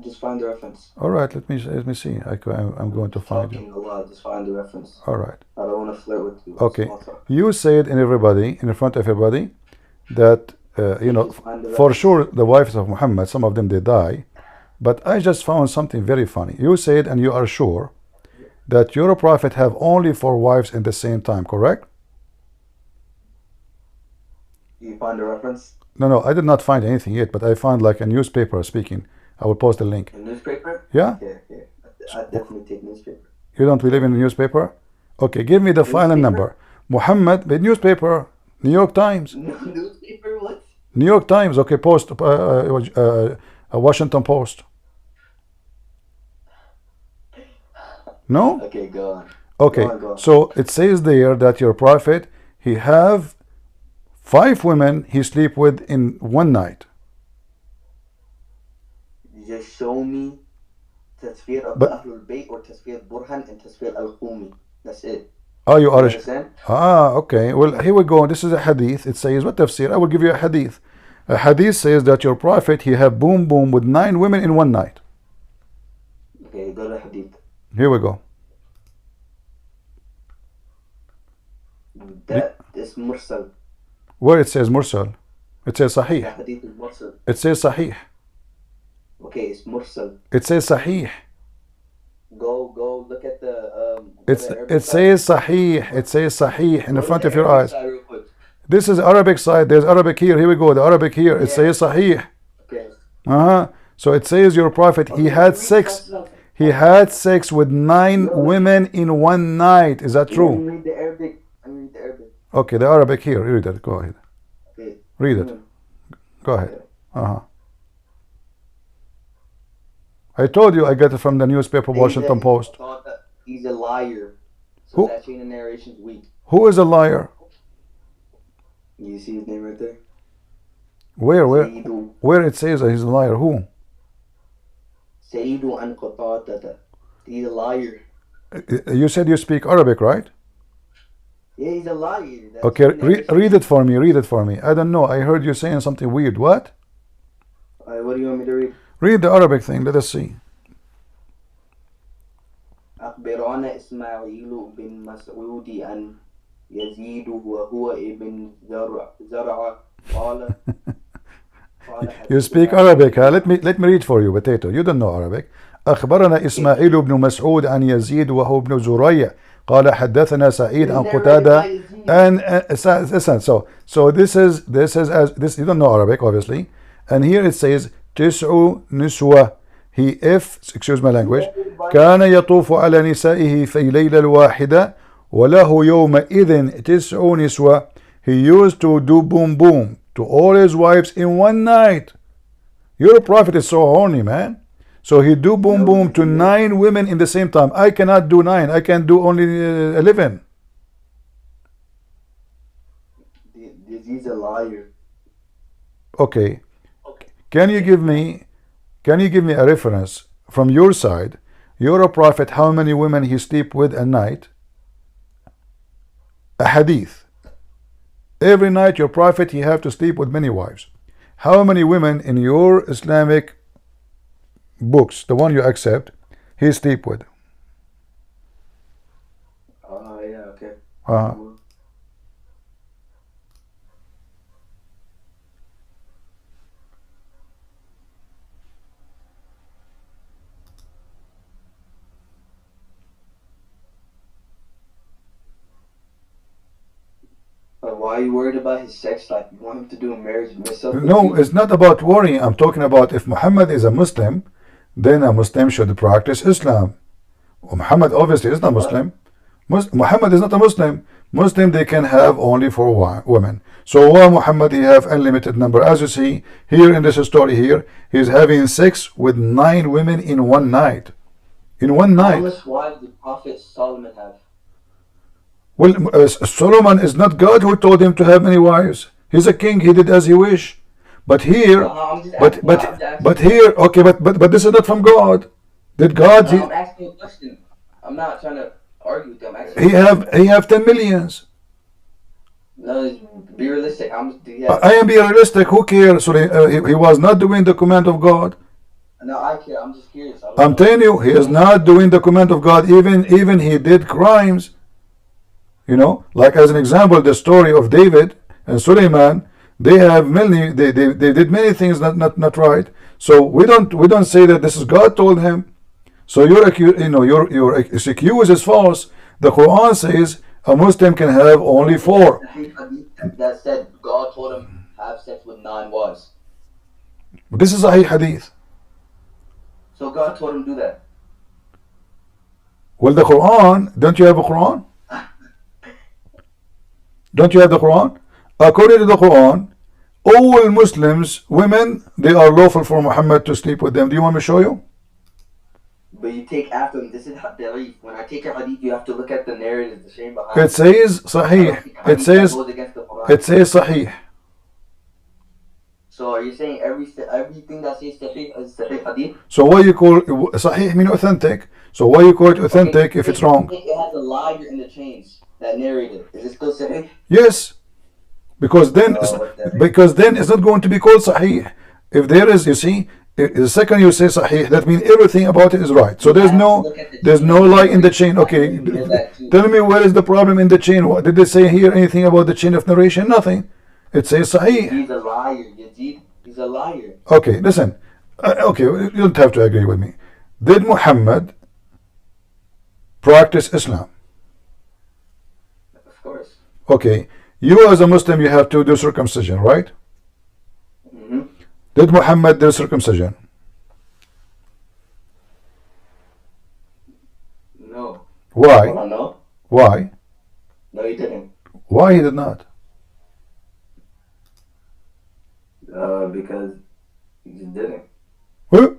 Just find the reference. All right, let me see. I'm going to find Talking you. a lot. Just find the reference. All right. I don't want to flirt with you. Okay. You said in front of everybody, that you know, for sure the wives of Muhammad, some of them they die, but I just found something very funny. You said, and you are sure, that your prophet have only 4 wives at the same time, correct? You find the reference? No, I did not find anything yet, but I found like a newspaper speaking. I will post the link. A newspaper? Yeah? Yeah. I definitely take newspaper. You don't believe in the newspaper? Okay, give me the file and number. Muhammad, the newspaper, New York Times. Newspaper, what? New York Times, okay, Post, Washington Post. No? Okay, go on. Okay, Go on. so it says there that your prophet, he have 5 women he sleep with in one night. You just show me Tasfir of Ahlul Bayt or Tasfir Burhan and Tasfir Al-Khumi. That's it. Oh, you are. Understand? Okay. Well, here we go. This is a hadith. It says, what tafsir? I will give you a hadith. A hadith says that your prophet, he have boom with 9 women in one night. Okay, go to hadith. Here we go. That is mursal. Where it says mursal? It says sahih. The hadith is mursal. It says sahih. Okay, it's mursal. It says sahih. Go look at the it says sahih. It says sahih in the front of your eyes. This is Arabic side. There's Arabic here. Here we go. The Arabic here. It says sahih. Okay. So it says your prophet, he had sex. He had sex with 9 women in one night. Is that true? Read the Arabic. Read the Arabic. Okay, the Arabic here. Read it. Go ahead. Okay. Read it. Go ahead. I told you I got it from the newspaper Washington Post. I thought that he's a liar. So that chain of narration is weak. Who is a liar? You see his name right there? Where it says that he's a liar? Who? Sayyidu an Qatatata. He's a liar. You said you speak Arabic, right? Yeah, he's a liar. Okay, read it for me. Read it for me. I don't know. I heard you saying something weird. What? What do you want me to read? Read the Arabic thing. Let us see. أخبرنا إسماعيل بن مسعود عن يزيد وهو ابن زرع قال You speak Arabic, huh? Let me read for you, Potato. You don't know Arabic. أخبرنا إسماعيل بن مسعود عن يزيد وهو ابن زريع قال حدثنا سعيد عن قتادة and listen, so this is you don't know Arabic obviously, and here it says تسع نسوة. Excuse my language, كان يطوف على نسائه في ليلة الواحدة وله يومئذ 9 نسوة. He used to do boom to all his wives in one night. Your prophet is so horny, man. So he do boom to 9 women in the same time. I cannot do 9. I can do only 11. He's a liar. Okay. Can you give me a reference from your side? You're a prophet. How many women he sleep with a night? A hadith. Every night your prophet, he have to sleep with many wives. How many women in your Islamic books, the one you accept, he sleep with? Yeah, okay. Why are you worried about his sex life? You want him to do a marriage mess-up? No, it's not about worrying. I'm talking about if Muhammad is a Muslim, then a Muslim should practice Islam. Muhammad obviously is not Muslim. Muhammad is not a Muslim. Muslim, they can have only 4 women. So why Muhammad he have unlimited number? As you see here in this story here, he's having sex with 9 women in one night. in one How night. much wives did Prophet Solomon have? Well, Solomon is not God who told him to have many wives. He's a king. He did as he wished. But here, I'm just but asking, but I'm just asking but you. here, okay, but this is not from God. Did God? No, I'm asking you a question. I'm not trying to argue with you. I'm asking He have 10 millions. No, be realistic. How much do you I have? am being realistic. Who cares? So he was not doing the command of God. No, I care. I'm just curious. I'm telling you, he is not doing the command of God. Even he did crimes. You know, like as an example, the story of David and Suleiman. They have many. They did many things not right. So we don't say that this is God told him. So your excuse is false. The Quran says a Muslim can have only 4. That said, God told him have sex with 9 wives. This is Sahih Hadith. So God told him do that. Well, the Quran, don't you have a Quran? Don't you have the Quran? According to the Quran, all Muslims, women, they are lawful for Muhammad to sleep with them. Do you want me to show you? But you take after them. This is Tariq. When I take a hadith, you have to look at the narrative, the shame behind It says Sahih. It says Sahih. So are you saying everything that says Sahih is Sahih hadith? So why you call Sahih mean authentic? So why you call it authentic if it's wrong? It has a liar in the chains that narrated. Is it still Sahih? Yes, because then it's not going to be called Sahih. If there is, you see, the second you say Sahih, that means everything about it is right. So there's no lie in the chain. Okay, tell me where is the problem in the chain? What did they say here? Anything about the chain of narration? Nothing. It says Sahih. He's a liar, Yazid. He's a liar. Okay, listen. Okay, you don't have to agree with me. Did Muhammad practice Islam? Of course. Okay, you as a Muslim, you have to do circumcision, right? Mm-hmm. Did Muhammad do circumcision? No. Why? No. Why? No, he didn't. Why he did not? Because he just didn't. Huh?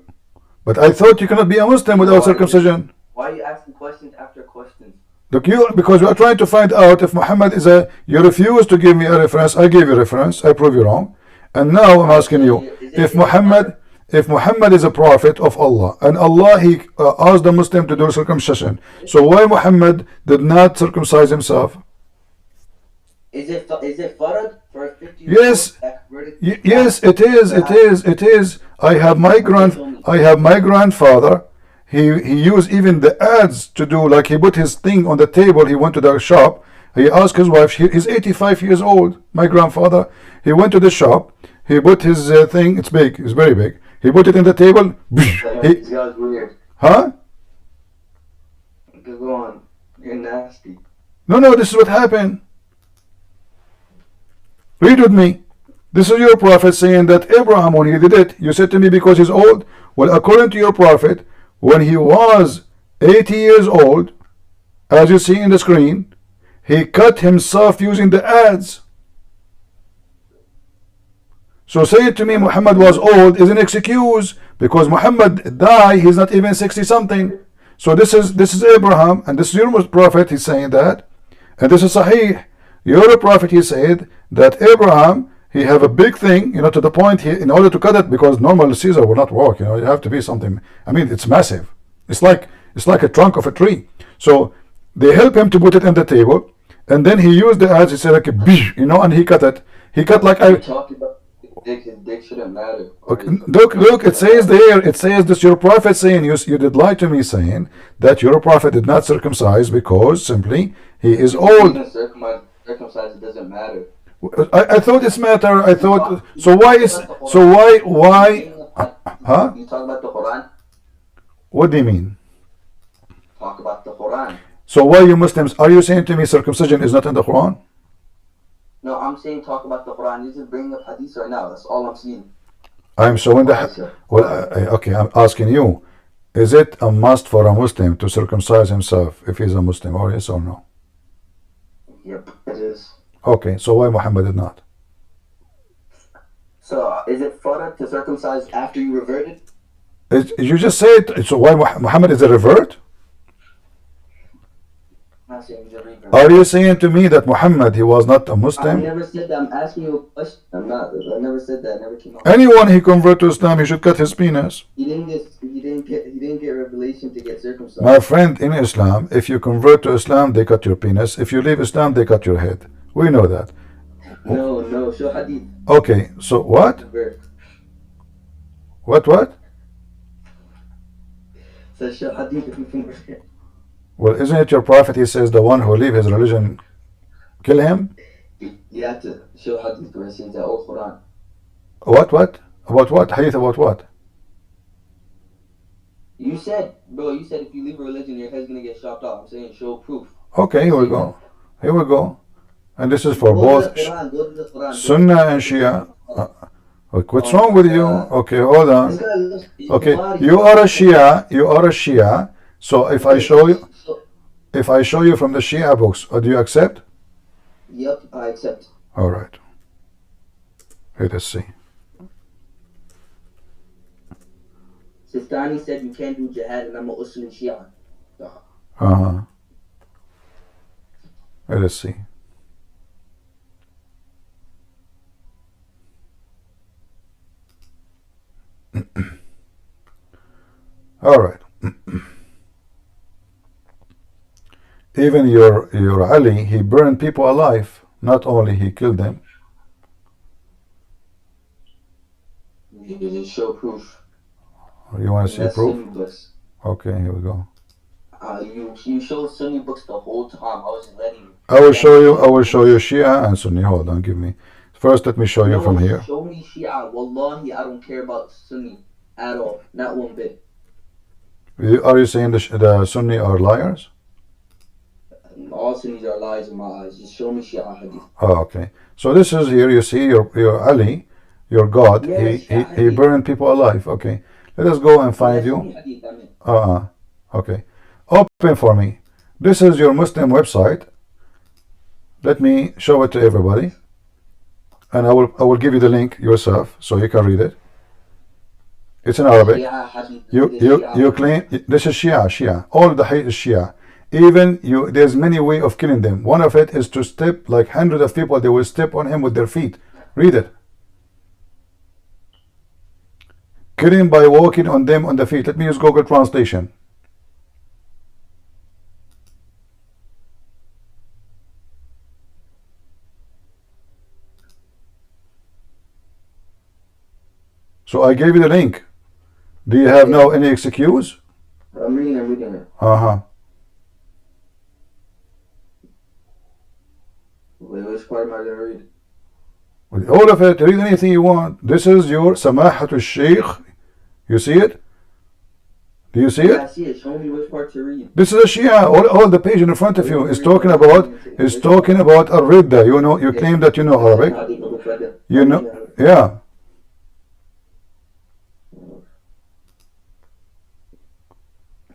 But I thought you cannot be a Muslim without circumcision. Why are you asking questions after questions? Look, because we are trying to find out if Muhammad is a. You refuse to give me a reference. I gave you a reference. I prove you wrong. And now I'm asking you, if Muhammad is a prophet of Allah, and Allah he asked the Muslim to do circumcision, so why Muhammad did not circumcise himself? Is it farad for a 50? Yes, yes, it is. I have my grandfather. He used even the ads to do, like he put his thing on the table. He went to the shop. He asked his wife. He's 85 years old. My grandfather. He went to the shop. He put his thing. It's big. It's very big. He put it in the table. This guy's weird. Huh? Go on. You're nasty. No. This is what happened. Read with me. This is your prophet saying that Abraham, when he did it, you said to me because he's old. Well, according to your prophet, when he was 80 years old, as you see in the screen, he cut himself using the ads. So saying to me Muhammad was old is an excuse, because Muhammad died, he's not even 60 something. So this is Abraham, and this is your prophet, he's saying that. And this is Sahih. Your prophet, he said that Abraham, he have a big thing, to the point he, in order to cut it, because normal Caesar will not work, you have to be something. I mean, it's massive. It's like a trunk of a tree. So they help him to put it on the table, and then he used the ads. He said like and he cut it. He cut like I. His dick shouldn't matter. Okay, look, it says there. It says this. Your prophet saying you did lie to me, saying that your prophet did not circumcise because simply he is old. Circumcised, it doesn't matter. I thought it's matter. I thought so. Why? Huh? You talk about the Quran. What do you mean? Talk about the Quran. So why you Muslims? Are you saying to me circumcision is not in the Quran? No, I'm saying talk about the Quran. You just bring up hadith right now. That's all I'm seeing. I'm showing the. Well, okay. I'm asking you: is it a must for a Muslim to circumcise himself if he's a Muslim, or yes or no? Yep, it is. Okay, so why Muhammad did not? So is it farad to circumcise after you reverted? You just said, so why Muhammad is a revert? I'm not saying he's a revert. Are you saying to me that Muhammad, he was not a I Muslim? never said that. I'm asking you a question. I never said that. I never came out. Anyone he convert to Islam, he should cut his penis. He didn't get revelation to get circumcised. My friend, in Islam, if you convert to Islam, they cut your penis. If you leave Islam, they cut your head. We know that. No, show hadith. Okay, so what? What? So show hadith if you convert. Well, isn't it your prophet? He says the one who leave his religion, kill him. You have to show hadith where it says that, oh Quran. What? About what? Hadith about what? You said if you leave a religion, your head's gonna get chopped off. I'm saying show proof. Okay, here we go. And this is for both Sunnah and Shia. What's wrong with you? Okay, hold on. Okay, you are a Shia. So if I show you from the Shia books, do you accept? Yep, I accept. All right. Let us see. Sistani said you can't do jihad, and I'm a Muslim Shia. Let us see. All right. Even your Ali, he burned people alive. Not only he killed them. You didn't show proof. You want to see proof? Sunni books. Okay, here we go. You showed Sunni books the whole time. I was letting you. I will show you Shia and Sunni. Hold on, give me. First, let me show you from here. Show me Shia. Wallahi, I don't care about Sunni at all. Not one bit. Are you saying the Sunni are liars? All Sunnis are liars in my eyes. Just show me Shia hadith. Oh, okay. So this is here. You see your Ali, your God. Yes, he burned people alive. Okay. Let us go and find you. Okay. Open for me. This is your Muslim website. Let me show it to everybody. And I will give you the link yourself so you can read it. It's in Arabic. You claim this is Shia. All the hate is Shia. Even there's many way of killing them. One of it is to step, like hundreds of people, they will step on him with their feet. Read it. Killing by walking on them on the feet. Let me use Google translation. So I gave you the link. Do you have now any excuse? I'm reading it. Wait, which part am I going to read? With all of it, read anything you want. This is your Samahatul Sheikh. You see it? Do you see it? I see it. Show me which part to read. This is a Shia. All the page in front of you is talking about Ar-Ridda. You claim that you know Arabic. You know, yeah.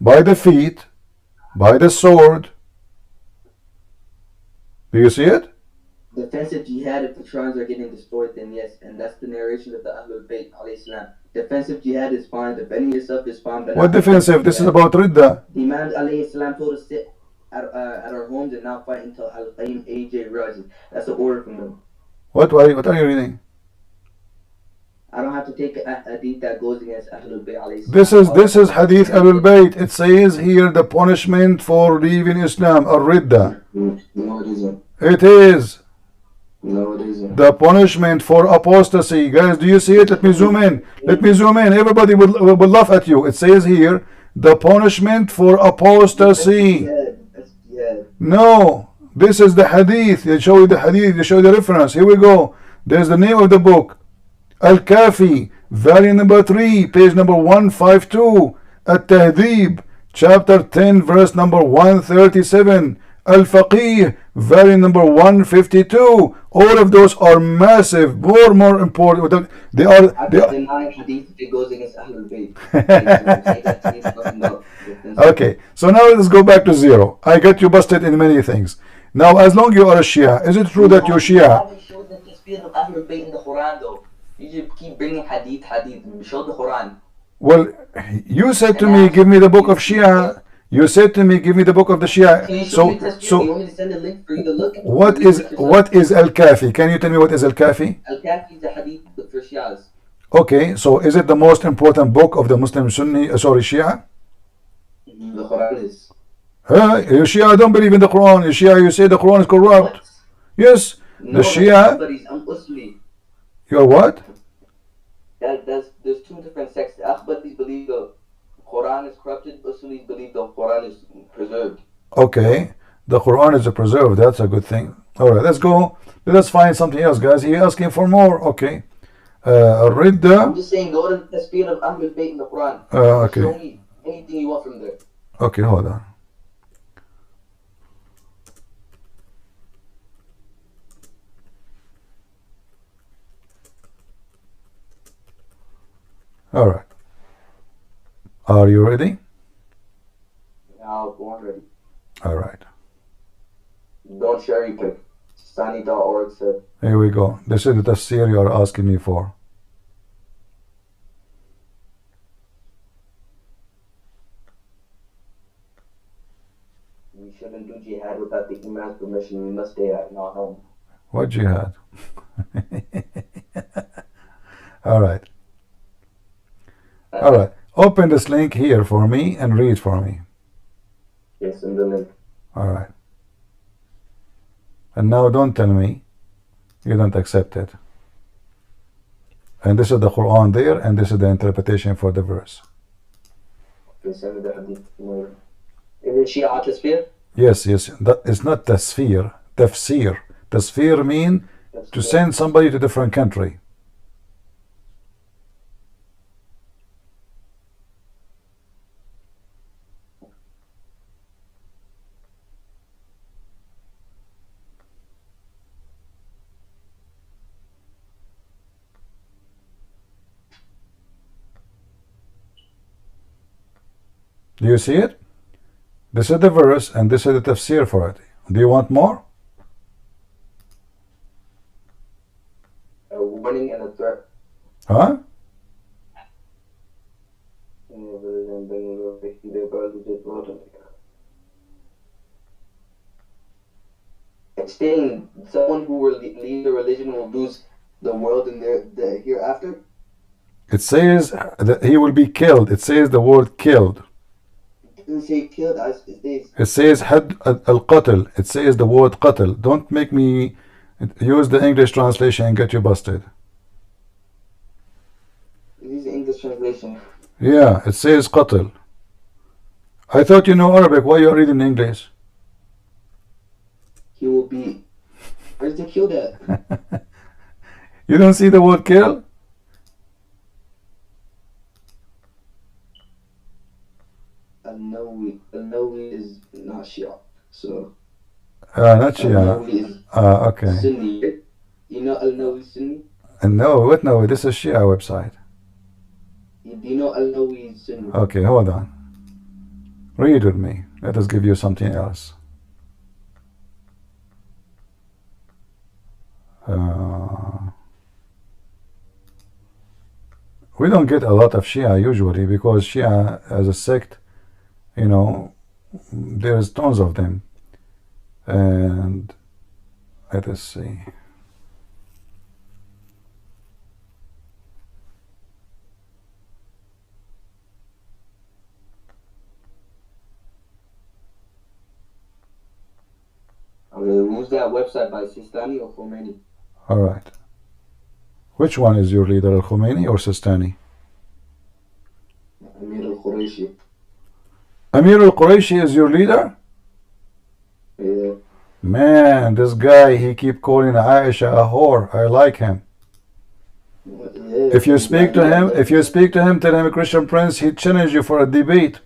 By the feet, by the sword. Do you see it? Defensive jihad, if the shrines are getting destroyed, then yes, and that's the narration of the Ahlul Bayt alayhi salam. Defensive jihad is fine, defending yourself is fine. But what defensive? This is about Ridda. The Imam alayhi salam told us to sit at our homes and not fight until Al-Qaim AJ rises. That's the order from them. What are you reading? I don't have to take a hadith that goes against Ahlul Bayt alayhi salam. This is Hadith Ahlul Bayt. It says here the punishment for leaving Islam, Ar-Ridda. No, it isn't. It is. No, it isn't. The punishment for apostasy. Guys, do you see it? Let me zoom in. Everybody will laugh at you. It says here the punishment for apostasy. No, this is the hadith. They show you the hadith. They show you the reference. Here we go. There's the name of the book. Al-Kafi, volume number 3, page number 152. At-Tahdhib, chapter 10, verse number 137. Al-Faqih, volume number 152. All of those are massive, more important. They are. Denying hadith if it goes against Ahlul Bayt. Okay, so now let's go back to zero. I get you busted in many things. Now, as long you are a Shia, is it true that you're Shia? Show the spirit of Ahlul Bayt in the Quran, though. You just keep bringing hadith. Show the Quran. Well, you said to me, give me the book of Shia. You said to me, give me the book of the Shia. Can you show me Tazkir? You want me to send a link for you to look? What is Al-Kafi? Can you tell me what is Al-Kafi? Al-Kafi is a hadith book for Shias. Okay, so is it the most important book of the Muslim Sunni, Shia? The Quran is. You Shia don't believe in the Quran. You Shia, you say the Quran is corrupt. What? Yes, No, the Shia. Usli. You're what? There's two different sects. The Akhbaris believe the Quran is corrupted. Uslis believe the Quran is preserved. Okay, the Quran is preserved. That's a good thing. All right, let's go. Let's find something else, guys. He's asking for more. Okay. Read the. I'm just saying, go to the Tasbih of Ahmed Bayt in the Quran. Okay. Show me anything you want from there. Okay, hold on. All right. Are you ready? Now, born ready. All right. Don't cherry pick. Sani.org said. Here we go. This is the tafsir you are asking me for. We shouldn't do jihad without the Imam's permission. We must stay at our home. What jihad? All right. All right. Open this link here for me and read for me. Yes, in the link. All right. And now don't tell me you don't accept it. And this is the Quran there, and this is the interpretation for the verse. Okay, send me the hadith. Is it Shia Tasbih? Yes, yes. That is not tasfir, tafsir. Tasfir mean to send somebody to a different country. Do you see it? This is the verse and this is the tafsir for it. Do you want more? A warning and a threat. Huh? It's saying someone who will leave the religion will lose the world in the hereafter. It says that he will be killed. It says the word killed. It doesn't say killed. It says had al-qatl. It says the word qatl. Don't make me use the English translation and get you busted. It is the English translation. Yeah, it says qatl. I thought you know Arabic. Why you reading English? He will be. Where's the killed at? You don't see the word kill? Al-Nawi is not Shia, so. Not Shia. Okay. Sunni. You know Al-Nawi Sunni? No, what no? This is Shia website. Do you know Al-Nawi Sunni? Okay, hold on. Read with me. Let us give you something else. We don't get a lot of Shia usually because Shia as a sect, you know, there's tons of them. And let us see. Who's that website by Sistani or Khomeini? All right. Which one is your leader, Al-Khomeini or Sistani? Amir al-Qurayshi. Amir al-Qurayshi is your leader? Yeah. Man, this guy, he keep calling Aisha a whore. I like him. Yeah. If you speak to him, tell him, Christian Prince, he challenge you for a debate.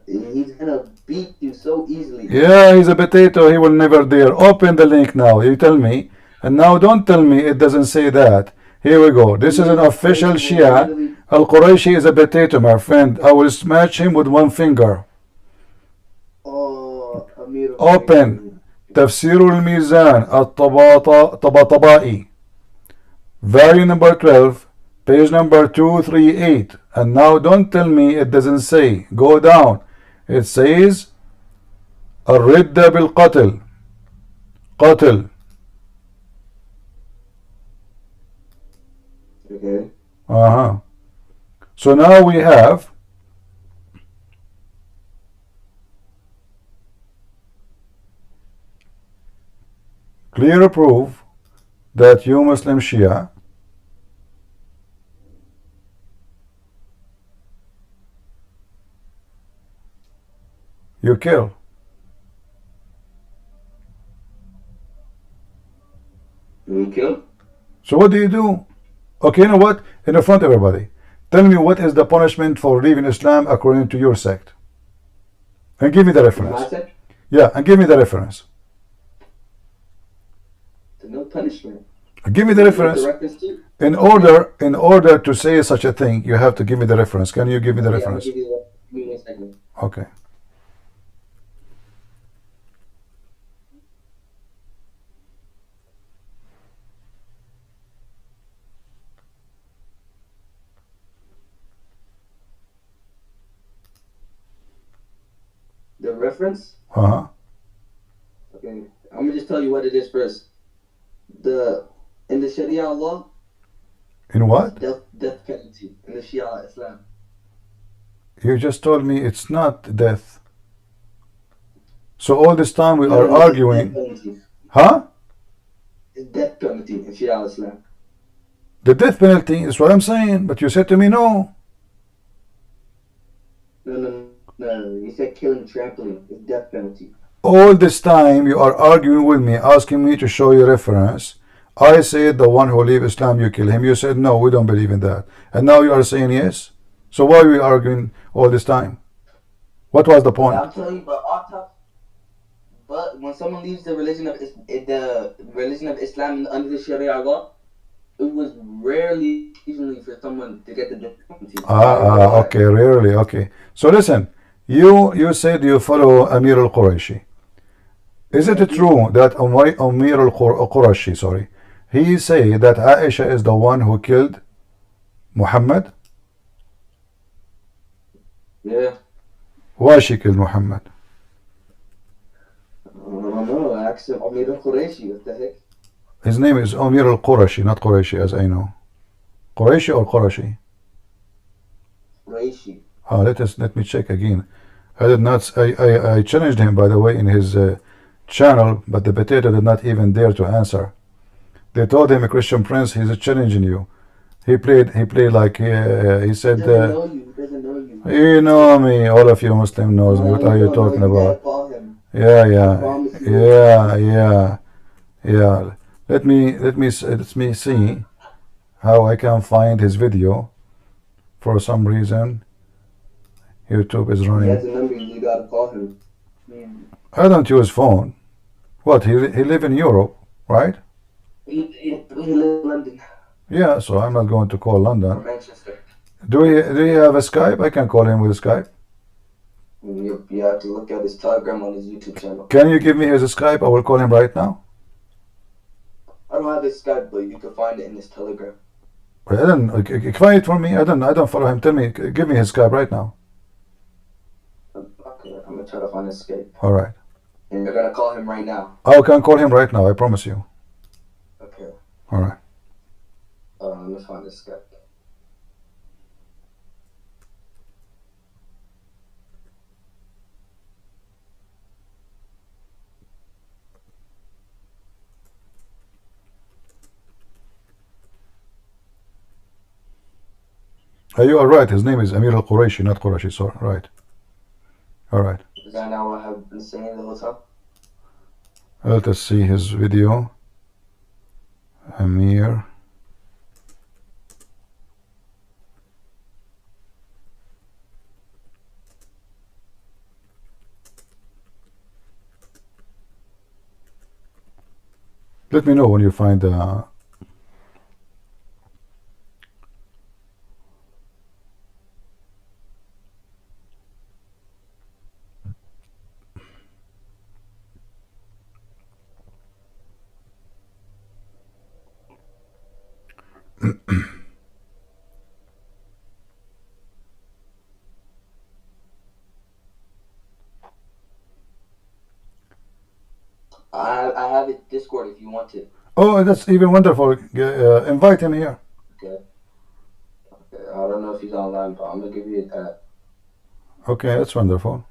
He's gonna beat you so easily. Yeah, he's a potato. He will never dare. Open the link now. You tell me. And now don't tell me it doesn't say that. Here we go. This is an official Shia. Al-Qurayshi is a potato, my friend. I will smash him with one finger. Oh, Amir. Open. Tafsir al-Mizan. Al-Tabatabai. Volume number 12. Page number 238. And now don't tell me it doesn't say. Go down. It says الردة بالقتل. قتل. Okay. So now we have clear proof that you Muslim Shia you kill. You kill? So what do? Okay, you know what? In front of everybody, tell me what is the punishment for leaving Islam according to your sect, and give me the reference. Yeah, and give me the reference. There's no punishment. Give me the reference. In order to say such a thing, you have to give me the reference. Can you give me the reference? Give me 1 second. Okay. The reference? Okay. I'm gonna just tell you what it is first. In the Sharia law. In what? Death penalty in the Shia Islam. You just told me it's not death. So all this time we are arguing. Huh? It's death penalty in Shia Islam. The death penalty is what I'm saying, but you said to me no. No. You said killing trampling is death penalty. All this time you are arguing with me, asking me to show you reference. I said the one who leaves Islam you kill him. You said no, we don't believe in that. And now you are saying yes. So why are we arguing all this time? What was the point? I'm telling you, but when someone leaves the religion of Islam under the Sharia law, it was rarely easily for someone to get the death penalty. Okay, rarely. Okay. So listen, you said you follow Amir al-Qurayshi. Is it true that Amir al-Qurayshi, he say that Aisha is the one who killed Muhammad? Yeah. Why she killed Muhammad? I don't know. Ask Amir al-Qurayshi. What the heck? His name is Amir al-Qurashi, not Qurayshi, as I know. Qurayshi or Qurashi? Qurayshi. Let me check again. I did not. I challenged him, by the way, in his channel, but the potato did not even dare to answer. They told him, a Christian prince, he's challenging you. He played like he said. He doesn't know you. You know me. All of you Muslim knows me. What are you talking about? Yeah. Let me see how I can find his video. For some reason, YouTube is running. He has a number. You gotta call him. I don't use phone. What? He live in Europe, right? He lives in London. Yeah, so I'm not going to call London. Or Manchester. Do he have a Skype? I can call him with Skype. You have to look at his Telegram on his YouTube channel. Can you give me his Skype? I will call him right now. I don't have his Skype, but you can find it in his Telegram. Find it for me. I don't follow him. Tell me. Give me his Skype right now. Okay, I'm gonna try to find his Skype. All right. And you're gonna call him right now. I can call him right now. I promise you. Okay. All right. Let me find his Skype. You are right. His name is Amir al-Qurayshi, not Qurashi. Sorry. Right. All right. Is that not what I've been saying the whole time? Let us see his video. Amir. Let me know when you find I have it Discord if you want to. Oh, that's even wonderful. Invite him here. Okay. I don't know if he's online, but I'm gonna give you that. Okay, that's wonderful.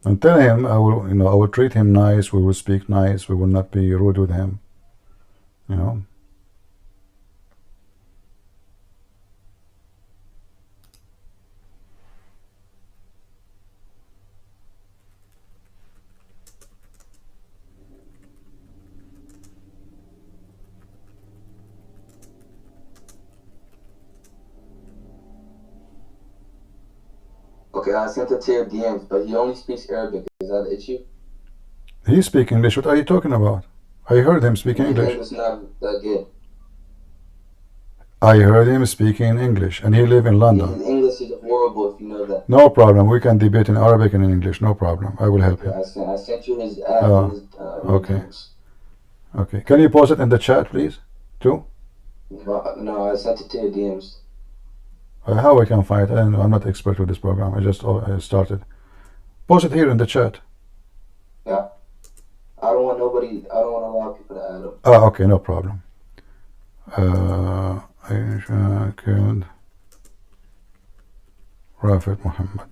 And tell him I will treat him nice. We will speak nice. We will not be rude with him. You know. Okay, I sent it to your DMs, but he only speaks Arabic. Is that the issue? He speaks English. What are you talking about? I heard him speak English. It's not that good. I heard him speaking English, and he lives in London. His English is horrible, if you know that. No problem. We can debate in Arabic and in English. No problem. I will help him. I sent you his ad. Okay. Okay. Can you post it in the chat, please? Too? No, I sent it to your DMs. How I can find it? I'm not expert with this program. I just started. Post it here in the chat. Yeah. I don't want to allow people to add them. Ah, okay, no problem. Aisha killed Prophet Muhammad.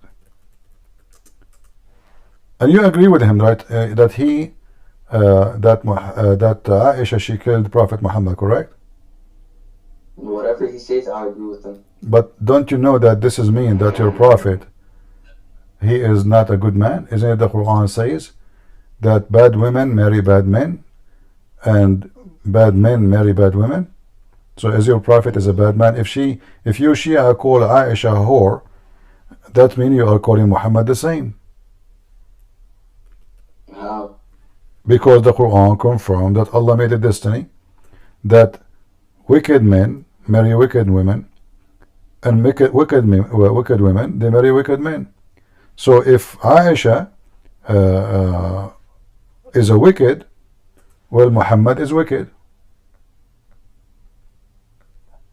And you agree with him, right? That Aisha, she killed Prophet Muhammad, correct? Whatever he says, I agree with him. But don't you know that this is mean that your prophet, he is not a good man? Isn't it the Quran says that bad women marry bad men and bad men marry bad women? So as your prophet is a bad man, if you Shia call Aisha a whore, that means you are calling Muhammad the same. How? Because the Quran confirmed that Allah made a destiny that wicked men marry wicked women, and wicked women, they marry wicked men. So if Aisha is a wicked, well, Muhammad is wicked.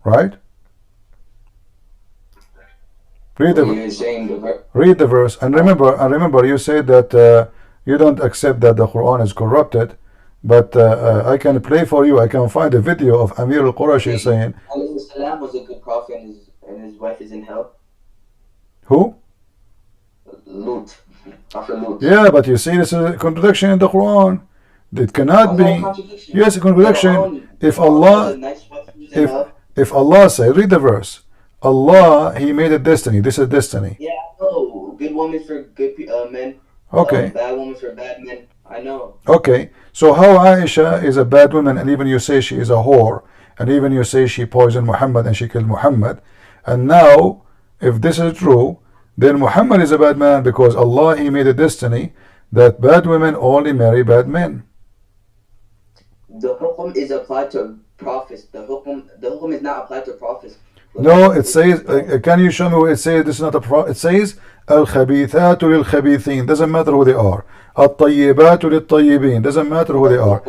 Right? Read the verse. And remember, you said that you don't accept that the Quran is corrupted, but I can play for you. I can find a video of Amir al-Qurashi saying Salam was a good prophet and his wife is in hell. Who? Lut. After Lut. Yeah, but you see, this is a contradiction in the Quran. It cannot be. Yes, a contradiction. If Allah say, read the verse. Allah, He made a destiny. This is destiny. Yeah, I know. Good woman for good men. Okay. Bad woman for bad men. I know. Okay. So how Aisha is a bad woman, and even you say she is a whore, and even you say she poisoned Muhammad and she killed Muhammad, and now if this is true, then Muhammad is a bad man because Allah, He made a destiny that bad women only marry bad men. The hukum is applied to prophets. The hukum is not applied to prophets. No, it says, can you show me where it says this is not a prophet? It says, Al-Khabithatu lil-Khabithin. Doesn't matter who they are. Al-Tayyibatu lil-Tayyibin. Doesn't matter who they are.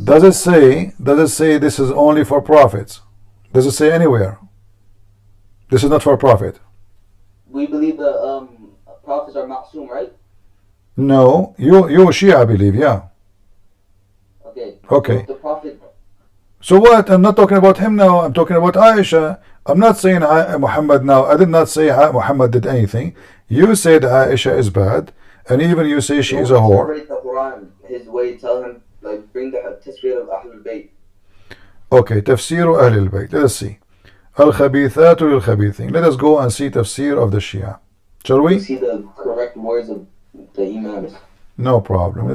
Does it say this is only for prophets? Does it say anywhere? This is not for a prophet. We believe the prophets are ma'soom, right? No, you Shia believe, yeah. Okay. So the prophet. So what? I'm not talking about him now. I'm talking about Aisha. I'm not saying Muhammad now. I did not say Muhammad did anything. You said Aisha is bad, and even you say she is a whore. The Quran, his way, tell him, like, bring the tafsir of Ahlul Bayt. Okay, tafsir of Ahlul Bayt. Let us see. Al-Khabithatu lil-Khabithin. Let us go and see tafsir of the Shia. Shall we? See the correct words of the Imams. No problem.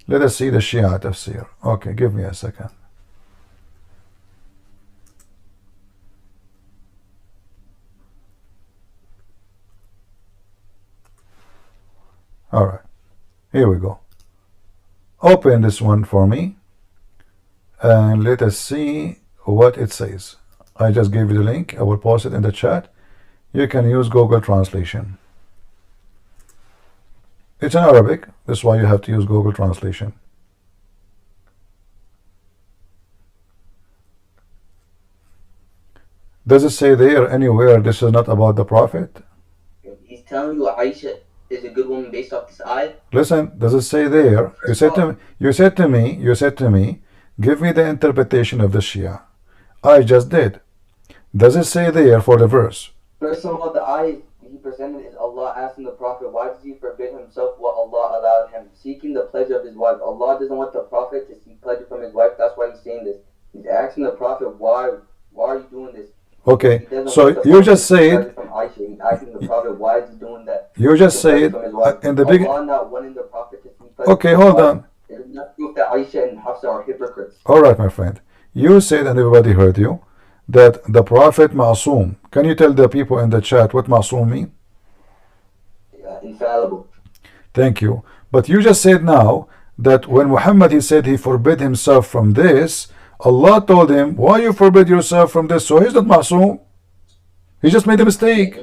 Let us see the Shia tafsir. Okay, give me a second. Alright, here we go. Open this one for me and let us see what it says. I just gave you the link. I will post it in the chat. You can use Google Translation. It's in Arabic. That's why you have to use Google Translation. Does it say there anywhere this is not about the Prophet? He's telling you Aisha is a good woman based off this ayah. Listen, does it say there? You said to me, give me the interpretation of the Shia. I just did. Does it say there for the verse? First of all, the ayah he presented is Allah asking the Prophet, why does he forbid himself what Allah allowed him? Seeking the pleasure of his wife. Allah doesn't want the Prophet to seek pleasure from his wife. That's why he's saying this. He's asking the Prophet, why are you doing this? Okay, so you just said. He's asking the Prophet, why is he doing that? You just said in the beginning. Allah not wanting the Prophet to seek pleasure. Okay, hold on. It is not proof that Aisha and Hafsa are hypocrites. All right, my friend. You said, and everybody heard you, that the Prophet Ma'soom. Can you tell the people in the chat what Ma'soom mean? Infallible. Thank you. But you just said now that when Muhammad, he said he forbid himself from this, Allah told him, why you forbid yourself from this? So he's not Ma'soom. He just made a mistake.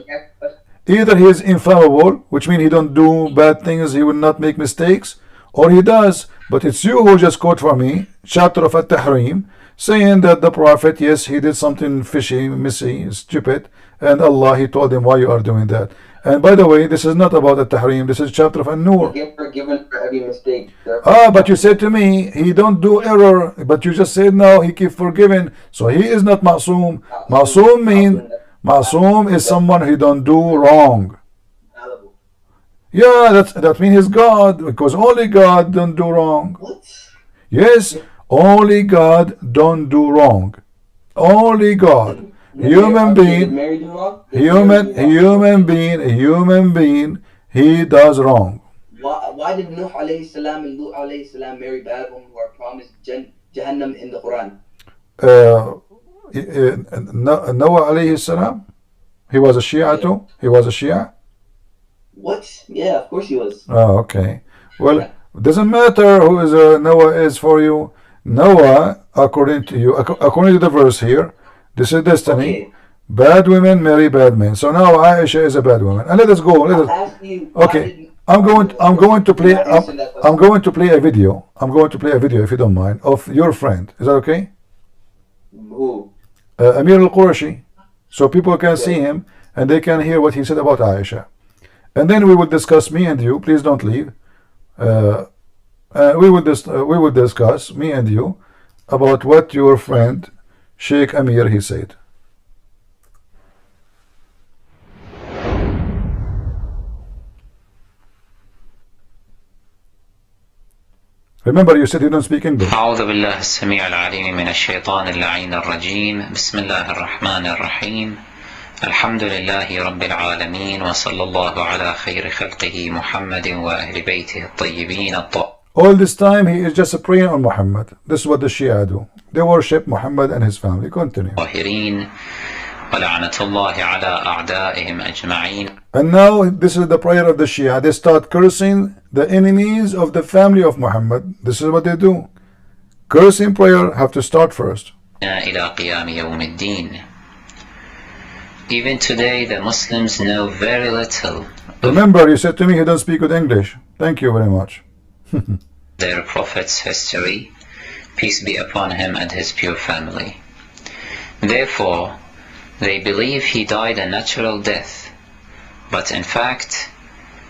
Either he is infallible, which means he don't do bad things, he will not make mistakes, or he does. But it's you who just quote for me, chapter of At-Tahrim, saying that the Prophet, yes, he did something fishy, messy, stupid, and Allah, he told him why you are doing that. And by the way, this is not about At-Tahrim, this is chapter of An-Nur. He gets forgiven for every mistake. But you said to me, he don't do error, but you just said now he keep forgiven, so he is not Ma'soom. Ma'soom is someone who don't do wrong. Yeah, that means he's God, because only God don't do wrong. What? Yes, only God don't do wrong. Only God. Human being, he does wrong. Why did Nuh alayhi salam and Lut alayhi salam marry bad women who are promised Jahannam in the Quran? Noah alayhi salam, he was a Shia too? He was a Shia? What? Yeah, of course he was. Oh, okay. Well, it doesn't matter who is Noah is for you. Noah, according to you, according to the verse here, this is destiny. Okay. Bad women marry bad men. So now Aisha is a bad woman. And let us go. Okay. I'm going to play a video. I'm going to play a video, if you don't mind, of your friend. Is that okay? Who? Amir al-Qurashi. So people can see him and they can hear what he said about Aisha. And then we will discuss, me and you. Please don't leave. We will discuss, me and you, about what your friend Sheikh Amir, he said. Remember, you said you don't speak English. أعوذ بالله السميع العليم من الشيطان اللعين الرجيم بسم الله الرحمن الرحيم الحمد لله رب العالمين وصلى الله على خير خلقه محمد وأهل بيته الطيبين الطاهرين. All this time he is just praying on Muhammad. This is what the Shia do. They worship Muhammad and his family. Continue. ولعنة الله على أعدائهم أجمعين. And now this is the prayer of the Shia. They start cursing the enemies of the family of Muhammad. This is what they do. Cursing prayer have to start first. إلى قيام يوم الدين. Even today the Muslims know very little. Remember, you said to me you don't speak good English. Thank you very much. Their prophet's history, peace be upon him and his pure family. Therefore, they believe he died a natural death, but in fact,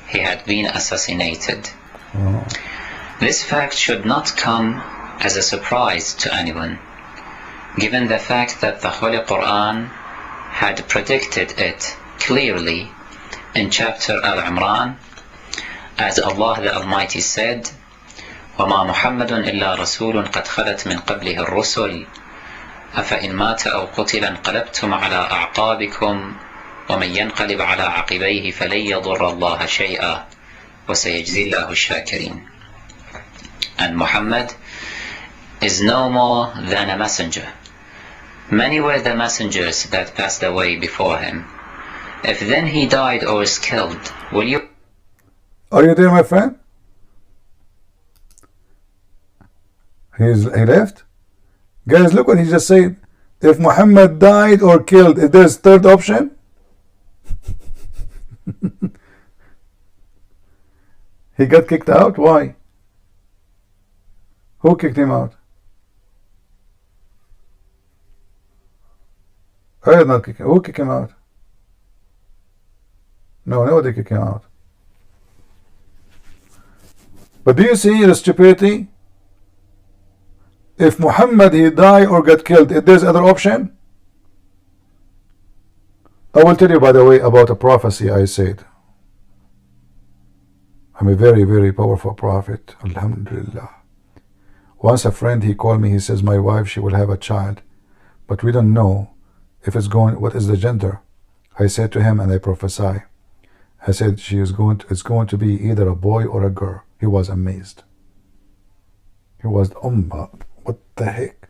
he had been assassinated. This fact should not come as a surprise to anyone, given the fact that the Holy Quran had predicted it clearly in chapter Al-Imran, as Allah the Almighty said, وَمَا مُحَمَّدٌ إِلَّا رَسُولٌ قَدْ خَلَتْ مِنْ قَبْلِهِ الرُّسُلُ أَفَإِنْ مَاتَ أَوْ قُتِلَ انقلبتم على أعقابكم ومن ينقلب على عقبيه فلن يضر الله شيئا وسيجزي الله الشاكرين. And Muhammad is no more than a messenger. Many were the messengers that passed away before him. If then he died or is killed, will you... Are you there, my friend? He left? Guys, look what he just said. If Muhammad died or killed, is there a third option? He got kicked out? Why? Who kicked him out? I did not kick him. Who kicked him out? No, nobody kicked him out. But do you see the stupidity? If Muhammad he die or get killed, if there's other option. I will tell you, by the way, about a prophecy I said. I'm a very, very powerful prophet. Alhamdulillah. Once a friend, he called me, he says, my wife, she will have a child, but we don't know if it's going, what is the gender? I said to him, and I prophesy, I said, it's going to be either a boy or a girl. He was amazed. He was, what the heck?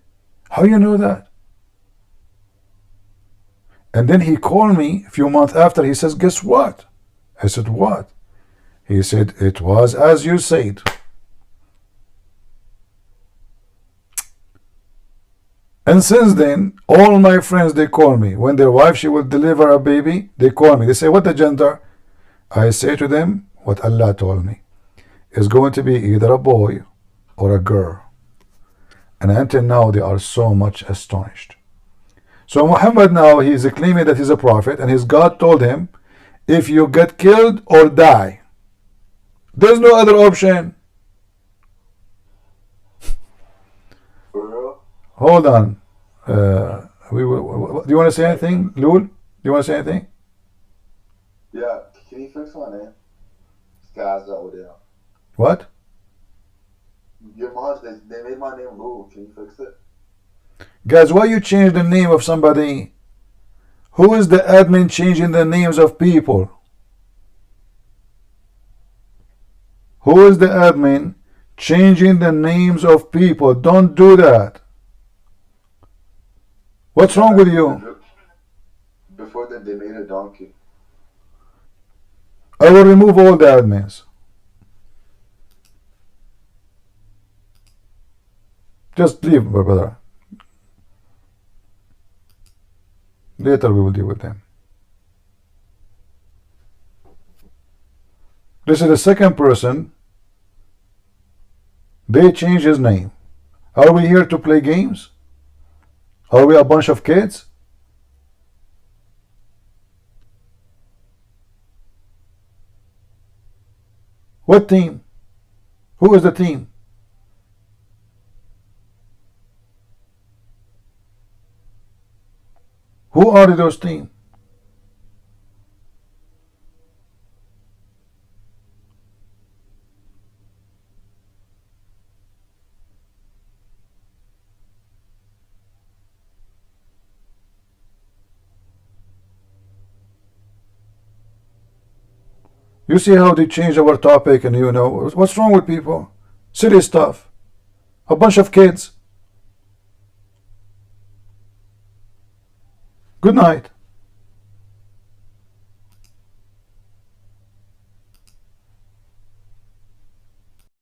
How you know that? And then he called me a few months after, he says, guess what? I said, what? He said, it was as you said. And since then, all my friends, they call me. When their wife, she will deliver a baby, they call me. They say, what the gender? I say to them, what Allah told me. It's going to be either a boy or a girl. And until now, they are so much astonished. So Muhammad now, he is claiming that he's a prophet, and his God told him, if you get killed or die, there's no other option. Hold on. Do you want to say anything, Lul? Do you want to say anything? Yeah, can you fix my name? This guy's over there. What? Your mods, they made my name Lul. Can you fix it? Guys, why you change the name of somebody? Who is the admin changing the names of people? Who is the admin changing the names of people? Don't do that. What's wrong with you? Before that, they made a donkey. I will remove all the admins. Just leave, brother. Later we will deal with them. This is the second person. They change his name. Are we here to play games? Are we a bunch of kids? What team? Who is the team? Who are those teams? You see how they change our topic, and you know what's wrong with people? Silly stuff. A bunch of kids. Good night.